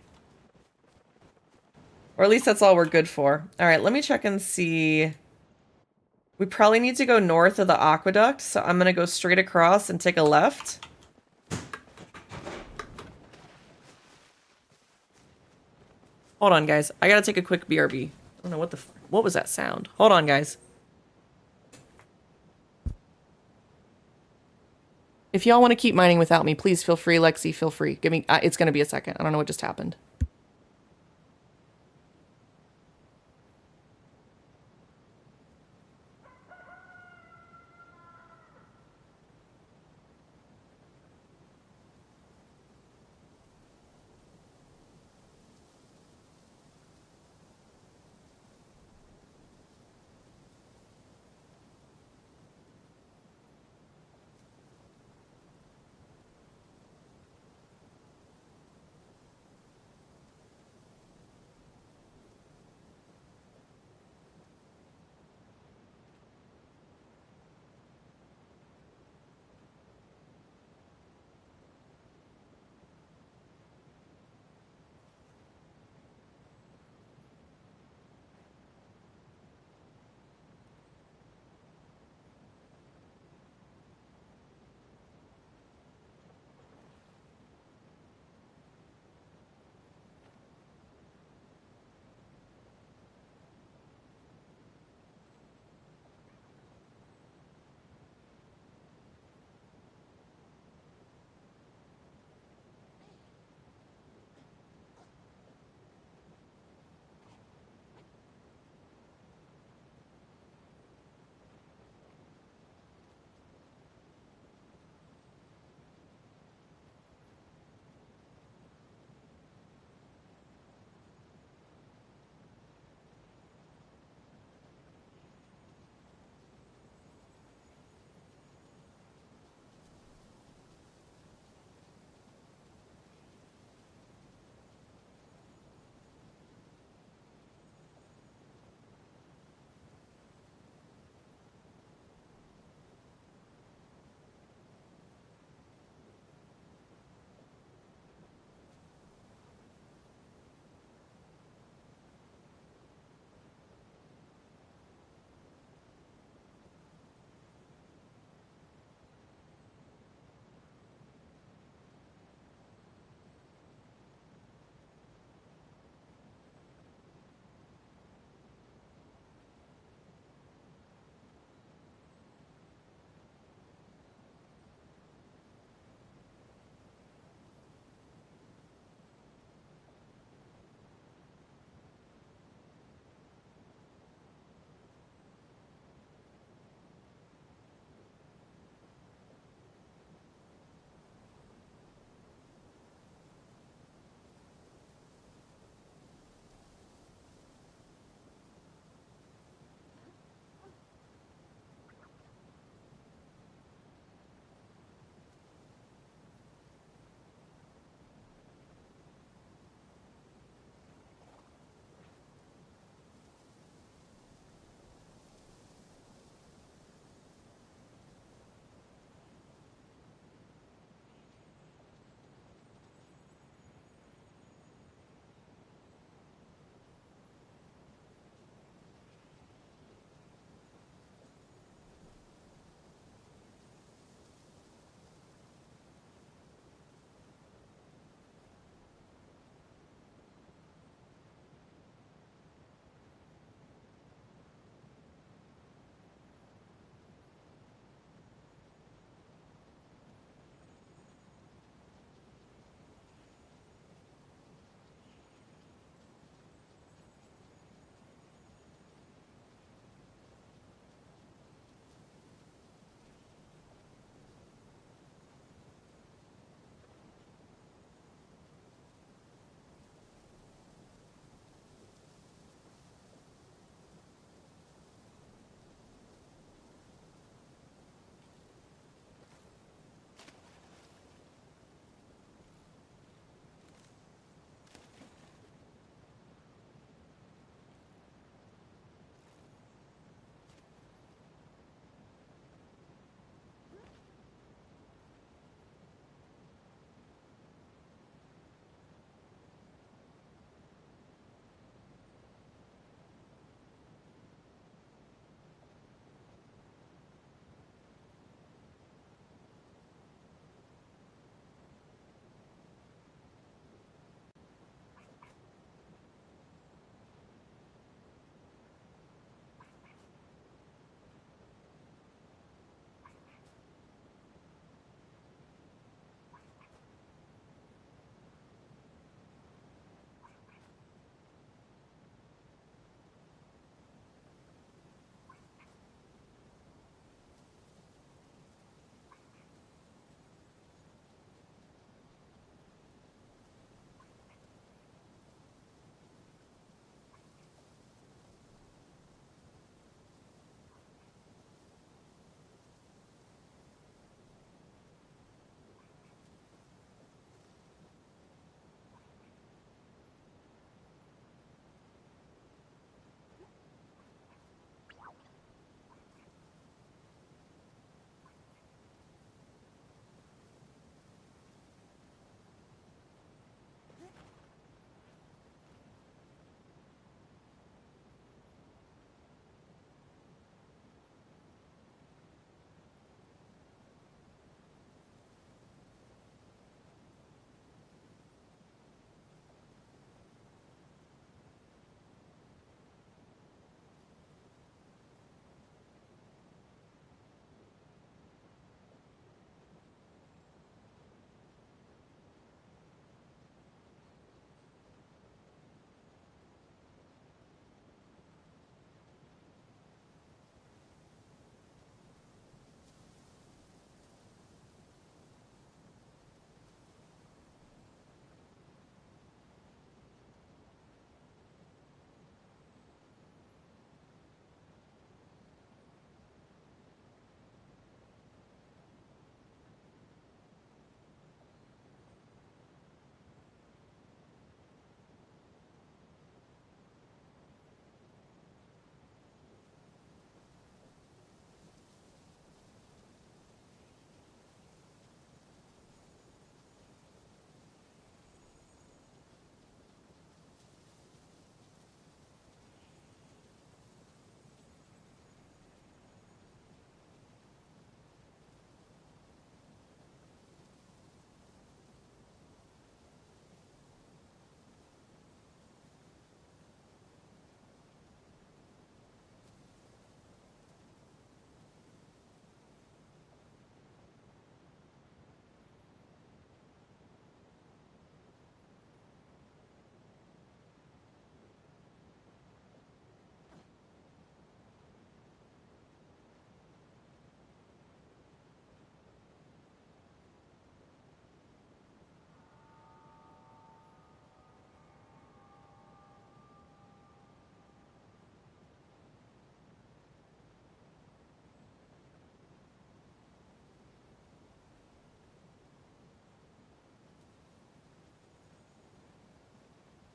Or at least that's all we're good for. Alright, let me check and see. We probably need to go north of the aqueduct, so I'm gonna go straight across and take a left. Hold on, guys. I gotta take a quick BRB. I don't know what was that sound? Hold on, guys. If y'all want to keep mining without me, please feel free. Lexi, feel free. Give me... it's gonna be a second. I don't know what just happened.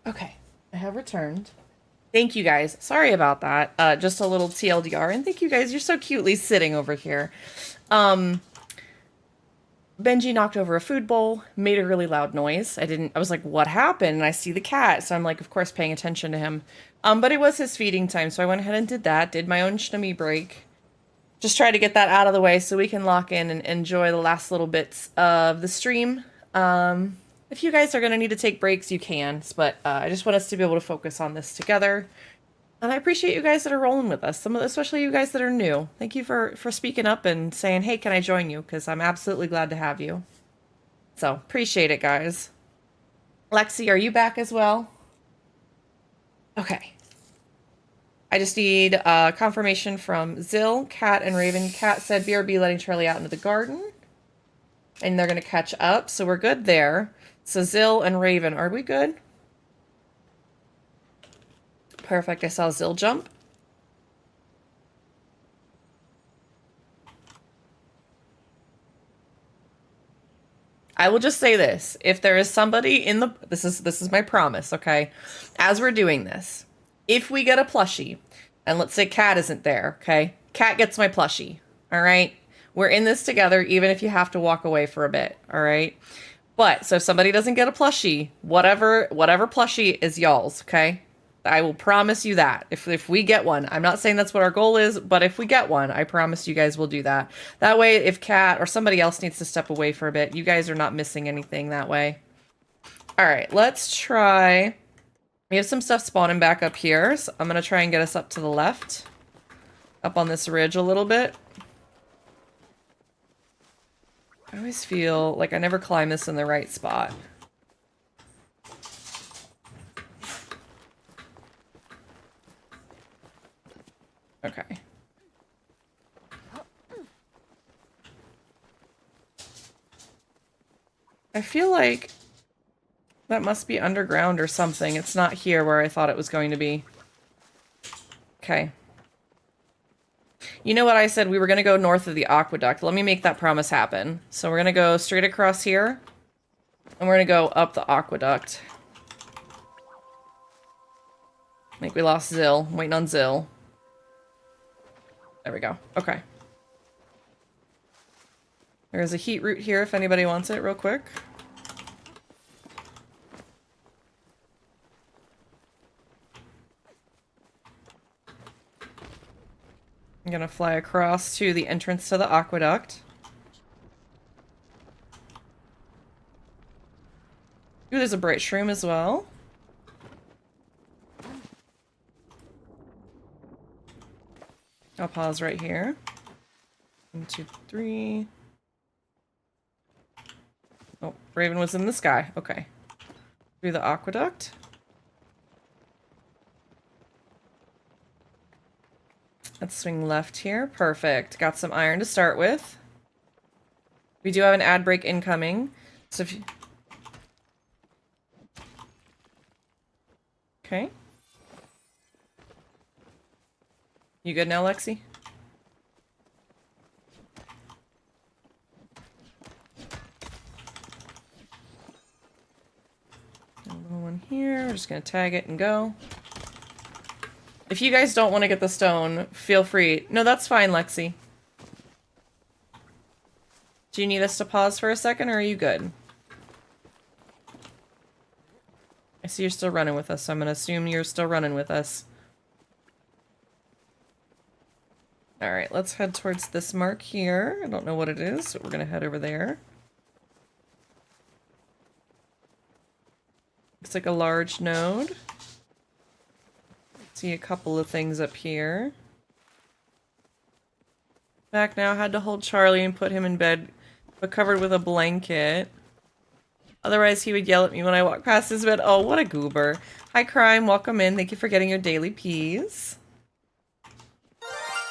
Okay, I have returned. Thank you guys. Sorry about that. Just a little TLDR, and thank you guys. You're so cutely sitting over here. Benji knocked over a food bowl, made a really loud noise. I was like, what happened? And I see the cat, so I'm like, of course, paying attention to him. But it was his feeding time, so I went ahead and did that, did my own shnummy break. Just try to get that out of the way so we can lock in and enjoy the last little bits of the stream. If you guys are going to need to take breaks, you can, but I just want us to be able to focus on this together. And I appreciate you guys that are rolling with us, especially you guys that are new. Thank you for speaking up and saying, hey, can I join you? Because I'm absolutely glad to have you. So, appreciate it, guys. Lexi, are you back as well? Okay. I just need confirmation from Zill, Kat, and Raven. Kat said BRB letting Charlie out into the garden. And they're going to catch up, so we're good there. So Zill and Raven, are we good? Perfect, I saw Zill jump. I will just say this. If there is somebody in the... This is my promise, okay? As we're doing this, if we get a plushie, and let's say Kat isn't there, okay? Kat gets my plushie, all right? We're in this together, even if you have to walk away for a bit, all right? But, so if somebody doesn't get a plushie, whatever plushie is y'all's, okay? I will promise you that. If we get one, I'm not saying that's what our goal is, but if we get one, I promise you guys will do that. That way, if Kat or somebody else needs to step away for a bit, you guys are not missing anything that way. All right, let's try. We have some stuff spawning back up here, so I'm going to try and get us up to the left. Up on this ridge a little bit. I always feel like I never climb this in the right spot. Okay. I feel like that must be underground or something. It's not here where I thought it was going to be. Okay. You know what I said? We were going to go north of the aqueduct. Let me make that promise happen. So we're going to go straight across here. And we're going to go up the aqueduct. I think we lost Zill. I'm waiting on Zill. There we go. Okay. There's a heat root here if anybody wants it real quick. I'm gonna fly across to the entrance to the aqueduct. Ooh, there's a bright shroom as well. I'll pause right here. 1, 2, 3. Oh, Raven was in the sky. Okay. Through the aqueduct. Let's swing left here. Perfect. Got some iron to start with. We do have an ad break incoming. So if you... Okay. You good now, Lexi? Another one here. We're just gonna tag it and go. If you guys don't want to get the stone, feel free. No, that's fine, Lexi. Do you need us to pause for a second, or are you good? I see you're still running with us, so I'm gonna assume you're still running with us. Alright, let's head towards this mark here. I don't know what it is, but we're gonna head over there. Looks like a large node. See a couple of things up here. Back now, had to hold Charlie and put him in bed, but covered with a blanket. Otherwise, he would yell at me when I walk past his bed. Oh, what a goober. Hi, Crime. Welcome in. Thank you for getting your daily peas.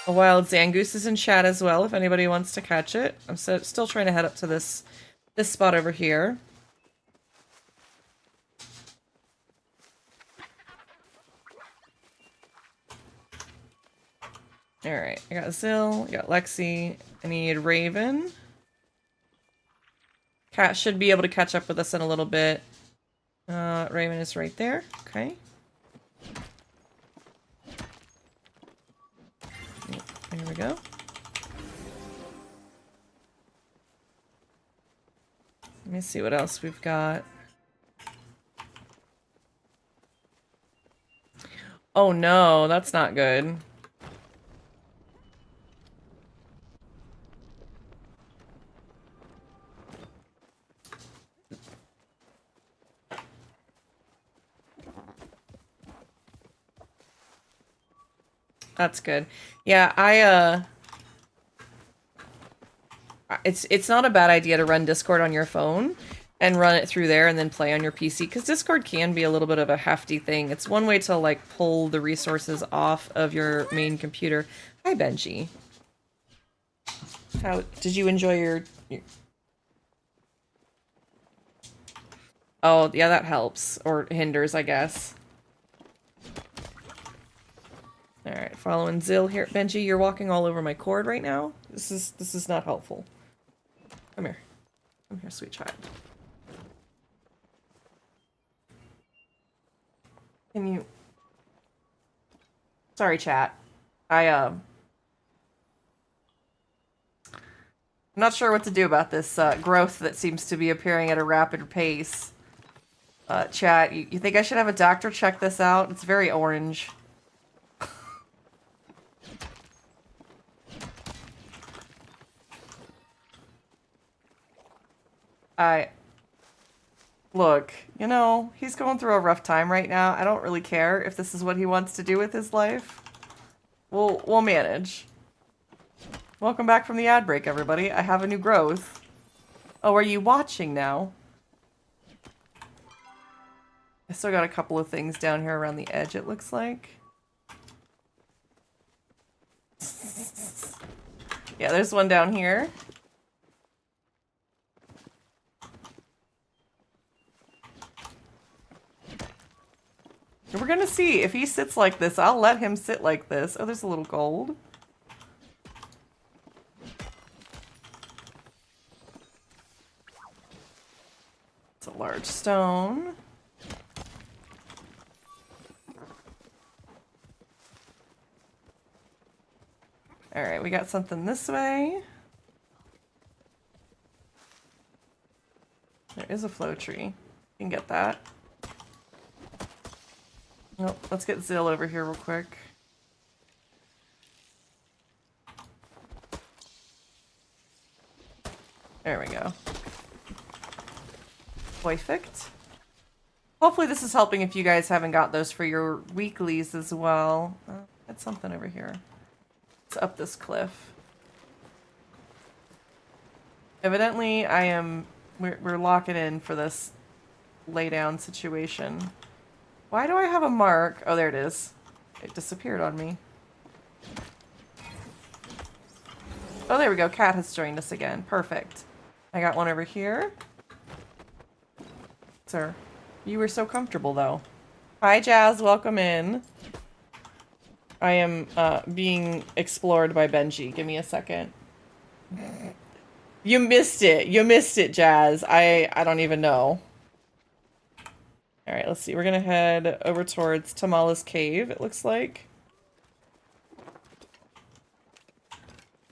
A wild Zangoose is in chat as well, if anybody wants to catch it. I'm still trying to head up to this spot over here. Alright, I got Zill, I got Lexi, I need Raven. Cat should be able to catch up with us in a little bit. Raymond is right there. Okay. There we go. Let me see what else we've got. Oh no, that's not good. That's good. Yeah, it's not a bad idea to run Discord on your phone and run it through there and then play on your PC, because Discord can be a little bit of a hefty thing. It's one way to like pull the resources off of your main computer. Hi Benji. How did you enjoy your... Oh, yeah, that helps. Or hinders, I guess. Alright, following Zill here. Benji, you're walking all over my cord right now. This is not helpful. Come here. Come here, sweet child. Can you... Sorry, chat. I'm not sure what to do about this growth that seems to be appearing at a rapid pace. Chat, you think I should have a doctor check this out? It's very orange. Look, you know, he's going through a rough time right now. I don't really care if this is what he wants to do with his life. We'll manage. Welcome back from the ad break, everybody. I have a new growth. Oh, are you watching now? I still got a couple of things down here around the edge, it looks like. Yeah, there's one down here. We're gonna see. If he sits like this, I'll let him sit like this. Oh, there's a little gold. It's a large stone. Alright, we got something this way. There is a flow tree. You can get that. Nope, let's get Zill over here real quick. There we go. Perfect. Hopefully this is helping if you guys haven't got those for your weeklies as well. Got something over here. It's up this cliff. Evidently, we're locking in for this laydown situation. Why do I have a mark? Oh, there it is. It disappeared on me. Oh, there we go. Cat has joined us again. Perfect. I got one over here. Sir, you were so comfortable, though. Hi, Jazz. Welcome in. I am being explored by Benji. Give me a second. You missed it. You missed it, Jazz. I don't even know. Alright, let's see. We're gonna head over towards Tamala's cave, it looks like.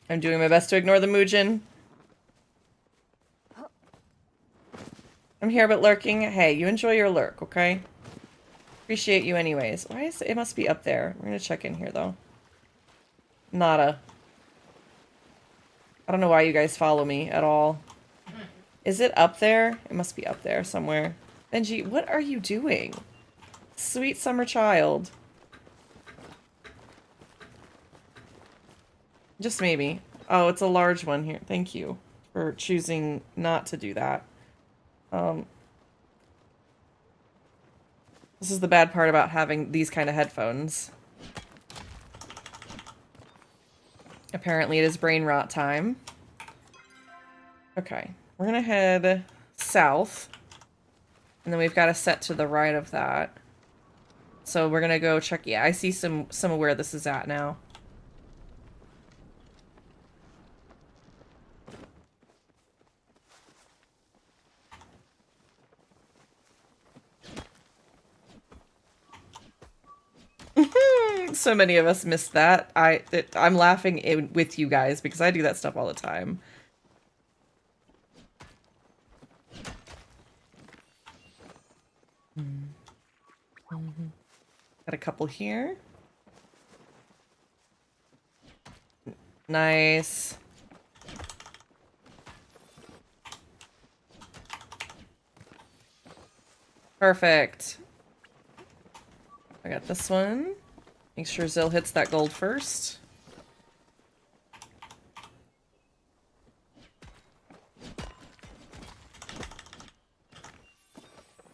I'm doing my best to ignore the Muujin. I'm here but lurking. Hey, you enjoy your lurk, okay? Appreciate you anyways. Why is it must be up there. We're gonna check in here though. Nada. I don't know why you guys follow me at all. Is it up there? It must be up there somewhere. Benji, what are you doing? Sweet summer child. Just maybe. Oh, it's a large one here. Thank you for choosing not to do that. This is the bad part about having these kind of headphones. Apparently it is brain rot time. Okay, we're gonna head south. And then we've got a set to the right of that. So we're gonna go check. Yeah, I see some of where this is at now. So many of us missed that. I'm laughing with you guys because I do that stuff all the time. Got a couple here. Nice. Perfect. I got this one. Make sure Zill hits that gold first.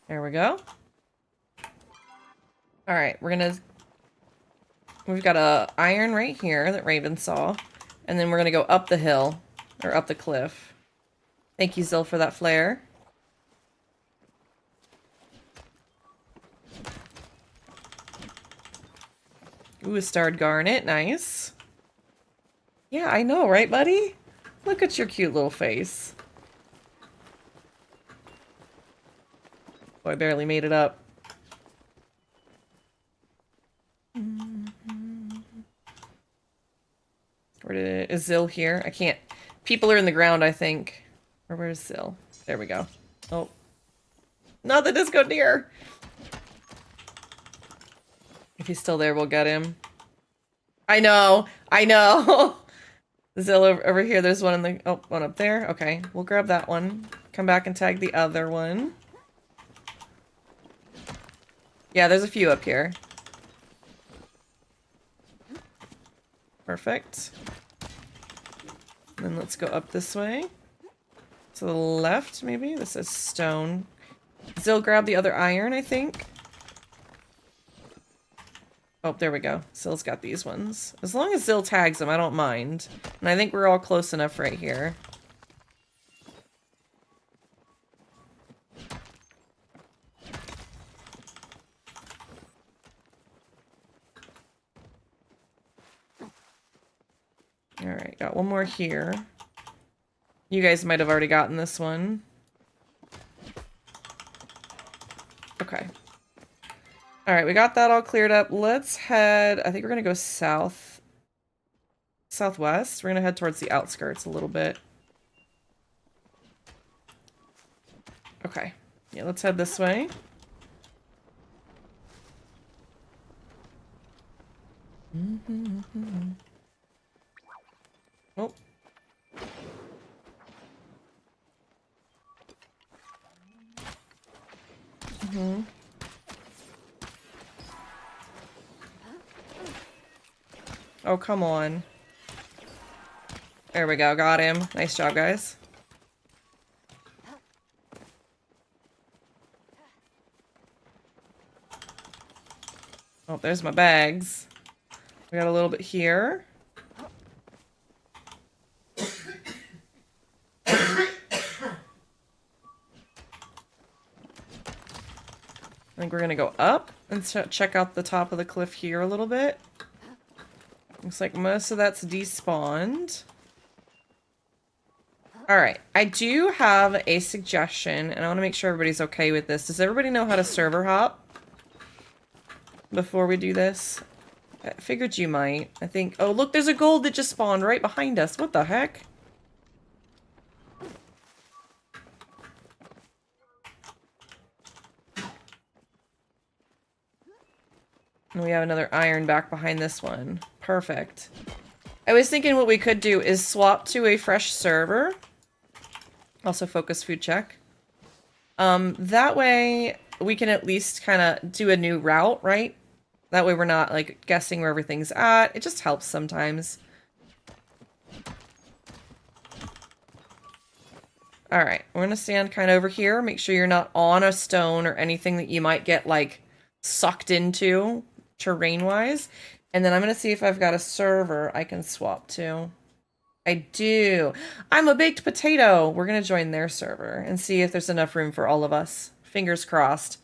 There we go. All right, we've got a iron right here that Raven saw, and then we're gonna go up the hill, or up the cliff. Thank you, Zill, for that flare. Ooh, a starred garnet, nice. Yeah, I know, right, buddy? Look at your cute little face. Oh, I barely made it up. Is Zill here? I can't. People are in the ground, I think. Or where's Zill? There we go. Oh. Not the disco deer! If he's still there, we'll get him. I know! I know! Zill over here, there's one in the... Oh, one up there. Okay, we'll grab that one. Come back and tag the other one. Yeah, there's a few up here. Perfect. Then let's go up this way. To the left, maybe? This is stone. Zill grab the other iron, I think. Oh, there we go. Zill's got these ones. As long as Zill tags them, I don't mind. And I think we're all close enough right here. Alright, got one more here. You guys might have already gotten this one. Okay. Alright, we got that all cleared up. Let's head... I think we're gonna go south. Southwest. We're gonna head towards the outskirts a little bit. Okay. Yeah, let's head this way. Oh. Oh, come on. There we go. Got him. Nice job, guys. Oh, there's my bags. We got a little bit here. I think we're gonna go up and check out the top of the cliff here a little bit. Looks like most of that's despawned. Alright, I do have a suggestion, and I want to make sure everybody's okay with this. Does everybody know how to server hop? Before we do this? I figured you might. I think... Oh, look, there's a gold that just spawned right behind us. What the heck? And we have another iron back behind this one. Perfect. I was thinking what we could do is swap to a fresh server. Also focus food check. That way we can at least kind of do a new route, right? That way we're not like guessing where everything's at. It just helps sometimes. Alright, we're gonna stand kind of over here. Make sure you're not on a stone or anything that you might get like sucked into terrain-wise. And then I'm gonna see if I've got a server I can swap to. I do. I'm a baked potato. We're gonna join their server and see if there's enough room for all of us. Fingers crossed.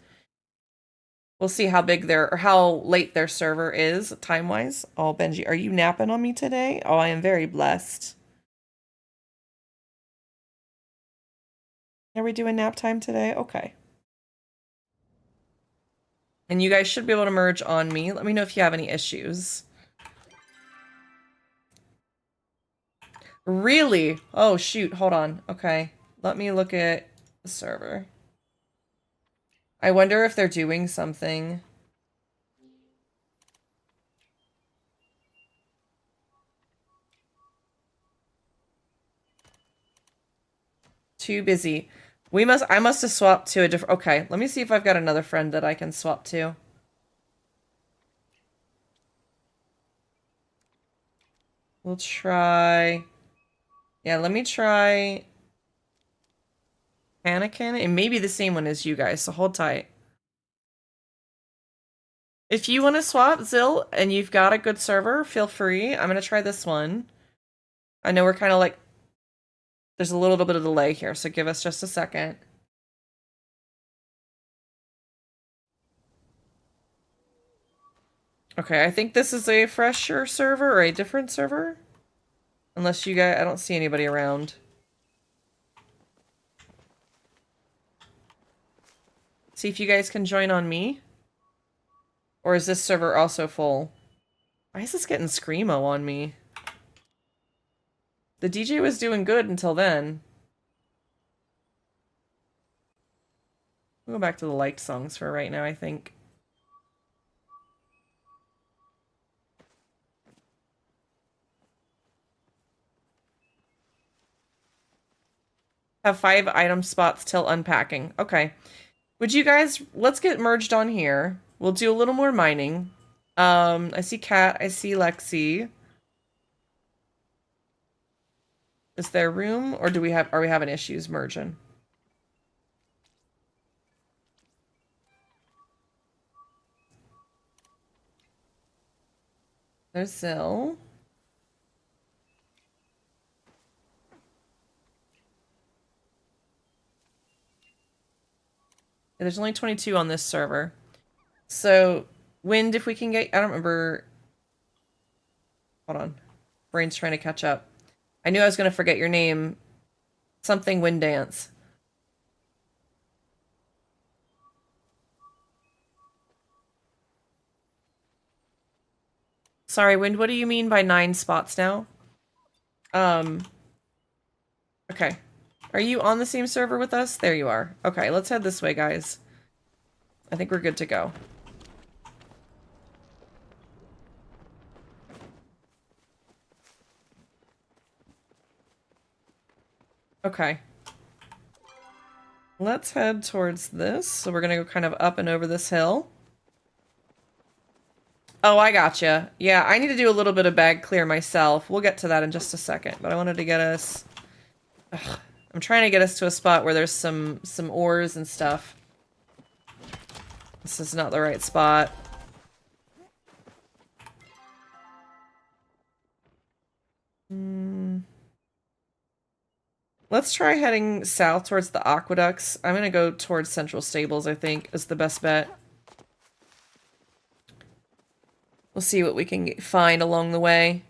We'll see how big or how late their server is time-wise. Oh, Benji, are you napping on me today? Oh, I am very blessed. Are we doing nap time today? Okay. And you guys should be able to merge on me. Let me know if you have any issues. Really? Oh, shoot. Hold on. Okay. Let me look at the server. I wonder if they're doing something. Too busy. I must have swapped to a different... Okay, let me see if I've got another friend that I can swap to. We'll try... Yeah, let me try... Anakin. It may be the same one as you guys, so hold tight. If you want to swap, Zill, and you've got a good server, feel free. I'm going to try this one. I know we're kind of like... There's a little bit of delay here, so give us just a second. Okay, I think this is a fresher server or a different server. Unless you guys... I don't see anybody around. See if you guys can join on me. Or is this server also full? Why is this getting screamo on me? The DJ was doing good until then. We'll go back to the liked songs for right now, I think. Have 5 item spots till unpacking. Okay. Would you guys... Let's get merged on here. We'll do a little more mining. I see Kat. I see Lexi. Is there room? Or are we having issues merging? There's Zill. There's only 22 on this server. So, Wind, if we can get... I don't remember... Hold on. Brain's trying to catch up. I knew I was going to forget your name. Something Wind Dance. Sorry, Wind, what do you mean by 9 spots now? Okay. Are you on the same server with us? There you are. Okay, let's head this way, guys. I think we're good to go. Okay. Let's head towards this. So we're gonna go kind of up and over this hill. Oh, I gotcha. Yeah, I need to do a little bit of bag clear myself. We'll get to that in just a second, but I wanted to get us... Ugh. I'm trying to get us to a spot where there's some ores and stuff. This is not the right spot. Let's try heading south towards the aqueducts. I'm gonna go towards Central Stables, I think, is the best bet. We'll see what we can find along the way.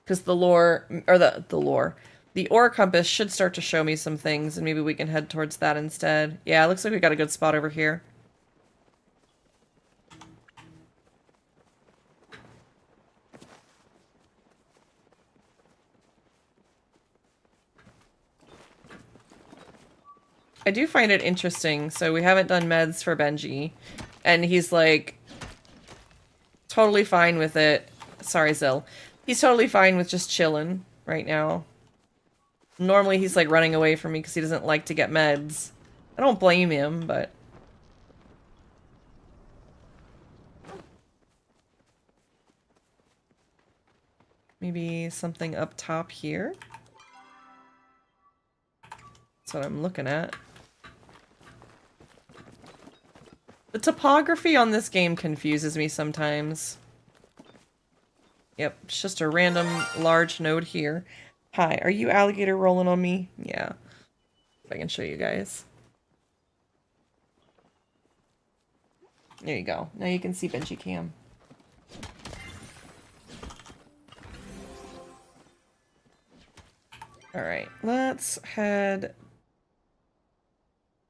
Because the lore, or the ore compass should start to show me some things, and maybe we can head towards that instead. Yeah, it looks like we got a good spot over here. I do find it interesting. So we haven't done meds for Benji, and he's like totally fine with it. Sorry, Zill. He's totally fine with just chilling right now. Normally he's like running away from me because he doesn't like to get meds. I don't blame him, but... Maybe something up top here? That's what I'm looking at. The topography on this game confuses me sometimes. Yep, it's just a random large node here. Hi, are you alligator rolling on me? Yeah. If I can show you guys. There you go. Now you can see Benji Cam. Alright, let's head...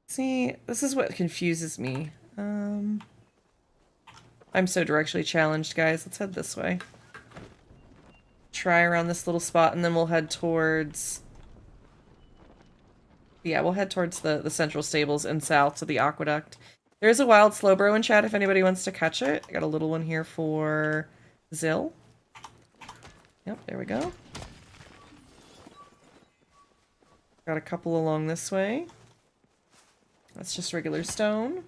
See, this is what confuses me. I'm so directionally challenged, guys. Let's head this way. Try around this little spot, and then we'll head towards... Yeah, we'll head towards the central stables and south to the aqueduct. There's a wild slowbro in chat if anybody wants to catch it. I got a little one here for Zill. Yep, there we go. Got a couple along this way. That's just regular stone.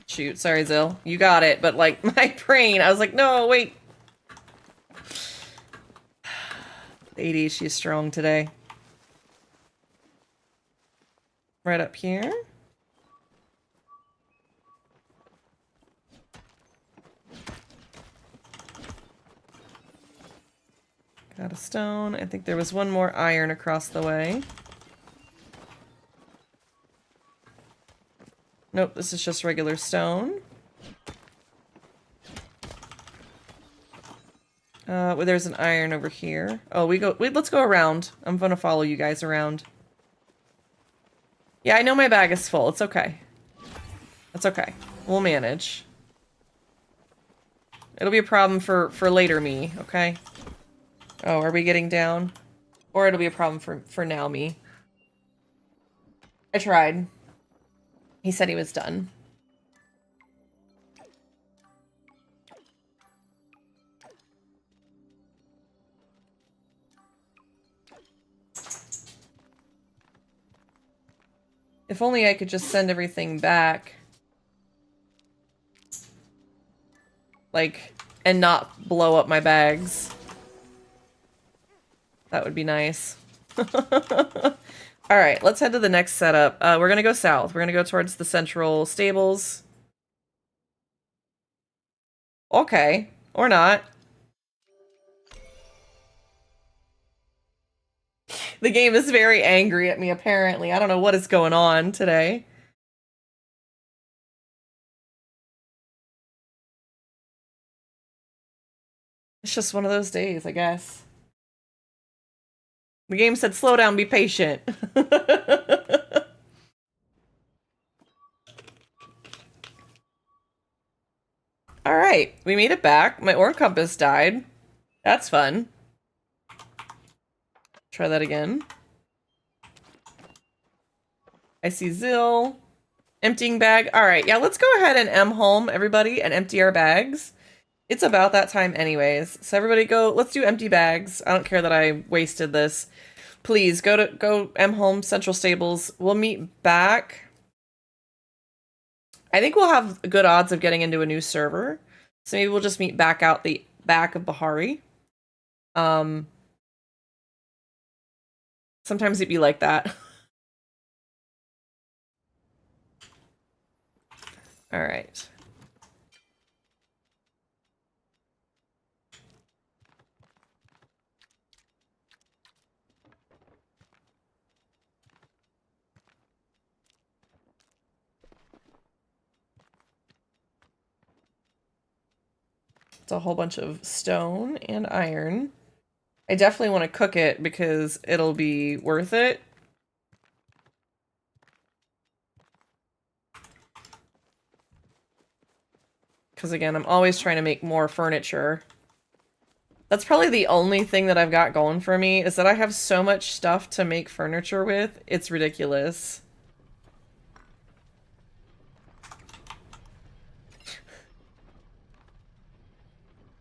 Shoot, sorry, Zill. You got it, but like my brain, I was like, no, wait. The ADHD is strong today. Right up here. Got a stone. I think there was one more iron across the way. Nope, this is just regular stone. Well, there's an iron over here. Oh, let's go around. I'm gonna follow you guys around. Yeah, I know my bag is full. It's okay. It's okay. We'll manage. It'll be a problem for later me, okay? Oh, are we getting down? Or it'll be a problem for now me. I tried. He said he was done. If only I could just send everything back. Like, and not blow up my bags. That would be nice. Alright, let's head to the next setup. We're gonna go south. We're gonna go towards the central stables. Okay. Or not. The game is very angry at me, apparently. I don't know what is going on today. It's just one of those days, I guess. The game said, slow down, be patient. Alright, we made it back. My ore compass died. That's fun. Try that again. I see Zill. Emptying bag. Alright, yeah, let's go ahead and home, everybody, and empty our bags. It's about that time anyways. So everybody go, let's do empty bags. I don't care that I wasted this. Please, go home, Central Stables. We'll meet back. I think we'll have good odds of getting into a new server. So maybe we'll just meet back out the back of Bahari. Sometimes it'd be like that. All right. It's a whole bunch of stone and iron. I definitely want to cook it because it'll be worth it. Because again, I'm always trying to make more furniture. That's probably the only thing that I've got going for me, is that I have so much stuff to make furniture with. It's ridiculous.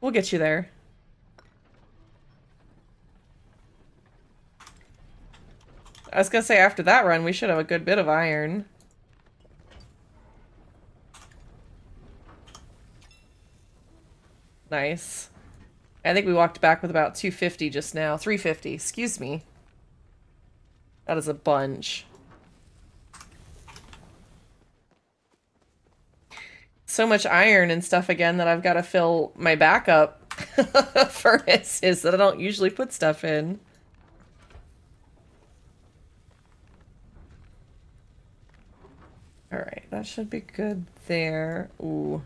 We'll get you there. I was gonna say, after that run, we should have a good bit of iron. Nice. I think we walked back with about 250 just now. 350, excuse me. That is a bunch. So much iron and stuff again that I've got to fill my backup furnaces that I don't usually put stuff in. Alright, that should be good there. Ooh.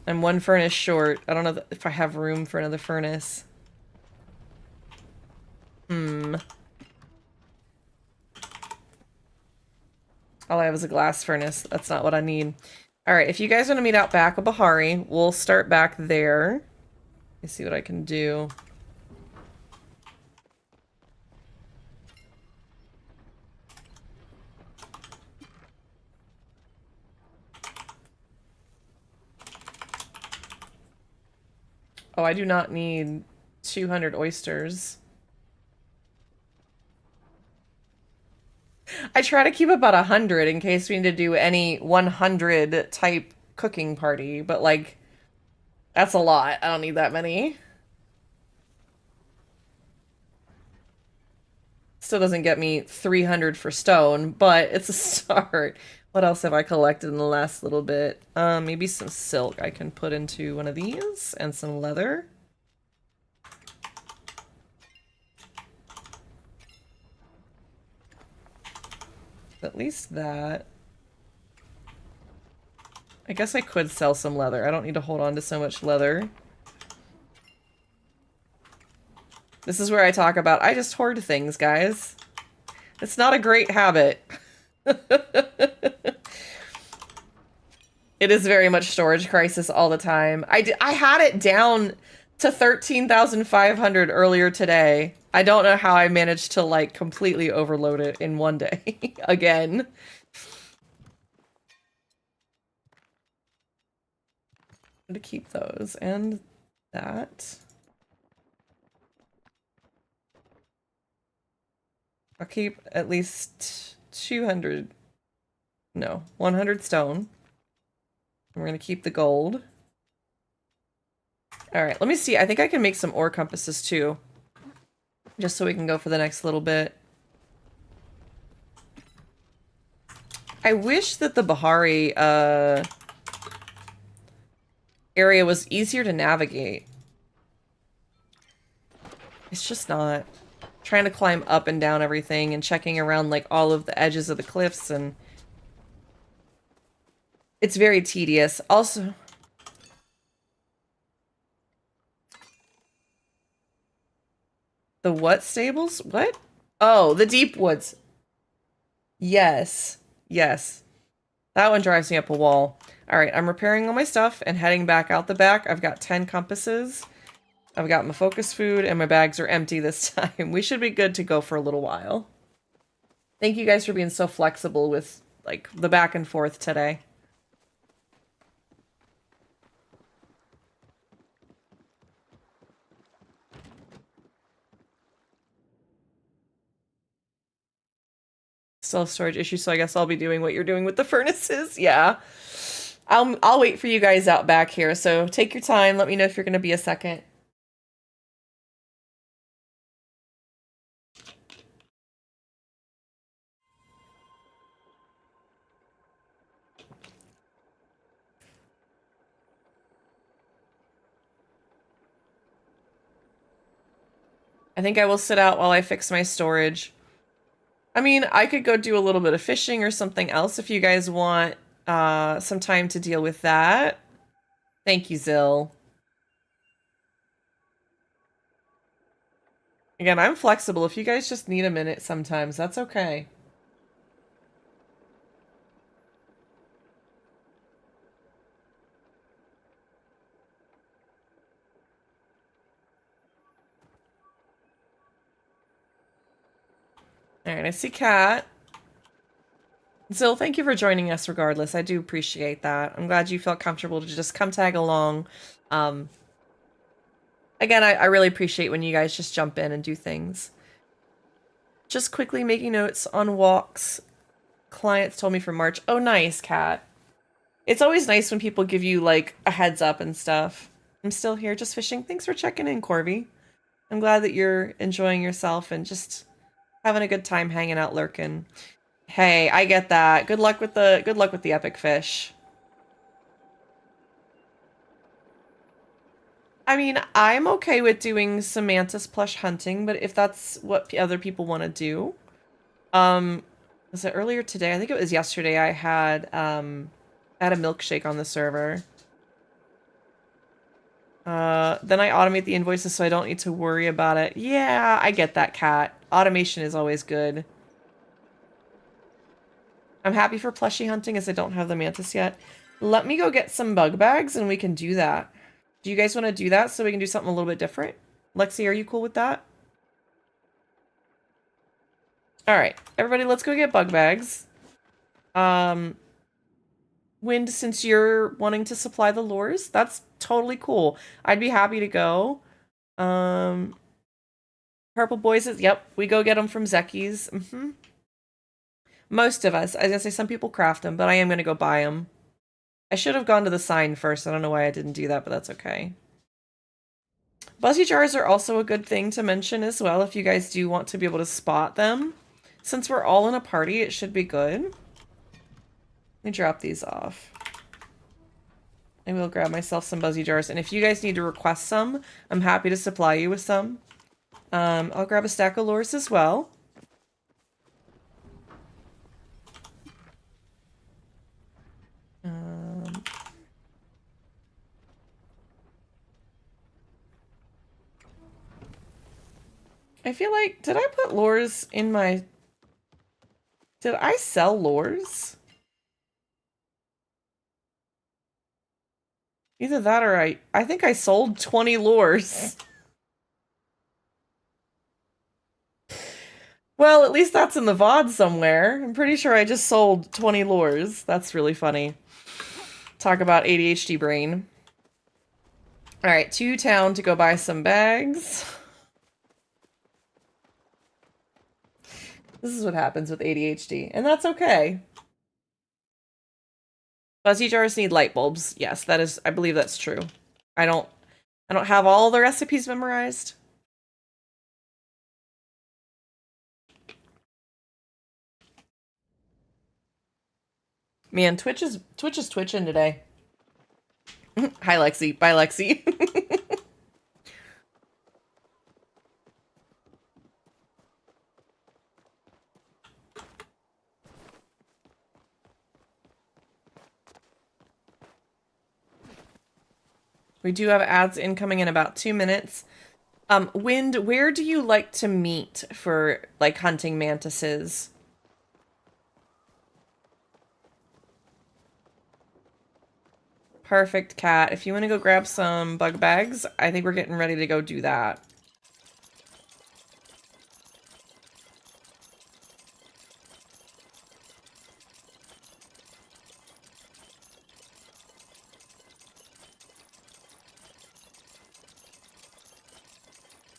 I'm one furnace short. I don't know if I have room for another furnace. All I have is a glass furnace. That's not what I need. Alright, if you guys want to meet out back of Bahari, we'll start back there. Let me see what I can do. Oh, I do not need 200 oysters. I try to keep about 100 in case we need to do any 100 type cooking party, but like, that's a lot. I don't need that many. Still doesn't get me 300 for stone, but it's a start. What else have I collected in the last little bit? Maybe some silk I can put into one of these, and some leather. At least that. I guess I could sell some leather. I don't need to hold on to so much leather. This is where I talk about, I just hoard things, guys. It's not a great habit. It is very much storage crisis all the time. I had it down to 13,500 earlier today. I don't know how I managed to, like, completely overload it in one day. Again. To keep those and that. I'll keep at least 200, no, 100 stone. We're gonna keep the gold. All right, let me see. I think I can make some ore compasses too, just so we can go for the next little bit. I wish that the Bahari area was easier to navigate. It's just not. Trying to climb up and down everything and checking around like all of the edges of the cliffs, and it's very tedious. Also, the what stables? What? Oh, the deep woods. Yes. Yes. That one drives me up a wall. All right, I'm repairing all my stuff and heading back out the back. I've got 10 compasses. I've got my focus food, and my bags are empty this time. We should be good to go for a little while. Thank you guys for being so flexible with, like, the back and forth today. Still storage issue, so I guess I'll be doing what you're doing with the furnaces. Yeah. I'll wait for you guys out back here, so take your time. Let me know if you're going to be a second. I think I will sit out while I fix my storage. I mean, I could go do a little bit of fishing or something else if you guys want some time to deal with that. Thank you, Zill. Again, I'm flexible. If you guys just need a minute sometimes, that's okay. Alright, I see Kat. Zill, thank you for joining us regardless. I do appreciate that. I'm glad you felt comfortable to just come tag along. Again, I really appreciate when you guys just jump in and do things. Just quickly making notes on walks. Clients told me for March. Oh, nice, Kat. It's always nice when people give you, like, a heads up and stuff. I'm still here just fishing. Thanks for checking in, Corby. I'm glad that you're enjoying yourself and just having a good time hanging out, lurking. Hey, I get that. Good luck with the epic fish. I mean, I'm okay with doing some mantis plush hunting, but if that's what other people want to do. Was it earlier today? I think it was yesterday I had a milkshake on the server. Then I automate the invoices so I don't need to worry about it. Yeah, I get that, Cat. Automation is always good. I'm happy for plushie hunting as I don't have the mantis yet. Let me go get some bug bags and we can do that. Do you guys want to do that so we can do something a little bit different? Lexi, are you cool with that? Alright, everybody, let's go get bug bags. Wind, since you're wanting to supply the lures, that's totally cool. I'd be happy to go. Purple boys, yep, we go get them from Zeki's. Most of us. I was gonna say some people craft them, but I am gonna go buy them. I should have gone to the sign first. I don't know why I didn't do that, but that's okay. Buzzy jars are also a good thing to mention as well if you guys do want to be able to spot them. Since we're all in a party, it should be good. Let me drop these off. I will grab myself some buzzy jars, and if you guys need to request some, I'm happy to supply you with some. I'll grab a stack of lures as well. I feel like, did I put lures in my... Did I sell lures? Either that or I think I sold 20 lures. Well, at least that's in the VOD somewhere. I'm pretty sure I just sold 20 lures. That's really funny. Talk about ADHD brain. Alright, to town to go buy some bags. This is what happens with ADHD, and that's okay. Buzzy jars need light bulbs. Yes, that is, I believe that's true. I don't have all the recipes memorized. Man, Twitch is twitching today. Hi, Lexi. Bye, Lexi. We do have ads incoming in about 2 minutes. Wind, where do you like to meet for, like, hunting mantises? Perfect, Cat. If you want to go grab some bug bags, I think we're getting ready to go do that.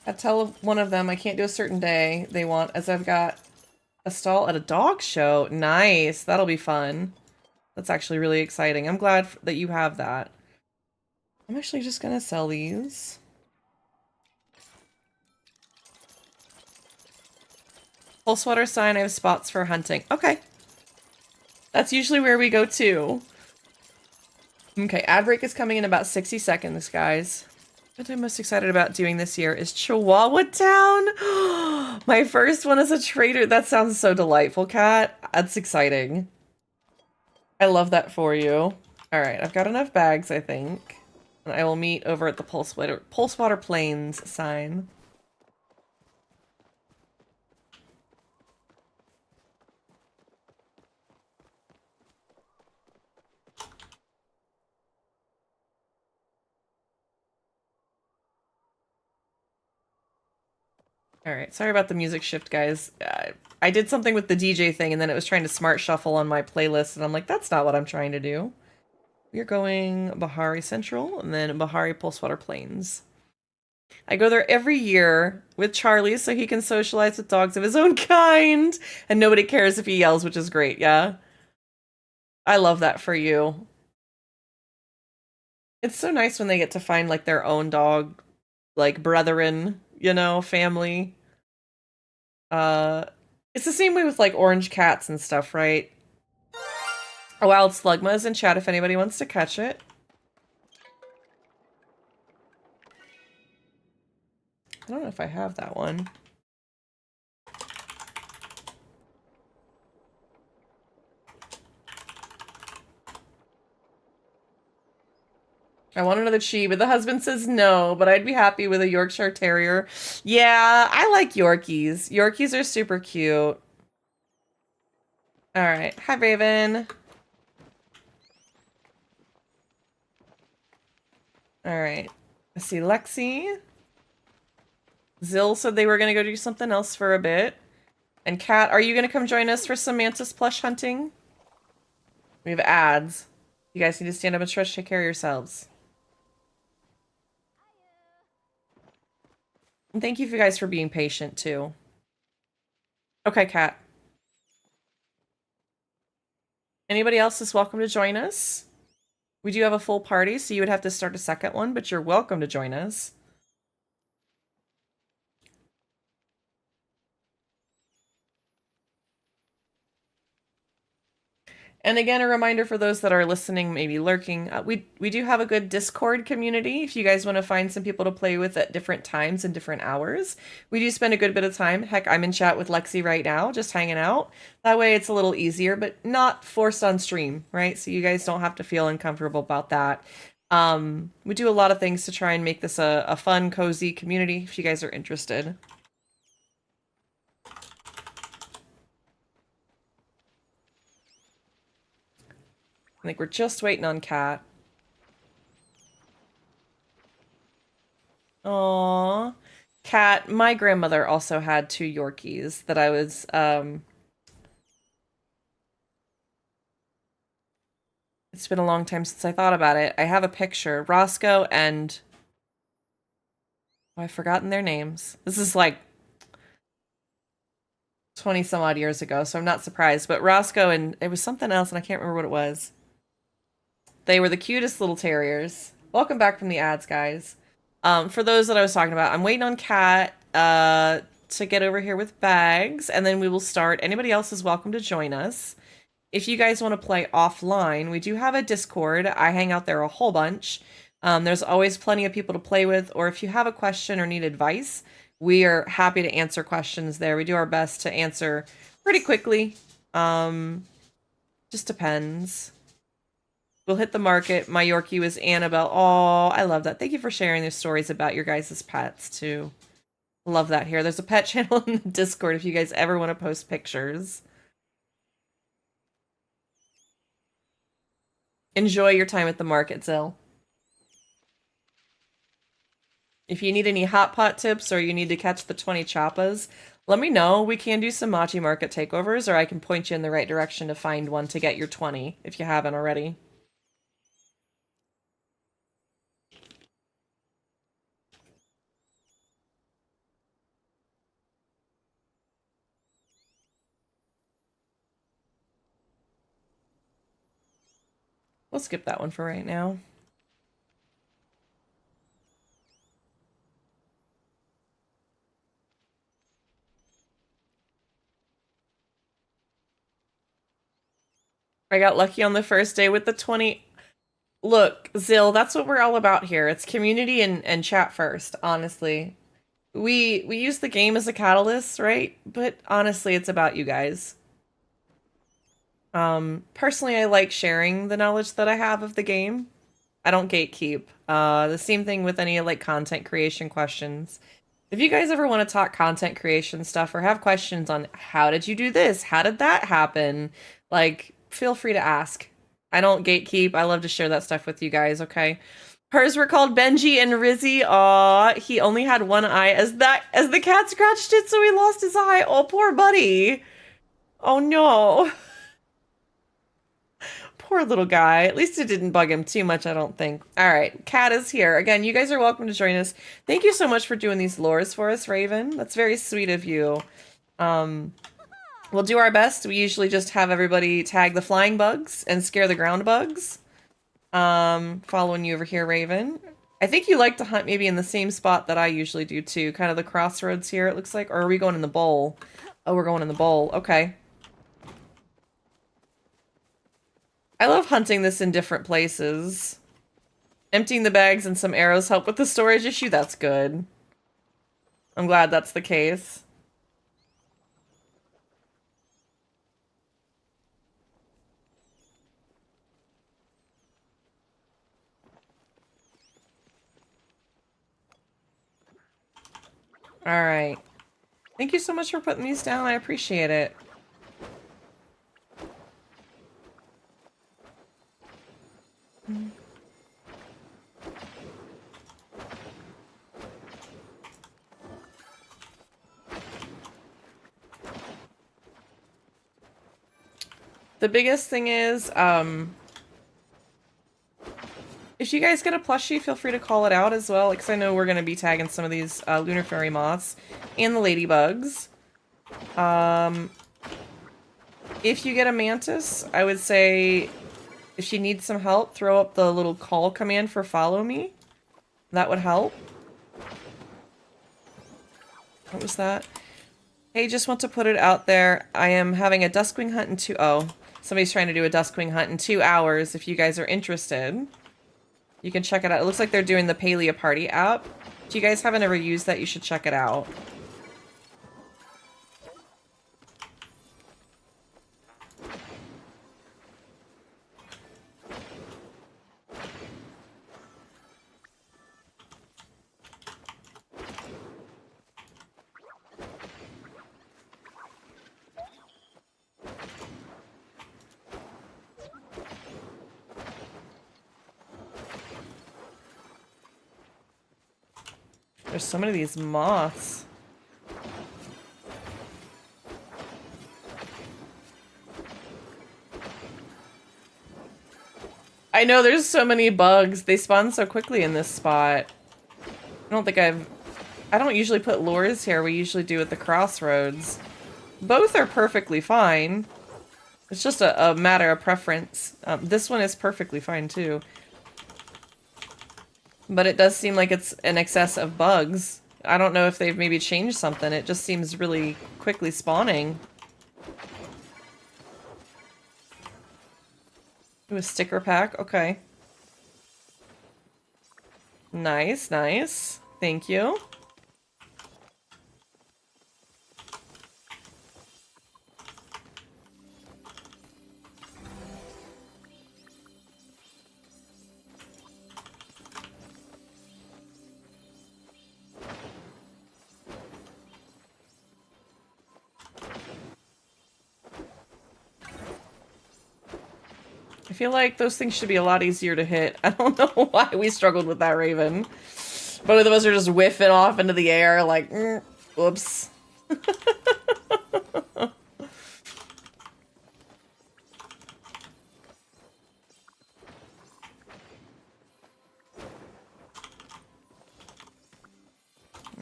I tell one of them I can't do a certain day they want, as I've got a stall at a dog show. Nice. That'll be fun. That's actually really exciting. I'm glad that you have that. I'm actually just gonna sell these. Full sweater sign, I have spots for hunting. Okay. That's usually where we go to. Okay, ad break is coming in about 60 seconds, guys. What I'm most excited about doing this year is Chihuahua Town. My first one as a trader. That sounds so delightful, Kat. That's exciting. I love that for you. All right, I've got enough bags, I think. And I will meet over at the Pulsewater Plains sign. All right, sorry about the music shift, guys. I did something with the DJ thing, and then it was trying to smart shuffle on my playlist, and I'm like, that's not what I'm trying to do. We're going Bahari Central, and then Bahari Pulsewater Plains. I go there every year with Charlie so he can socialize with dogs of his own kind, and nobody cares if he yells, which is great, yeah? I love that for you. It's so nice when they get to find, like, their own dog, like, brethren, you know, family. It's the same way with, like, orange cats and stuff, right? A wild slugma is in chat if anybody wants to catch it. I don't know if I have that one. I want another chi, but the husband says no, but I'd be happy with a Yorkshire Terrier. Yeah, I like Yorkies. Yorkies are super cute. All right. Hi, Raven. All right. I see Lexi. Zill said they were going to go do something else for a bit. And Kat, are you going to come join us for some mantis plush hunting? We have ads. You guys need to stand up and stretch, take care of yourselves. And thank you guys for being patient, too. Okay, Kat. Anybody else is welcome to join us. We do have a full party, so you would have to start a second one, but you're welcome to join us. And again, a reminder for those that are listening, maybe lurking, we do have a good Discord community. If you guys want to find some people to play with at different times and different hours, we do spend a good bit of time. Heck, I'm in chat with Lexi right now, just hanging out. That way it's a little easier, but not forced on stream, right? So you guys don't have to feel uncomfortable about that. We do a lot of things to try and make this a fun, cozy community if you guys are interested. I think we're just waiting on Kat. Aww. Kat, my grandmother also had 2 Yorkies that I was, it's been a long time since I thought about it. I have a picture. Roscoe and... Oh, I've forgotten their names. This is like 20 some odd years ago, so I'm not surprised. But Roscoe and it was something else, and I can't remember what it was. They were the cutest little terriers. Welcome back from the ads, guys. For those that I was talking about, I'm waiting on Kat to get over here with bags, and then we will start. Anybody else is welcome to join us. If you guys want to play offline, we do have a Discord. I hang out there a whole bunch. There's always plenty of people to play with, or if you have a question or need advice, we are happy to answer questions there. We do our best to answer pretty quickly. Just depends. We'll hit the market. My Yorkie was Annabelle. Oh, I love that. Thank you for sharing the stories about your guys' pets, too. Love that here. There's a pet channel in the Discord if you guys ever want to post pictures. Enjoy your time at the market, Zill. If you need any hot pot tips or you need to catch the 20 chappas, let me know. We can do some Machi Market takeovers, or I can point you in the right direction to find one to get your 20 if you haven't already. We'll skip that one for right now. I got lucky on the first day with the 20. Look, Zill, that's what we're all about here. It's community and chat first, honestly. We use the game as a catalyst, right? But honestly, it's about you guys. Personally, I like sharing the knowledge that I have of the game. I don't gatekeep. The same thing with any like content creation questions. If you guys ever want to talk content creation stuff or have questions on how did you do this? How did that happen? Like, feel free to ask. I don't gatekeep. I love to share that stuff with you guys, okay? Hers were called Benji and Rizzy. Aw, he only had one eye as the cat scratched it, so he lost his eye. Oh, poor buddy. Oh no. Poor little guy. At least it didn't bug him too much, I don't think. All right, Kat is here. Again, you guys are welcome to join us. Thank you so much for doing these lures for us, Raven. That's very sweet of you. We'll do our best. We usually just have everybody tag the flying bugs and scare the ground bugs. Following you over here, Raven. I think you like to hunt maybe in the same spot that I usually do too. Kind of the crossroads here, it looks like. Or are we going in the bowl? Oh, we're going in the bowl. Okay. I love hunting this in different places. Emptying the bags and some arrows help with the storage issue. That's good. I'm glad that's the case. Alright. Thank you so much for putting these down. I appreciate it. The biggest thing is, if you guys get a plushie, feel free to call it out as well, because I know we're going to be tagging some of these lunar fairy moths and the ladybugs. If you get a mantis, I would say if she needs some help, throw up the little call command for follow me. That would help. What was that? Hey, just want to put it out there. I am having a duskwing hunt in somebody's trying to do a duskwing hunt in 2 hours. If you guys are interested, you can check it out. It looks like they're doing the Palia Party app. If you guys haven't ever used that, you should check it out. There's so many of these moths. I know, there's so many bugs. They spawn so quickly in this spot. I don't usually put lures here. We usually do at the crossroads. Both are perfectly fine. It's just a matter of preference. This one is perfectly fine too. But it does seem like it's an excess of bugs. I don't know if they've maybe changed something. It just seems really quickly spawning. Ooh, a sticker pack. Okay. Nice, nice. Thank you. I feel like those things should be a lot easier to hit. I don't know why we struggled with that raven. Both of us are just whiffing off into the air like, whoops.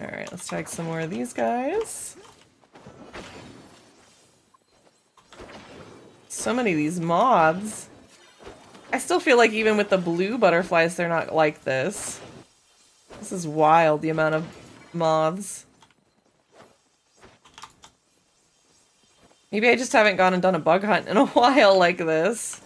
Alright, let's tag some more of these guys. So many of these moths. I still feel like even with the blue butterflies, they're not like this. This is wild, the amount of moths. Maybe I just haven't gone and done a bug hunt in a while like this.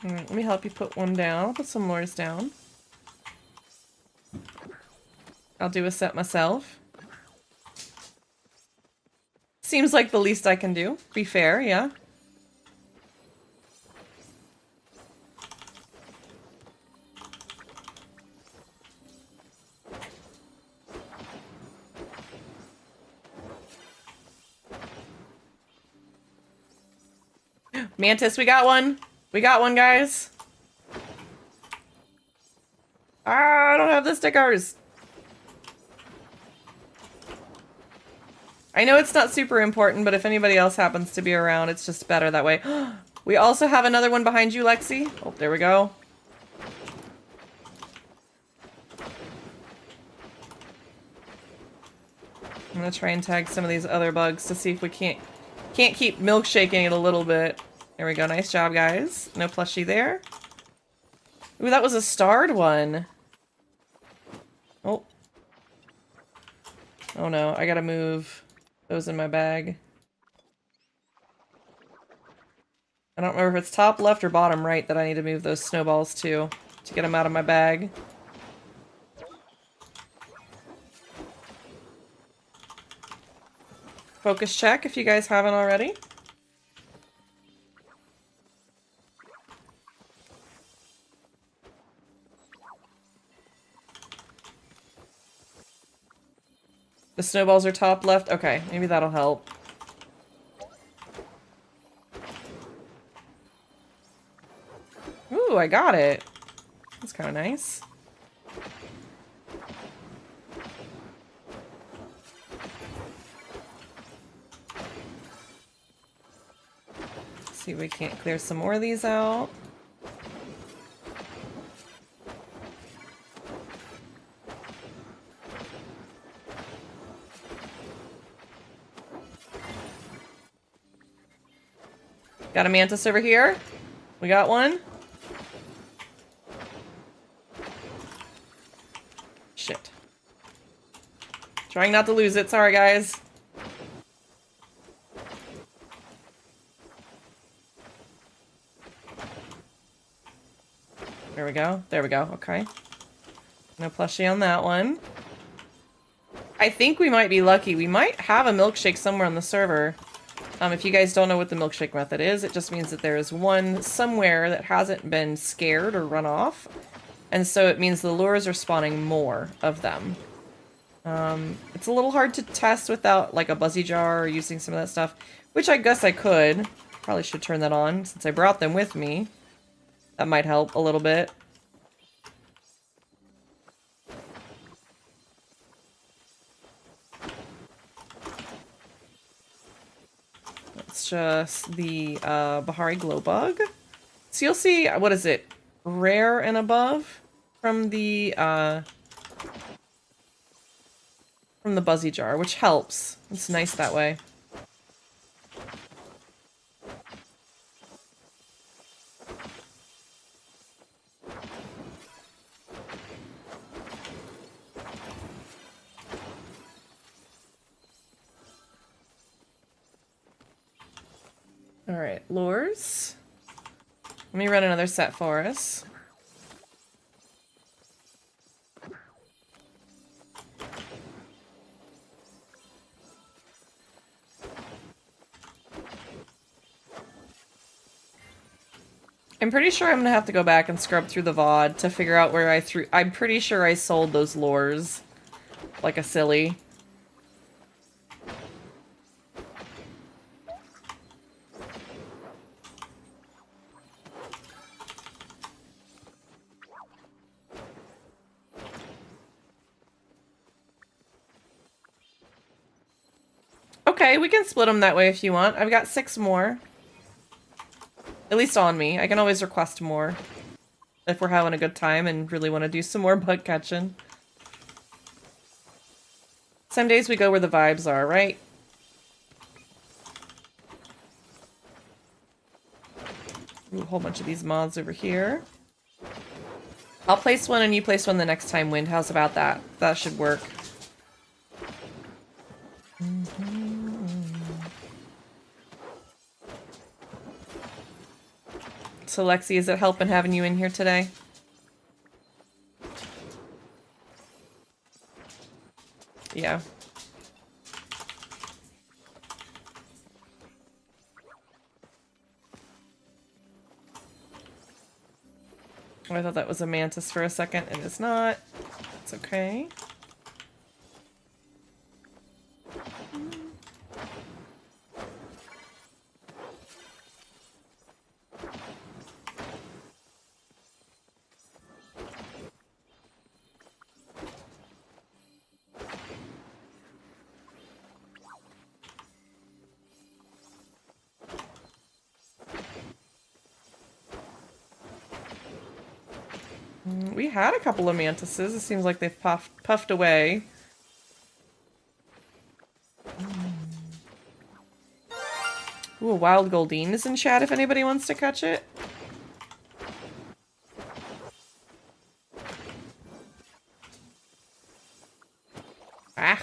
Alright, let me help you put one down. I'll put some lures down. I'll do a set myself. Seems like the least I can do. Be fair, yeah. Mantis, we got one! We got one, guys! Ah, I don't have the stickers! I know it's not super important, but if anybody else happens to be around, it's just better that way. We also have another one behind you, Lexi. Oh, there we go. I'm gonna try and tag some of these other bugs to see if we can't keep milkshaking it a little bit. There we go. Nice job, guys. No plushie there. Ooh, that was a starred one. Oh. Oh no, I gotta move those in my bag. I don't remember if it's top left or bottom right that I need to move those snowballs to get them out of my bag. focus check if you guys haven't already. The snowballs are top left. Okay, maybe that'll help. Ooh, I got it. That's kind of nice. Let's see if we can't clear some more of these out. Got a mantis over here. We got one. Shit. Trying not to lose it. Sorry, guys. There we go. There we go. Okay. No plushie on that one. I think we might be lucky. We might have a milkshake somewhere on the server. If you guys don't know what the milkshake method is, it just means that there is one somewhere that hasn't been scared or run off. And so it means the lures are spawning more of them. It's a little hard to test without like a buzzy jar or using some of that stuff, which I guess I could. Probably should turn that on since I brought them with me. That might help a little bit. It's just the Bahari glow bug. So you'll see, what is it? Rare and above from the buzzy jar, which helps. It's nice that way. Alright, lures. Let me run another set for us. I'm pretty sure I'm gonna have to go back and scrub through the VOD to figure out where I threw. I'm pretty sure I sold those lures like a silly. Okay, we can split them that way if you want. I've got 6 more. At least on me. I can always request more if we're having a good time and really want to do some more bug catching. Some days we go where the vibes are, right? Ooh, a whole bunch of these moths over here. I'll place one and you place one the next time, Wind. How's about that? That should work. So Lexi, is it helping having you in here today? Yeah. Oh, I thought that was a mantis for a second. It is not. It's okay. We had a couple of mantises. It seems like they've puffed away. Ooh, a wild Goldeen is in chat if anybody wants to catch it. Ah.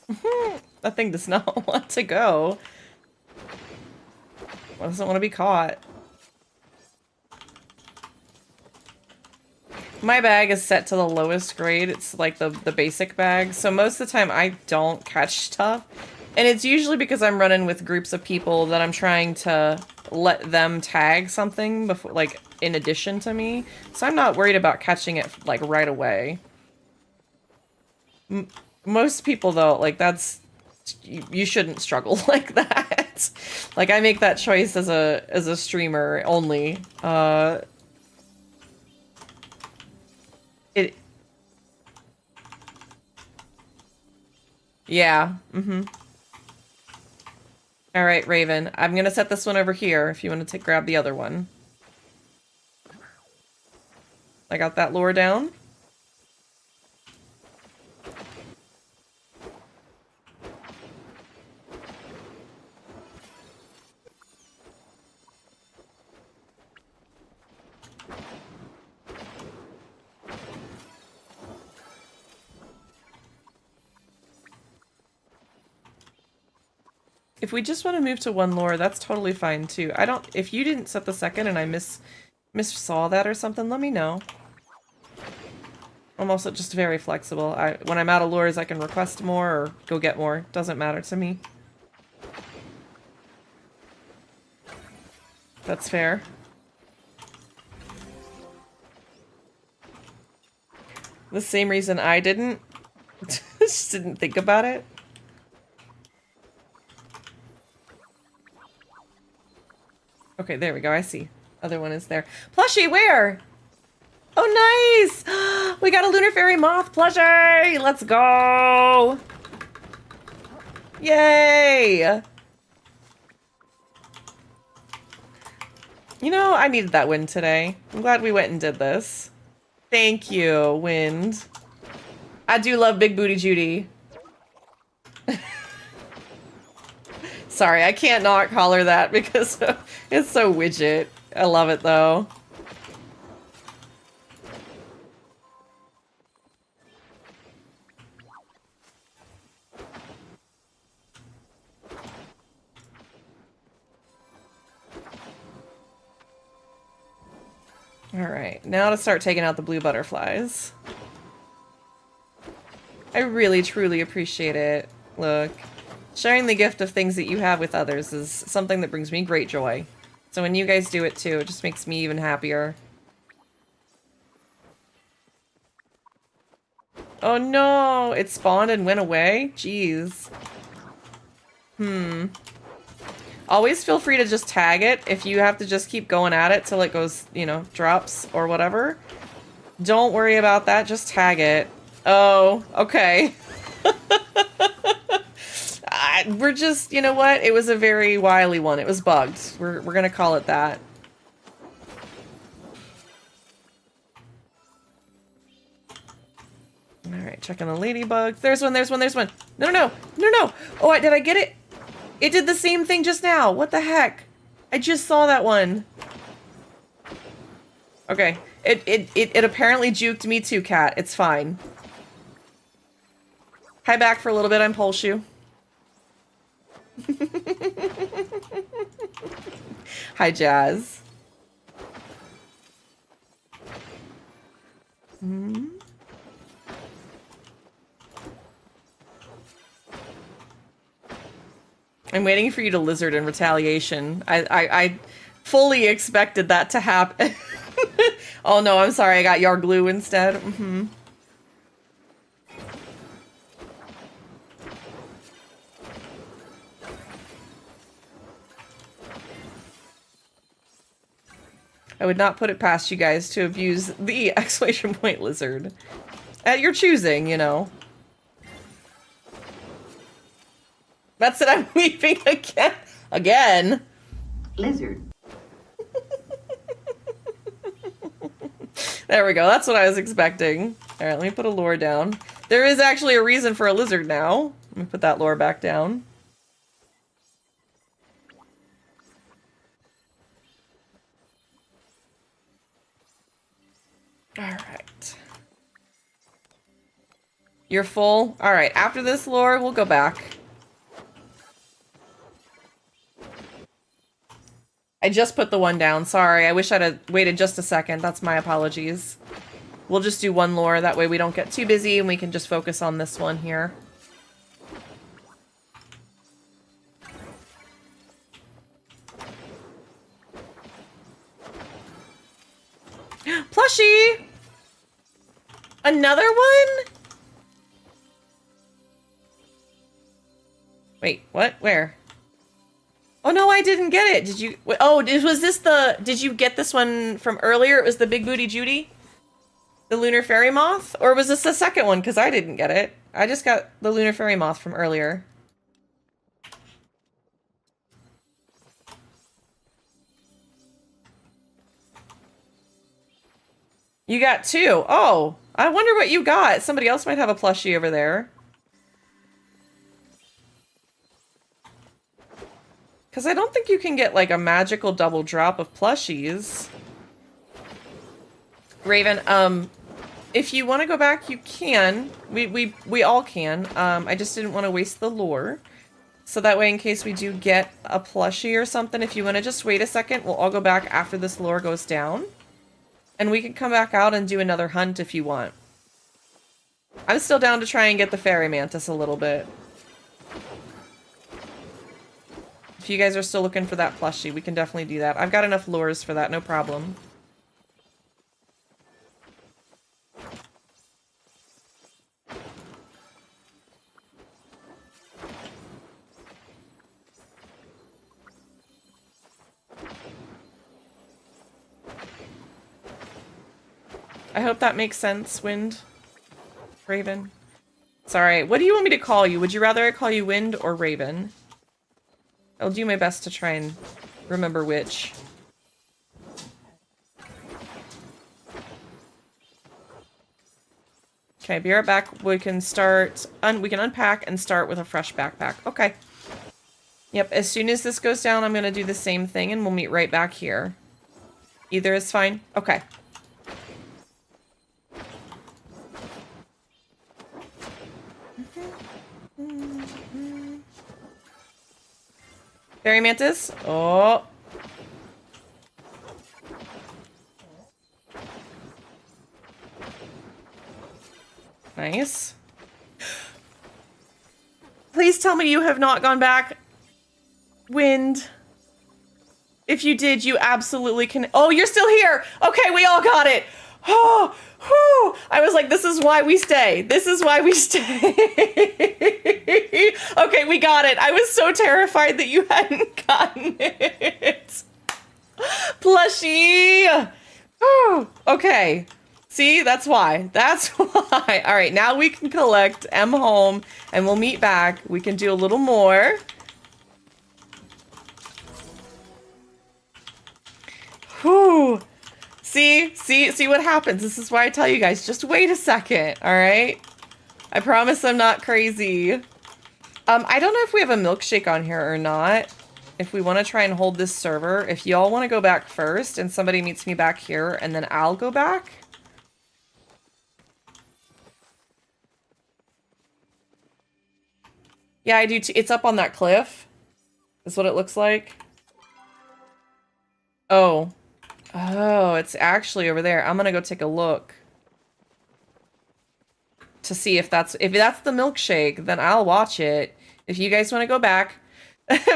That thing does not want to go. It doesn't want to be caught. My bag is set to the lowest grade. It's like the basic bag. So most of the time I don't catch stuff. And it's usually because I'm running with groups of people that I'm trying to let them tag something before, like, in addition to me. So I'm not worried about catching it, like, right away. Most people, though, like, that's... You shouldn't struggle like that. Like, I make that choice as a streamer only. Yeah, Alright, Raven. I'm gonna set this one over here if you want to grab the other one. I got that lure down. If we just want to move to one lure, that's totally fine too. If you didn't set the second and I missaw that or something, let me know. I'm also just very flexible. When I'm out of lures, I can request more or go get more. Doesn't matter to me. That's fair. The same reason I didn't. Just didn't think about it. Okay, there we go. I see. Other one is there. Plushie, where? Oh, nice! We got a Lunar Fairy Moth plushie! Let's go! Yay! You know, I needed that wind today. I'm glad we went and did this. Thank you, wind. I do love Big Booty Judy. Sorry, I can't not call her that because it's so widget. I love it though. Alright, now to start taking out the blue butterflies. I really, truly appreciate it. Look, sharing the gift of things that you have with others is something that brings me great joy. So when you guys do it too, it just makes me even happier. Oh no! It spawned and went away? Jeez. Always feel free to just tag it if you have to just keep going at it till it goes, you know, drops or whatever. Don't worry about that, just tag it. Oh, okay. We're just, you know what? It was a very wily one. It was bugged. We're gonna call it that. Alright, checking the ladybugs. There's one, there's one, there's one. No, no, no, no, no! Oh, did I get it? It did the same thing just now. What the heck? I just saw that one. Okay. It apparently juked me too, Cat. It's fine. Hi back for a little bit. I'm pole shoe. Hi, Jazz. I'm waiting for you to lizard in retaliation. I fully expected that to happen. Oh no, I'm sorry. I got yard glue instead. I would not put it past you guys to abuse the exclamation point lizard. At your choosing, you know. That's it, I'm weeping again. Again? Lizard. There we go, that's what I was expecting. Alright, let me put a lure down. There is actually a reason for a lizard now. Let me put that lure back down. Alright. You're full? Alright, after this lore, we'll go back. I just put the one down. Sorry, I wish I'd have waited just a second. That's my apologies. We'll just do one lore. That way we don't get too busy and we can just focus on this one here. Plushie! Another one? Wait, what? Where? Oh no, I didn't get it. Did you? Oh, was this the? Did you get this one from earlier? It was the Big Booty Judy, the Lunar Fairy Moth, or was this the second one? Because I didn't get it. I just got the Lunar Fairy Moth from earlier. You got two. Oh, I wonder what you got. Somebody else might have a plushie over there. Because I don't think you can get, like, a magical double drop of plushies. Raven, if you want to go back, you can. We all can. I just didn't want to waste the lore. So that way, in case we do get a plushie or something, if you want to just wait a second, we'll all go back after this lore goes down. And we can come back out and do another hunt if you want. I'm still down to try and get the fairy mantis a little bit. If you guys are still looking for that plushie, we can definitely do that. I've got enough lures for that, no problem. I hope that makes sense, Wind. Raven. Sorry, what do you want me to call you? Would you rather I call you Wind or Raven? I'll do my best to try and remember which. Okay, be right back. We can start, we can unpack and start with a fresh backpack. Okay. Yep, as soon as this goes down, I'm going to do the same thing and we'll meet right back here. Either is fine? Okay. Fairy mantis. Oh. Nice. Please tell me you have not gone back. Wind. If you did, you absolutely can. Oh, you're still here. Okay, we all got it. Oh, whew. I was like, this is why we stay. This is why we stay. Okay, we got it. I was so terrified that you hadn't gotten it. Plushie. Oh, okay. See, that's why. That's why. All right, now we can collect M home and we'll meet back. We can do a little more. Whew. See what happens. This is why I tell you guys, just wait a second, all right? I promise I'm not crazy. I don't know if we have a milkshake on here or not. If we want to try and hold this server, if y'all want to go back first and somebody meets me back here and then I'll go back. Yeah, I do too. It's up on that cliff. That's what it looks like. Oh. Oh, it's actually over there. I'm gonna go take a look. To see if that's the milkshake, then I'll watch it. If you guys want to go back.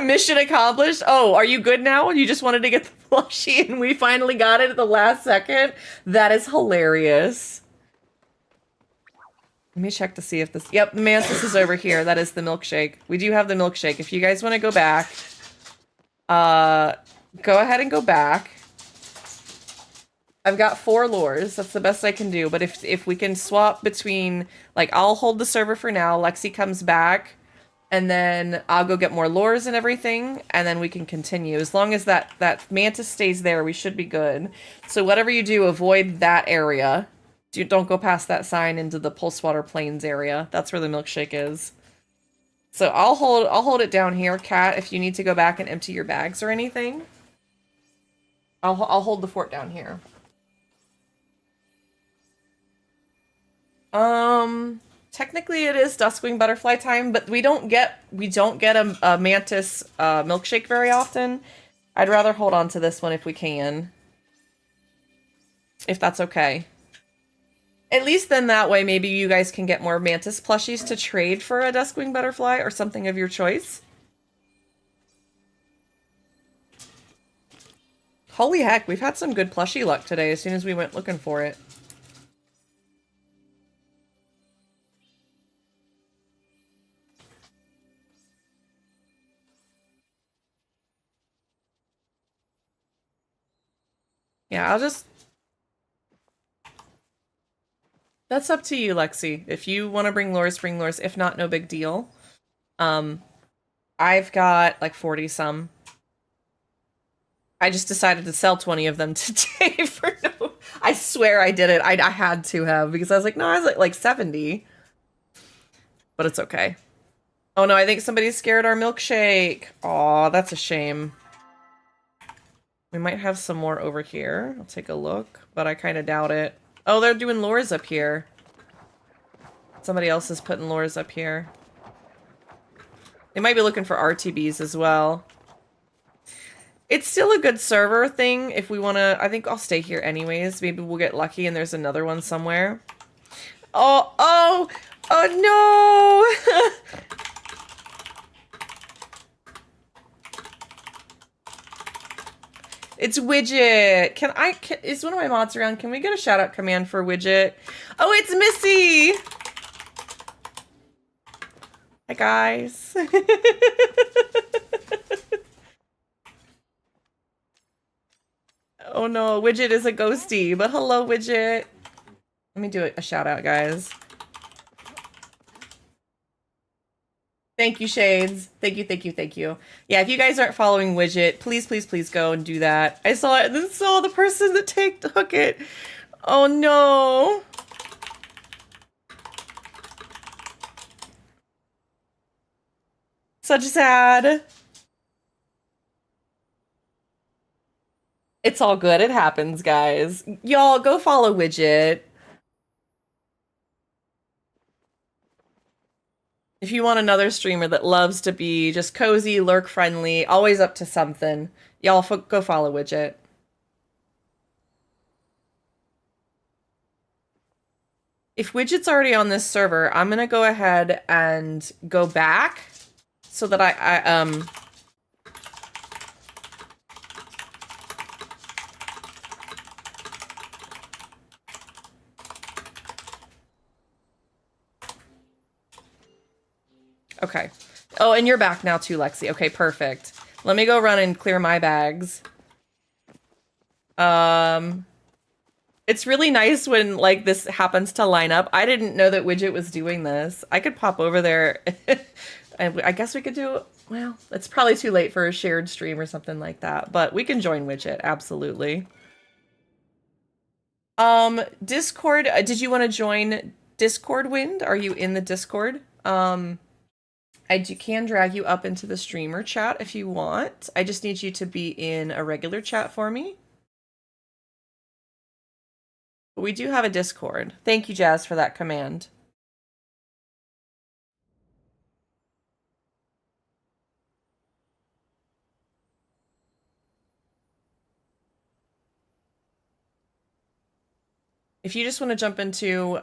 Mission accomplished. Oh, are you good now? You just wanted to get the plushie and we finally got it at the last second? That is hilarious. Let me check to see if this... Yep, Mantis is over here. That is the milkshake. We do have the milkshake. If you guys want to go back, go ahead and go back. I've got 4 lures. That's the best I can do. But if we can swap between... Like, I'll hold the server for now. Lexi comes back. And then I'll go get more lures and everything. And then we can continue. As long as that Mantis stays there, we should be good. So whatever you do, avoid that area. Don't go past that sign into the Pulsewater Plains area. That's where the milkshake is. So I'll hold it down here, Kat, if you need to go back and empty your bags or anything. I'll hold the fort down here. technically it is Duskwing Butterfly time, but we don't get a Mantis milkshake very often. I'd rather hold on to this one if we can. If that's okay. At least then that way maybe you guys can get more Mantis plushies to trade for a Duskwing Butterfly or something of your choice. Holy heck, we've had some good plushie luck today as soon as we went looking for it. Yeah, I'll just... That's up to you, Lexi. If you want to bring lures, bring lures. If not, no big deal. I've got like 40 some. I just decided to sell 20 of them today for no... I swear I did it. I had to have because I was like, no, I was like 70. But it's okay. Oh no, I think somebody scared our milkshake. Aw, that's a shame. We might have some more over here. I'll take a look, but I kind of doubt it. Oh, they're doing lures up here. Somebody else is putting lures up here. They might be looking for RTBs as well. It's still a good server thing if we want to... I think I'll stay here anyways. Maybe we'll get lucky and there's another one somewhere. Oh no! It's Widget. Is one of my mods around? Can we get a shout out command for Widget? Oh, it's Missy! Hi, guys. Oh no, Widget is a ghosty, but hello, Widget. Let me do a shout out, guys. Thank you, Shades. Thank you, thank you, thank you. Yeah, if you guys aren't following Widget, please, please, please go and do that. I saw it and then saw the person that took it. Oh no. Such sad. It's all good. It happens, guys. Y'all, go follow Widget. If you want another streamer that loves to be just cozy, lurk-friendly, always up to something, y'all go follow Widget. If Widget's already on this server, I'm gonna go ahead and go back so that I Okay. Oh, and you're back now too, Lexi. Okay, perfect. Let me go run and clear my bags. It's really nice when, like, this happens to line up. I didn't know that Widget was doing this. I could pop over there. I guess we could do... Well, it's probably too late for a shared stream or something like that. But we can join Widget, absolutely. Discord... did you want to join Discord, Wind? Are you in the Discord? I can drag you up into the streamer chat if you want. I just need you to be in a regular chat for me. But we do have a Discord. Thank you, Jazz, for that command. If you just want to jump into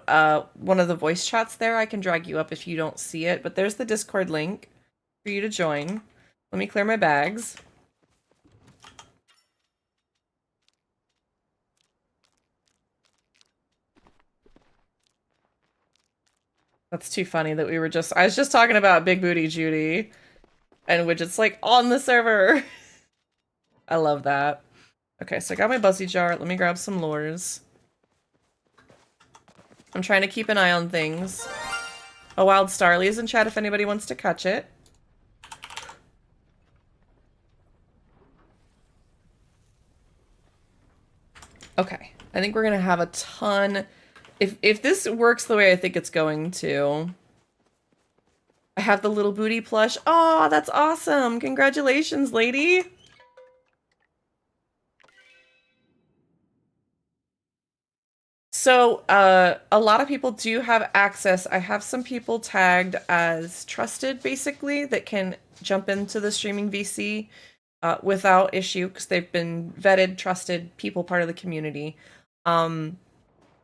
one of the voice chats there, I can drag you up if you don't see it. But there's the Discord link for you to join. Let me clear my bags. That's too funny that we were just... I was just talking about Big Booty Judy. And Widget's like, on the server! I love that. Okay, so I got my Buzzy Jar. Let me grab some lures. I'm trying to keep an eye on things. A Wild Starly is in chat if anybody wants to catch it. Okay, I think we're gonna have a ton... If this works the way I think it's going to... I have the little booty plush. Oh, that's awesome! Congratulations, lady! So, a lot of people do have access. I have some people tagged as trusted, basically, that can jump into the streaming VC without issue because they've been vetted, trusted people, part of the community. We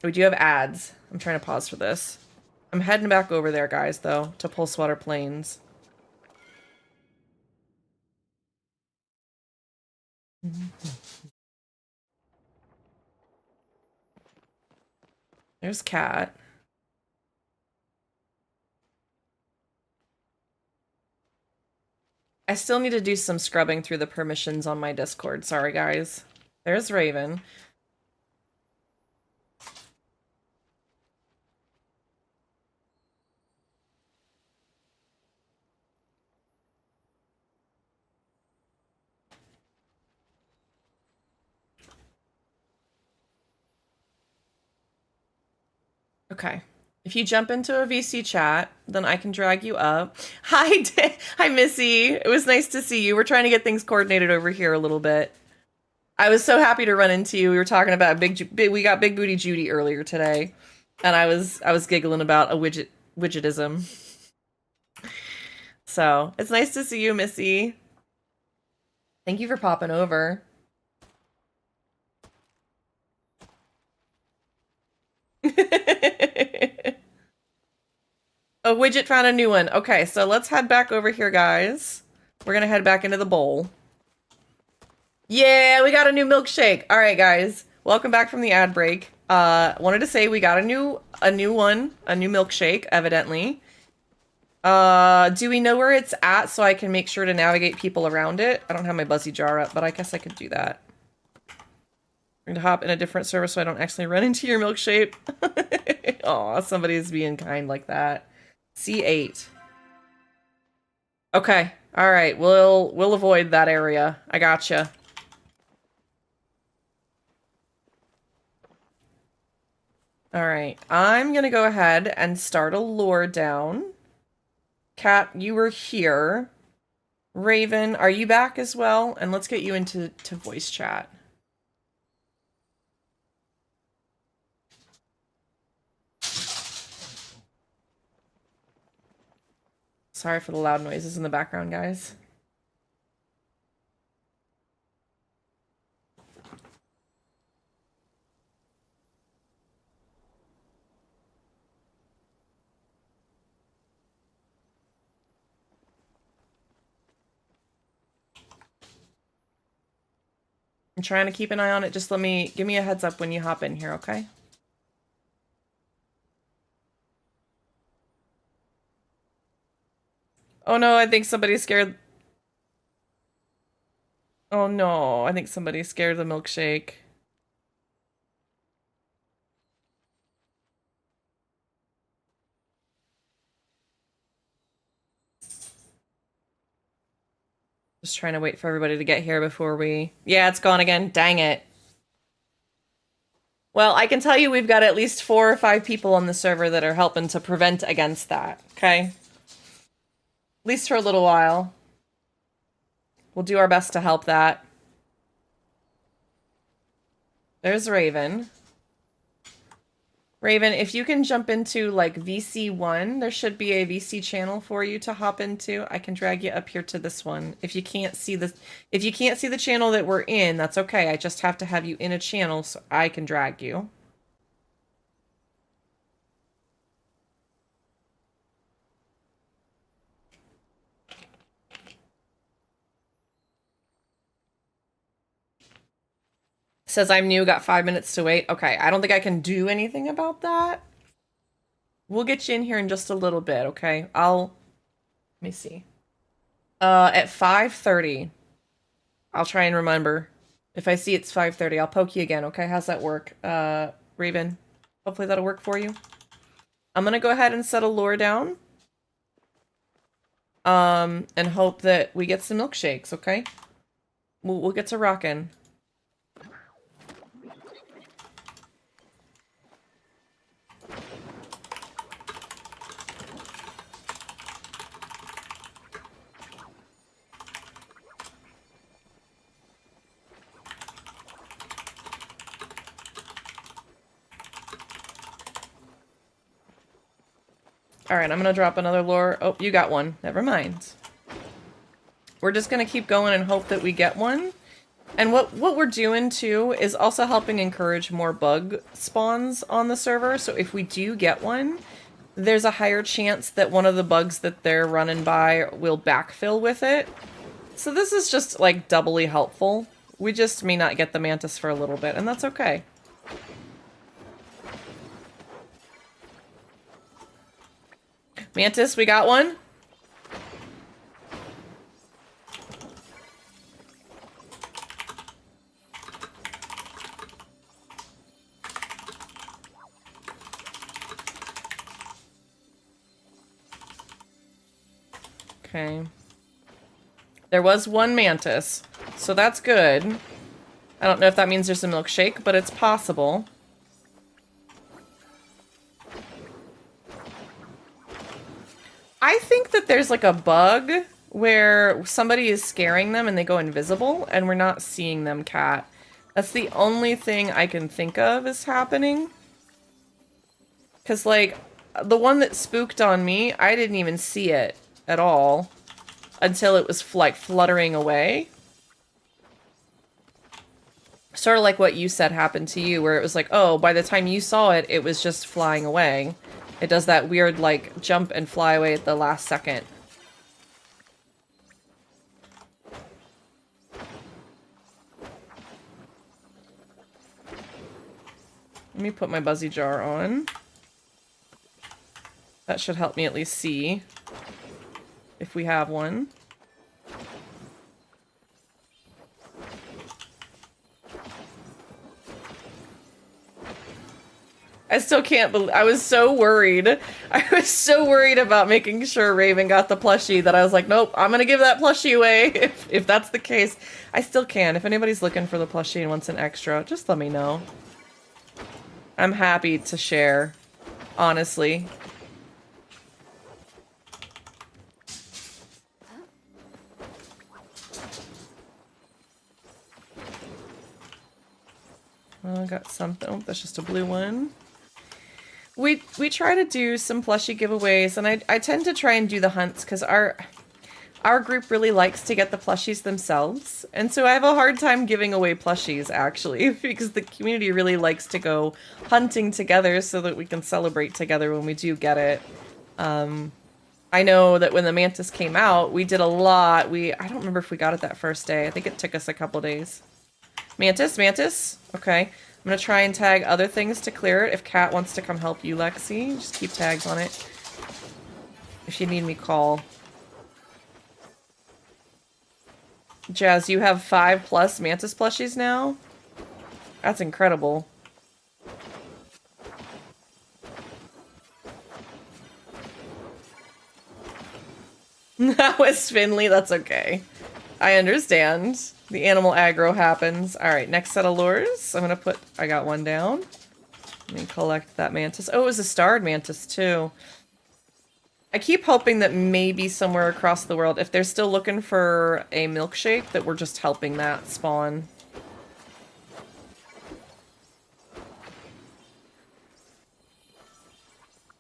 do have ads. I'm trying to pause for this. I'm heading back over there, guys, though, to Pulsewater Plains. There's Cat. I still need to do some scrubbing through the permissions on my Discord. Sorry, guys. There's Raven. Okay. If you jump into a VC chat, then I can drag you up. Hi, hi, Missy. It was nice to see you. We're trying to get things coordinated over here a little bit. I was so happy to run into you. We were talking about we got Big Booty Judy earlier today, and I was giggling about a widgetism. So it's nice to see you, Missy. Thank you for popping over. A widget found a new one. Okay, so let's head back over here, guys. We're gonna head back into the bowl. Yeah, we got a new milkshake. All right, guys. Welcome back from the ad break. Wanted to say we got a new milkshake, evidently. Do we know where it's at so I can make sure to navigate people around it? I don't have my Buzzy jar up, but I guess I could do that. I'm going to hop in a different server so I don't actually run into your milkshake. Aw, somebody's being kind like that. C8. Okay. All right. We'll avoid that area. I gotcha. All right. I'm going to go ahead and start a lore down. Cat, you were here. Raven, are you back as well? And let's get you into voice chat. Sorry for the loud noises in the background, guys. I'm trying to keep an eye on it. Just give me a heads up when you hop in here, okay? Oh no, I think somebody scared. Oh no, I think somebody scared the milkshake. Just trying to wait for everybody to get here before we... Yeah, it's gone again. Dang it. Well, I can tell you we've got at least 4 or 5 people on the server that are helping to prevent against that, okay? At least for a little while. We'll do our best to help that. There's Raven. Raven, if you can jump into, like, VC1, there should be a VC channel for you to hop into. I can drag you up here to this one. If you can't see the channel that we're in, that's okay. I just have to have you in a channel so I can drag you. Says I'm new, got 5 minutes to wait. Okay, I don't think I can do anything about that. We'll get you in here in just a little bit, okay? Let me see. At 5:30. I'll try and remember. If I see it's 5:30, I'll poke you again, okay? How's that work? Raven, hopefully that'll work for you. I'm gonna go ahead and set a lure down. And hope that we get some milkshakes, okay? We'll get to rockin'. Alright, I'm gonna drop another lure. Oh, you got one. Never mind. We're just gonna keep going and hope that we get one. And what we're doing, too, is also helping encourage more bug spawns on the server. So if we do get one, there's a higher chance that one of the bugs that they're running by will backfill with it. So this is just, like, doubly helpful. We just may not get the mantis for a little bit, and that's okay. Mantis, we got one. Okay. There was one mantis, so that's good. I don't know if that means there's a milkshake, but it's possible. I think that there's like a bug where somebody is scaring them and they go invisible and we're not seeing them, Cat. That's the only thing I can think of is happening. Because, like, the one that spooked on me, I didn't even see it at all until it was, like, fluttering away. Sort of like what you said happened to you, where it was like, oh, by the time you saw it, it was just flying away. It does that weird, like, jump and fly away at the last second. Let me put my buzzy jar on. That should help me at least see if we have one. I still can't believe- I was so worried. I was so worried about making sure Raven got the plushie that I was like, nope, I'm gonna give that plushie away if that's the case. I still can. If anybody's looking for the plushie and wants an extra, just let me know. I'm happy to share, honestly. Well, I got something. Oh, that's just a blue one. We try to do some plushie giveaways, and I tend to try and do the hunts because our group really likes to get the plushies themselves, and so I have a hard time giving away plushies actually because the community really likes to go hunting together so that we can celebrate together when we do get it. I know that when the mantis came out, we did a lot. I don't remember if we got it that first day. I think it took us a couple days. Mantis. Okay. I'm gonna try and tag other things to clear it. If Kat wants to come help you, Lexi, just keep tags on it. If you need me, call. Jazz, you have 5+ mantis plushies now? That's incredible. That was Finley, that's okay. I understand. The animal aggro happens. Alright, next set of lures. I got one down. Let me collect that mantis. Oh, it was a starred mantis too. I keep hoping that maybe somewhere across the world, if they're still looking for a milkshake, that we're just helping that spawn.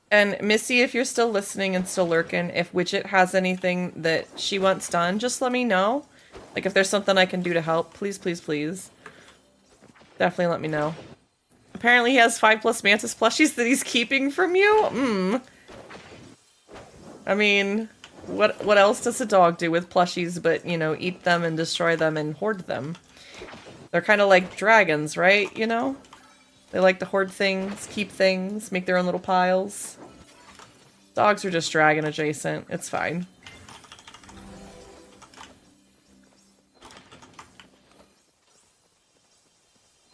And Missy, if you're still listening and still lurking, if Widget has anything that she wants done, just let me know. Like, if there's something I can do to help, please, please, please. Definitely let me know. Apparently he has 5+ mantis plushies that he's keeping from you? I mean, what else does a dog do with plushies but, you know, eat them and destroy them and hoard them? They're kind of like dragons, right? You know? They like to hoard things, keep things, make their own little piles. Dogs are just dragon adjacent. It's fine.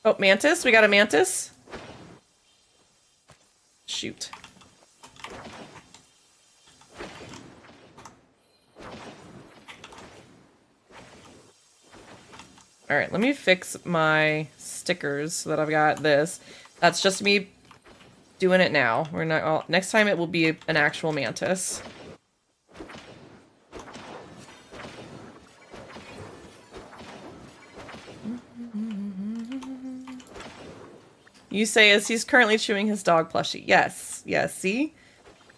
Oh, mantis? We got a mantis? Shoot. Alright, let me fix my stickers so that I've got this. That's just me doing it now. We're not all, next time it will be an actual mantis. You say as he's currently chewing his dog plushie. Yes, yes, see?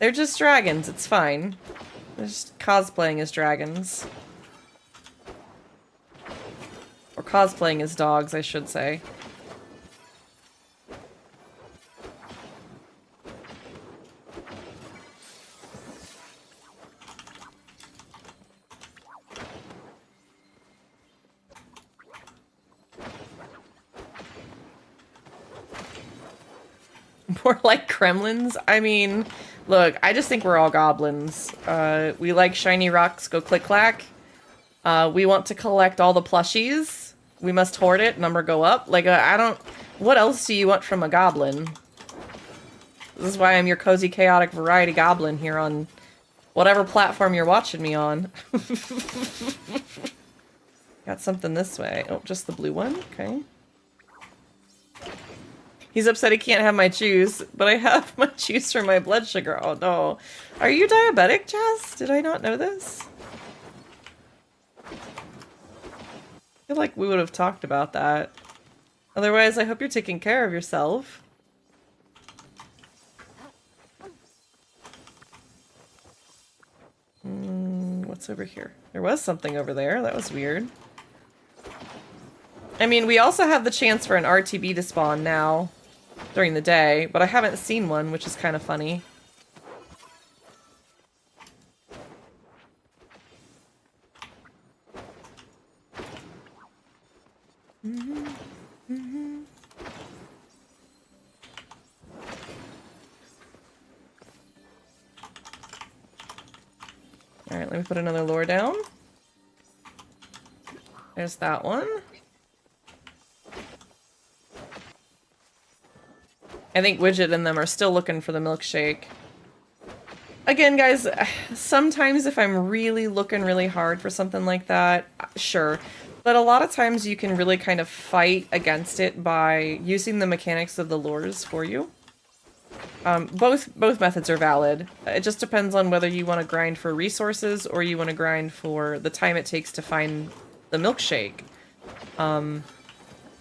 They're just dragons, it's fine. They're just cosplaying as dragons. Or cosplaying as dogs, I should say. More like Kremlins? I mean, look, I just think we're all goblins. We like shiny rocks, go click-clack. We want to collect all the plushies. We must hoard it, number go up. Like, I don't... What else do you want from a goblin? This is why I'm your cozy, chaotic variety goblin here on whatever platform you're watching me on. Got something this way. Oh, just the blue one? Okay. He's upset he can't have my juice, but I have my juice for my blood sugar. Oh no. Are you diabetic, Jess? Did I not know this? I feel like we would have talked about that. Otherwise, I hope you're taking care of yourself. What's over here? There was something over there. That was weird. I mean, we also have the chance for an RTB to spawn now during the day, but I haven't seen one, which is kind of funny. Alright, let me put another lure down. There's that one. I think Widget and them are still looking for the milkshake. Again, guys, sometimes if I'm really looking really hard for something like that, sure. But a lot of times you can really kind of fight against it by using the mechanics of the lures for you. Both methods are valid. It just depends on whether you want to grind for resources or you want to grind for the time it takes to find the milkshake.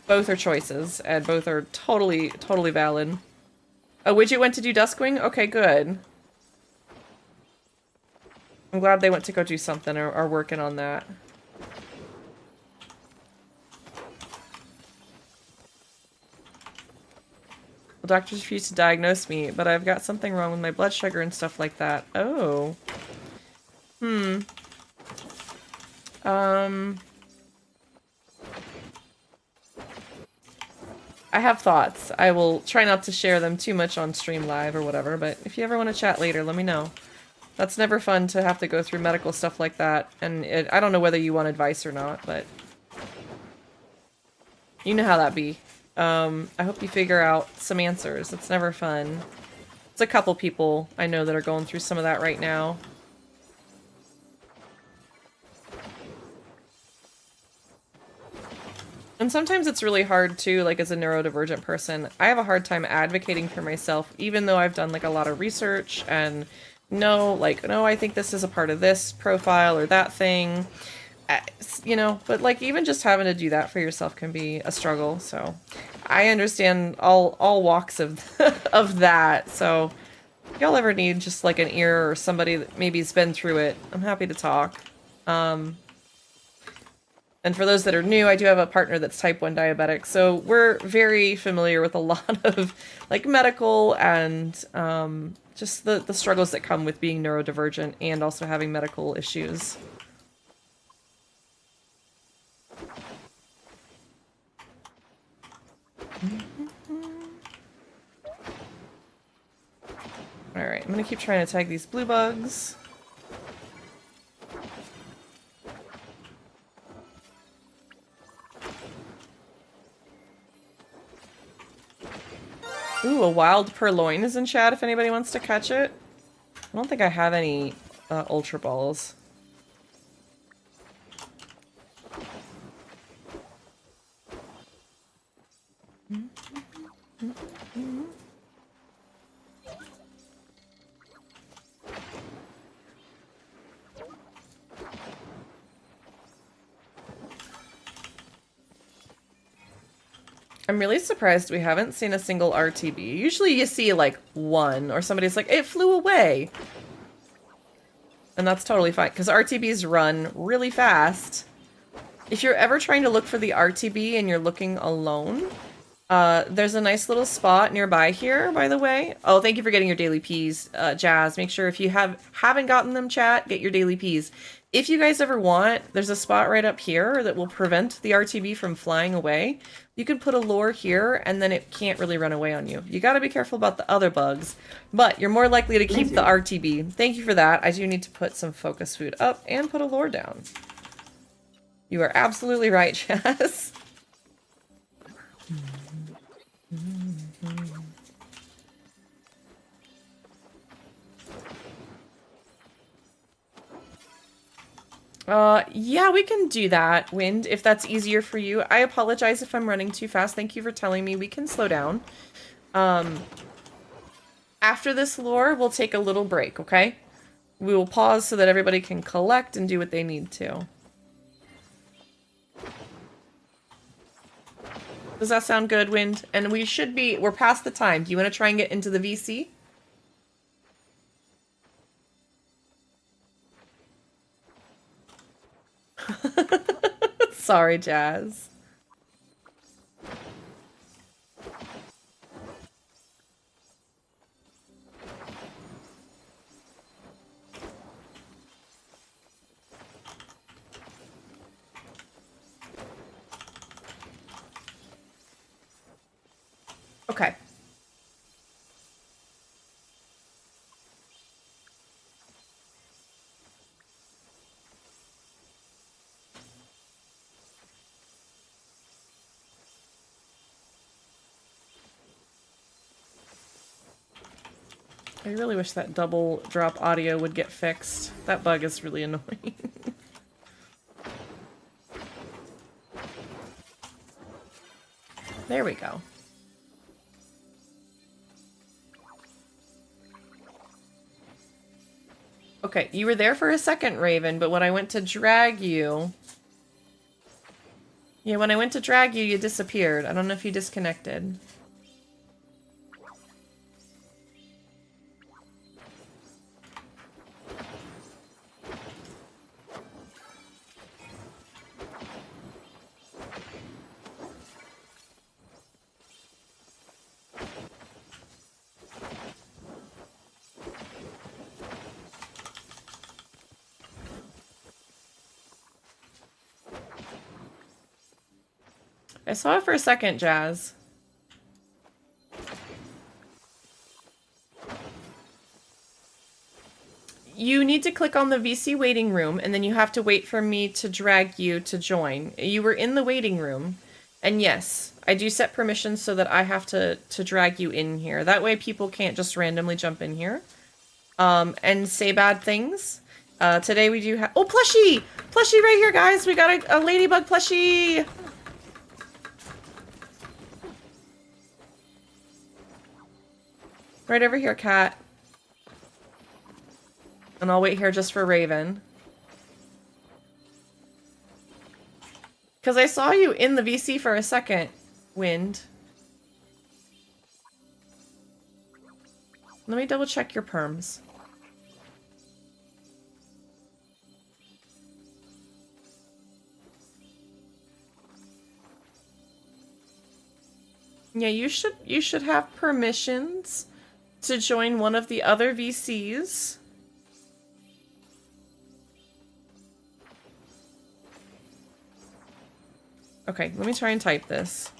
Both are choices, and both are totally valid. Oh, Widget went to do Duskwing? Okay, good. I'm glad they went to go do something or are working on that. Well, doctors refuse to diagnose me, but I've got something wrong with my blood sugar and stuff like that. Oh. I have thoughts. I will try not to share them too much on stream live or whatever, but if you ever want to chat later, let me know. That's never fun to have to go through medical stuff like that, and I don't know whether you want advice or not, but you know how that be. I hope you figure out some answers. It's never fun. It's a couple people I know that are going through some of that right now. And sometimes it's really hard too, like as a neurodivergent person. I have a hard time advocating for myself, even though I've done like a lot of research and no, I think this is a part of this profile or that thing. You know, but like even just having to do that for yourself can be a struggle. So I understand all walks of of that. So if y'all ever need just like an ear or somebody that maybe's been through it, I'm happy to talk. And for those that are new, I do have a partner that's type 1 diabetic, so we're very familiar with a lot of like medical and just the struggles that come with being neurodivergent and also having medical issues. Alright, I'm gonna keep trying to tag these blue bugs. Ooh, a wild purloin is in chat if anybody wants to catch it. I don't think I have any Ultra Balls. I'm really surprised we haven't seen a single RTB. Usually you see like one, or somebody's like, it flew away. And that's totally fine, because RTBs run really fast. If you're ever trying to look for the RTB and you're looking alone, there's a nice little spot nearby here, by the way. Oh, thank you for getting your daily Ps, Jazz. Make sure if you haven't gotten them, chat, get your daily Ps. If you guys ever want, there's a spot right up here that will prevent the RTB from flying away. You can put a lure here, and then it can't really run away on you. You gotta be careful about the other bugs, but you're more likely to keep the RTB. Thank you for that. I do need to put some focus food up and put a lure down. You are absolutely right, Jazz. Yeah, we can do that, Wind, if that's easier for you. I apologize if I'm running too fast. Thank you for telling me we can slow down. After this lure, we'll take a little break, okay? We will pause so that everybody can collect and do what they need to. Does that sound good, Wind? And we're past the time. Do you want to try and get into the VC? Sorry, Jazz. Okay. I really wish that double drop audio would get fixed. That bug is really annoying. There we go. Okay, you were there for a second, Raven, but when I went to drag you... Yeah, when I went to drag you, you disappeared. I don't know if you disconnected. I saw it for a second, Jazz. You need to click on the VC waiting room, and then you have to wait for me to drag you to join. You were in the waiting room, and yes, I do set permissions so that I have to drag you in here. That way people can't just randomly jump in here and say bad things. Today we do have... Oh, plushie! Plushie right here, guys! We got a ladybug plushie! Right over here, Cat. And I'll wait here just for Raven. Because I saw you in the VC for a second, Wind. Let me double check your perms. Yeah, you should have permissions to join one of the other VCs. Okay, let me try and type this.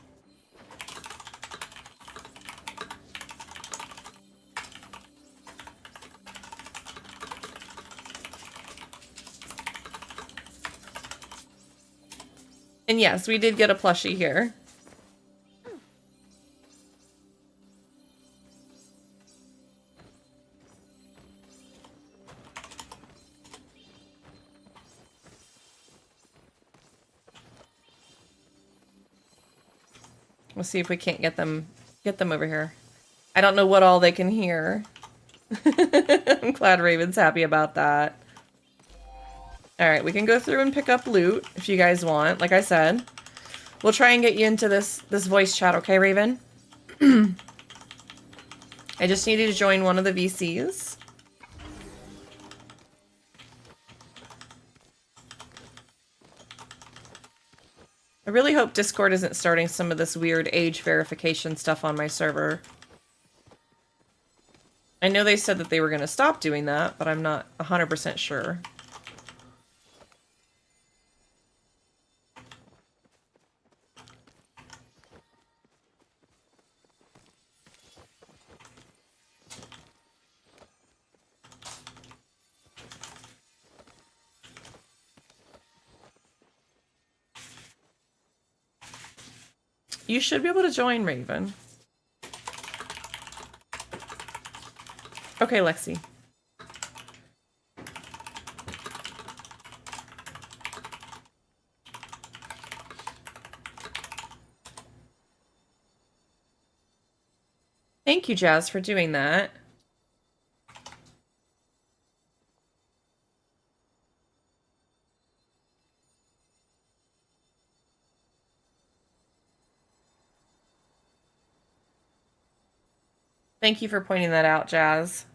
And yes, we did get a plushie here. We'll see if we can't get them over here. I don't know what all they can hear. I'm glad Raven's happy about that. Alright, we can go through and pick up loot if you guys want, like I said. We'll try and get you into this voice chat, okay, Raven? I just need you to join one of the VCs. I really hope Discord isn't starting some of this weird age verification stuff on my server. I know they said that they were going to stop doing that, but I'm not 100% sure. You should be able to join, Raven. Okay, Lexi. Thank you, Jazz, for doing that. Thank you for pointing that out, Jazz.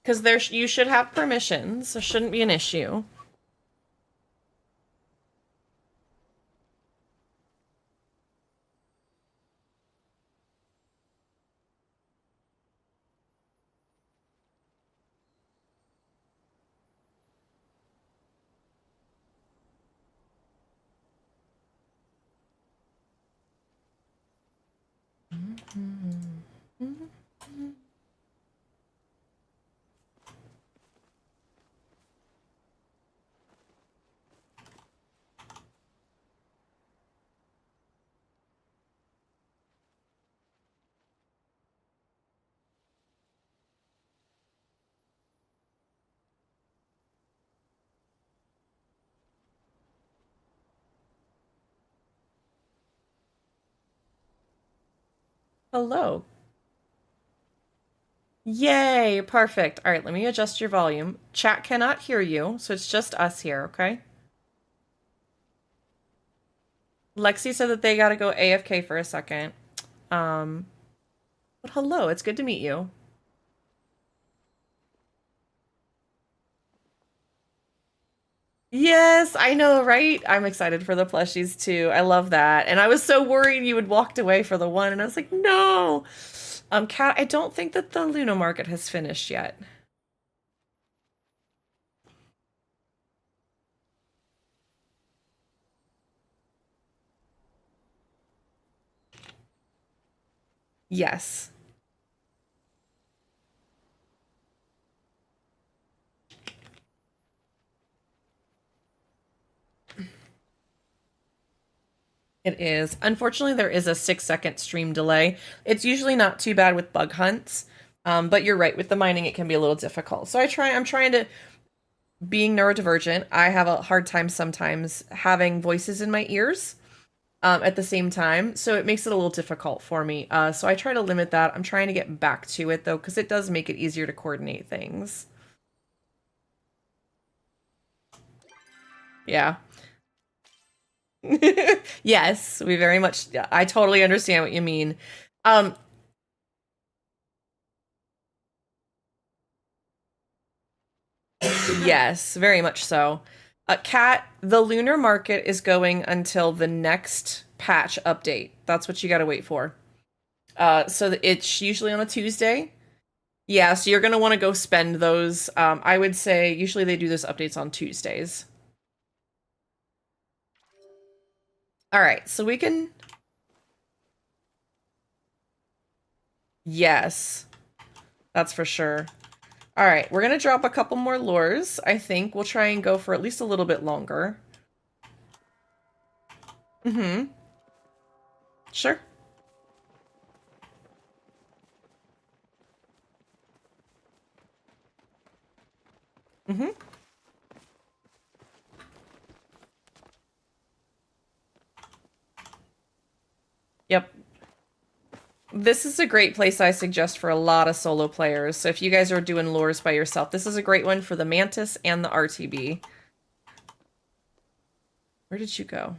Because you should have permissions. There shouldn't be an issue. Hello. Yay, perfect. All right, let me adjust your volume. Chat cannot hear you, so it's just us here, okay? Lexi said that they gotta go AFK for a second. But hello, it's good to meet you. Yes, I know, right? I'm excited for the plushies too. I love that. And I was so worried you had walked away for the one, and I was like, no. Kat, I don't think that the Luna Market has finished yet. Yes. It is. Unfortunately, there is a 6-second stream delay. It's usually not too bad with bug hunts, but you're right. With the mining, it can be a little difficult. So I'm trying to, being neurodivergent, I have a hard time sometimes having voices in my ears at the same time. So it makes it a little difficult for me. So I try to limit that. I'm trying to get back to it, though, because it does make it easier to coordinate things. Yeah. Yes, we very much, I totally understand what you mean. Yes, very much so. Kat, the lunar market is going until the next patch update. That's what you got to wait for. So it's usually on a Tuesday. Yeah, so you're going to want to go spend those. I would say usually they do those updates on Tuesdays. All right, so we can... Yes, that's for sure. All right, we're going to drop a couple more lures. I think we'll try and go for at least a little bit longer. Mm-hmm. Sure. Mm-hmm. Yep. This is a great place I suggest for a lot of solo players. So if you guys are doing lures by yourself, this is a great one for the Mantis and the RTB. Where did you go?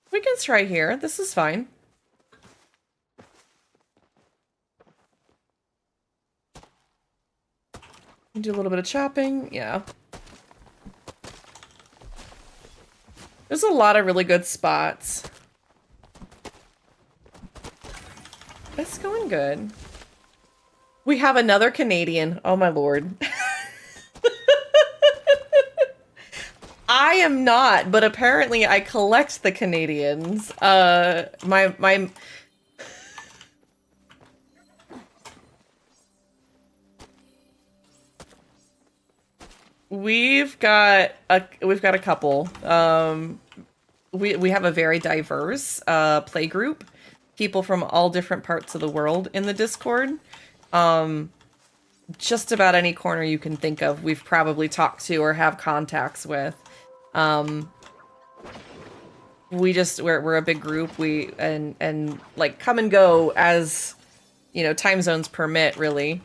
We can try here. This is fine. Do a little bit of chopping. Yeah. There's a lot of really good spots. It's going good. We have another Canadian. Oh my lord. I am not, but apparently I collect the Canadians. We've got a couple. We have a very diverse play group. People from all different parts of the world in the Discord. Just about any corner you can think of, we've probably talked to or have contacts with. We're a big group. And like come and go as, you know, time zones permit, really.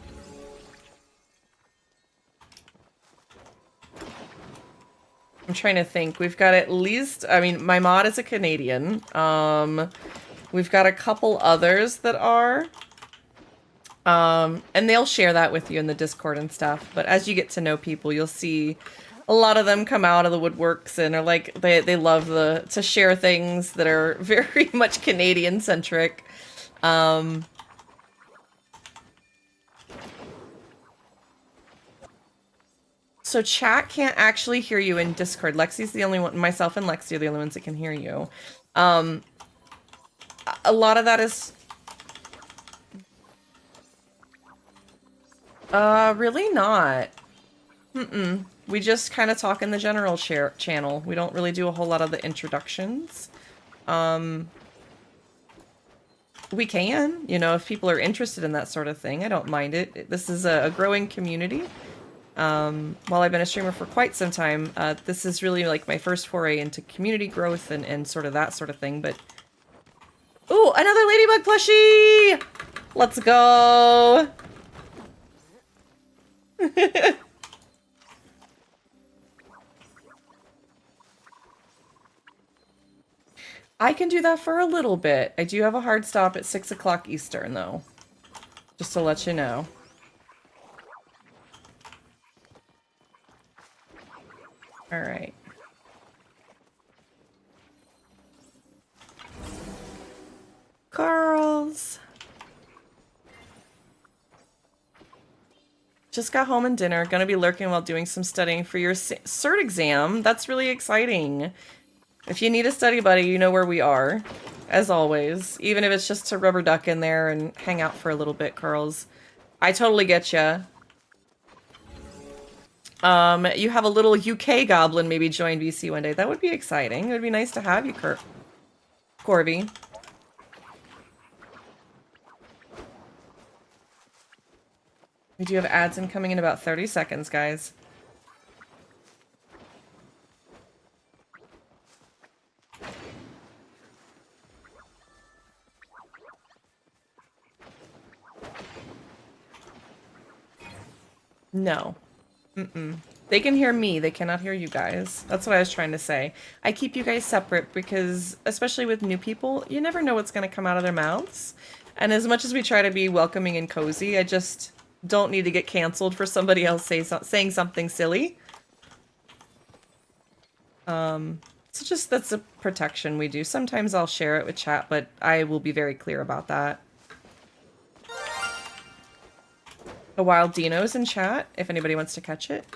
I'm trying to think. We've got at least, I mean, my mod is a Canadian. We've got a couple others that are. And they'll share that with you in the Discord and stuff. But as you get to know people, you'll see a lot of them come out of the woodworks and are like, they love to share things that are very much Canadian centric. So chat can't actually hear you in Discord. Lexi's the only one, myself and Lexi are the only ones that can hear you. A lot of that is really not. We just kind of talk in the general channel. We don't really do a whole lot of the introductions. We can, you know, if people are interested in that sort of thing. I don't mind it. This is a growing community. While I've been a streamer for quite some time, this is really like my first foray into community growth and sort of that sort of thing, but... Ooh, another ladybug plushie! Let's go! I can do that for a little bit. I do have a hard stop at 6 o'clock Eastern, though. Just to let you know. Alright. Carls! Just got home and dinner. Gonna be lurking while doing some studying for your cert exam. That's really exciting. If you need a study buddy, you know where we are. As always. Even if it's just to rubber duck in there and hang out for a little bit, Carls. I totally get ya. You have a little UK goblin maybe join VC one day. That would be exciting. It would be nice to have you, Corby. We do have ads incoming in about 30 seconds, guys. No. They can hear me. They cannot hear you guys. That's what I was trying to say. I keep you guys separate because, especially with new people, you never know what's going to come out of their mouths. And as much as we try to be welcoming and cozy, I just don't need to get canceled for somebody else saying something silly. So just, that's a protection we do. Sometimes I'll share it with chat, but I will be very clear about that. A wild Dino's in chat, if anybody wants to catch it.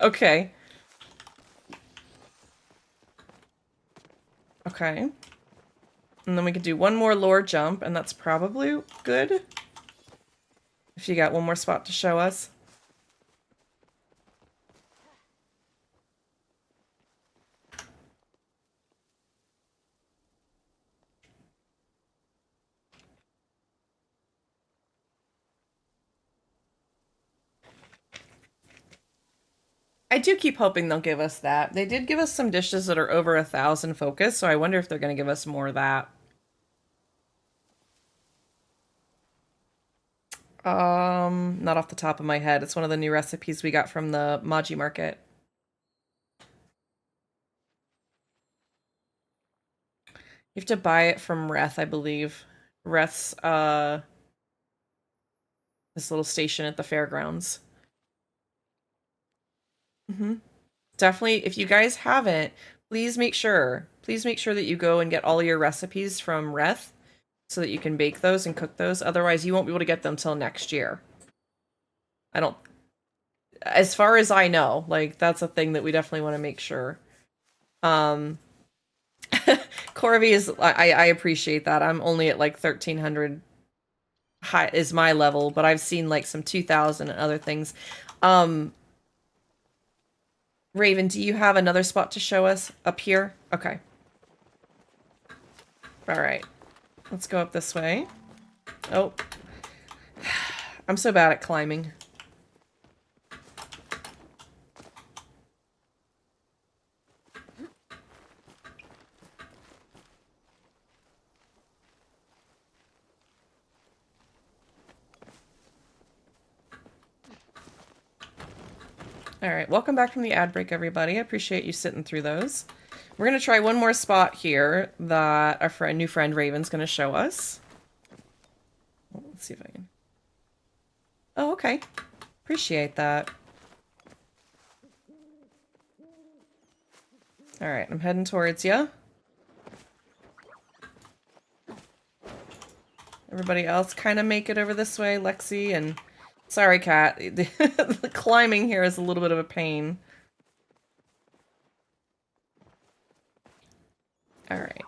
Okay. Okay. And then we could do one more lore jump, and that's probably good. If you got one more spot to show us. I do keep hoping they'll give us that. They did give us some dishes that are over 1,000 focus, so I wonder if they're going to give us more of that. Not off the top of my head. It's one of the new recipes we got from the Maji Market. You have to buy it from Reth, I believe. Reth's, this little station at the fairgrounds. Definitely, if you guys haven't, please make sure that you go and get all your recipes from Reth so that you can bake those and cook those. Otherwise, you won't be able to get them till next year. As far as I know, like, that's a thing that we definitely want to make sure. Corby is, I appreciate that. I'm only at like 1,300 high is my level, but I've seen like some 2,000 and other things. Raven, do you have another spot to show us up here? Okay. All right. Let's go up this way. Oh. I'm so bad at climbing. All right, welcome back from the ad break, everybody. I appreciate you sitting through those. We're going to try one more spot here that our new friend Raven's going to show us. Let's see if I can... Oh, okay. Appreciate that. All right, I'm heading towards you. Everybody else kind of make it over this way, Lexi, and... Sorry, Kat. The climbing here is a little bit of a pain. Alright.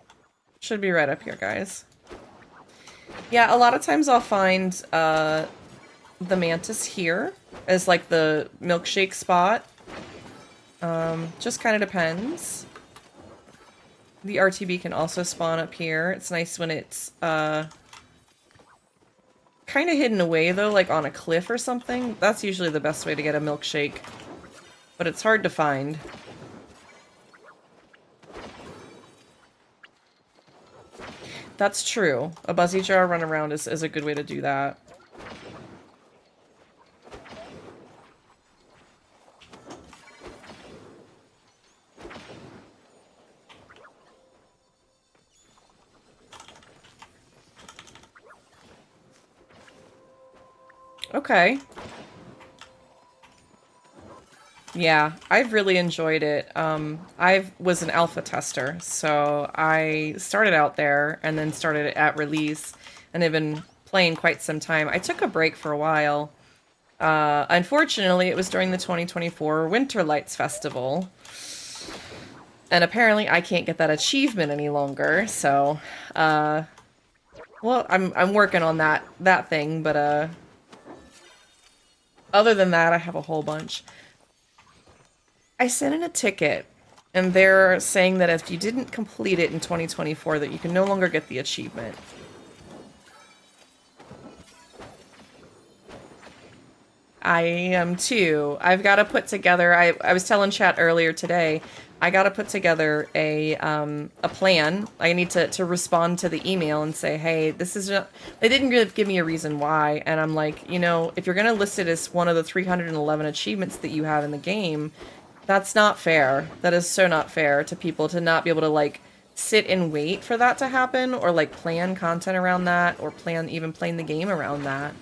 Should be right up here, guys. Yeah, a lot of times I'll find the mantis here as like the milkshake spot. Just kind of depends. The RTB can also spawn up here. It's nice when it's kind of hidden away though, like on a cliff or something. That's usually the best way to get a milkshake. But it's hard to find. That's true. A buzzy jar run around is a good way to do that. Okay. Yeah, I've really enjoyed it. I was an alpha tester, so I started out there and then started it at release, and I've been playing quite some time. I took a break for a while. Unfortunately, it was during the 2024 Winter Lights Festival, and apparently I can't get that achievement any longer. So, well, I'm working on that thing, but other than that, I have a whole bunch. I sent in a ticket, and they're saying that if you didn't complete it in 2024, that you can no longer get the achievement. I am too. I've got to put together, I was telling chat earlier today, I got to put together a plan. I need to respond to the email and say, hey, this is not, they didn't give me a reason why. And I'm like, you know, if you're going to list it as one of the 311 achievements that you have in the game, that's not fair. That is so not fair to people to not be able to, like, sit and wait for that to happen, or, like, plan content around that, or plan even playing the game around that.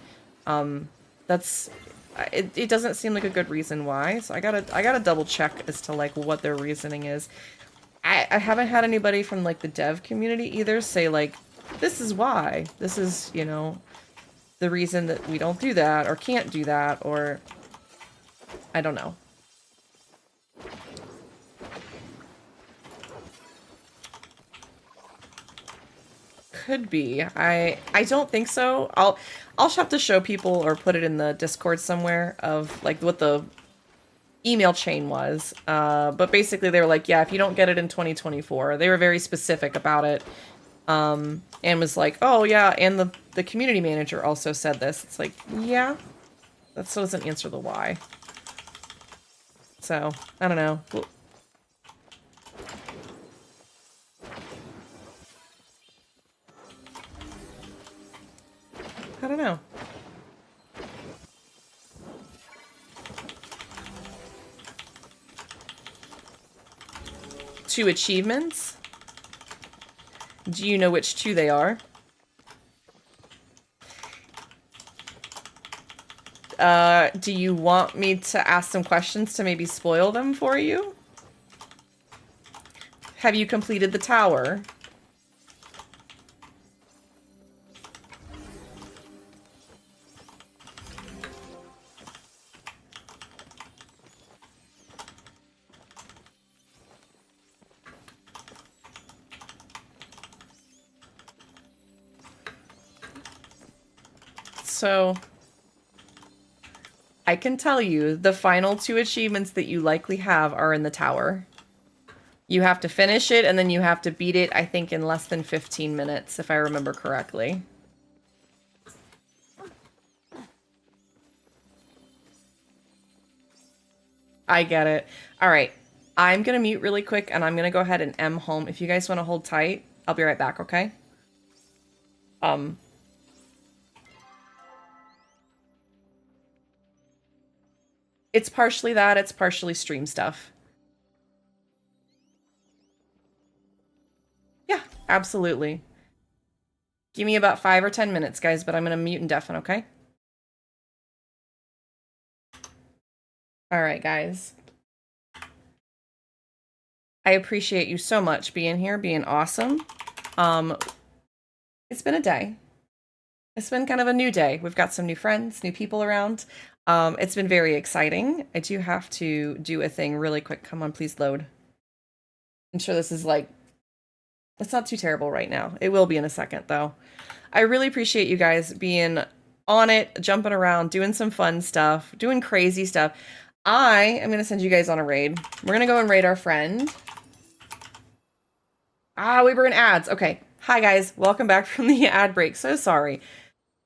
It doesn't seem like a good reason why, so I gotta double check as to, like, what their reasoning is. I haven't had anybody from, like, the dev community either say, like, this is why. This is, you know, the reason that we don't do that, or can't do that, or... I don't know. could be. I don't think so. I'll have to show people or put it in the Discord somewhere of like what the email chain was. But basically they were like, yeah, if you don't get it in 2024, they were very specific about it. And was like, oh yeah, and the community manager also said this. It's like, yeah, that still doesn't answer the why. So, I don't know. I don't know. Two achievements? Do you know which two they are? Do you want me to ask some questions to maybe spoil them for you? Have you completed the tower? So, I can tell you the final two achievements that you likely have are in the tower. You have to finish it, and then you have to beat it, I think, in less than 15 minutes, if I remember correctly. I get it. All right. I'm going to mute really quick, and I'm going to go ahead and M home. If you guys want to hold tight, I'll be right back, okay? It's partially that, it's partially stream stuff. Yeah, absolutely. Give me about 5 or 10 minutes, guys, but I'm going to mute and deafen, okay? All right, guys. I appreciate you so much being here, being awesome. It's been a day. It's been kind of a new day. We've got some new friends, new people around. It's been very exciting. I do have to do a thing really quick. Come on, please load. I'm sure this is like, it's not too terrible right now. It will be in a second, though. I really appreciate you guys being on it, jumping around, doing some fun stuff, doing crazy stuff. I am going to send you guys on a raid. We're going to go and raid our friend. Ah, we were in ads. Okay. Hi, guys. Welcome back from the ad break. So sorry.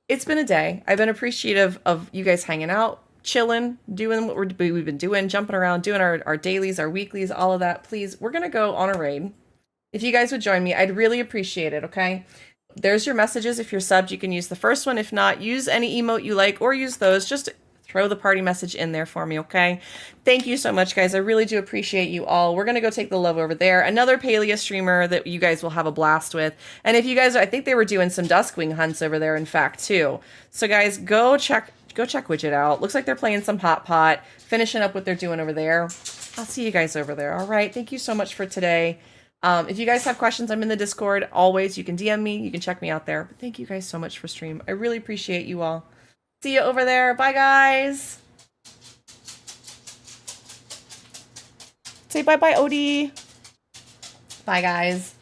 It's been a day. I've been appreciative of you guys hanging out, chilling, doing what we've been doing, jumping around, doing our dailies, our weeklies, all of that. Please, we're going to go on a raid. If you guys would join me, I'd really appreciate it, okay? There's your messages. If you're subbed, you can use the first one. If not, use any emote you like or use those. Just throw the party message in there for me, okay? Thank you so much, guys. I really do appreciate you all. We're going to go take the love over there. Another Palia streamer that you guys will have a blast with. And if you guys, I think they were doing some Duskwing hunts over there, in fact, too. So, guys, go check Widget out. Looks like they're playing some Hot Pot, finishing up what they're doing over there. I'll see you guys over there, all right? Thank you so much for today. If you guys have questions, I'm in the Discord. Always, you can DM me. You can check me out there. But thank you guys so much for stream. I really appreciate you all. See you over there. Bye, guys. Say bye-bye, Odie. Bye, guys.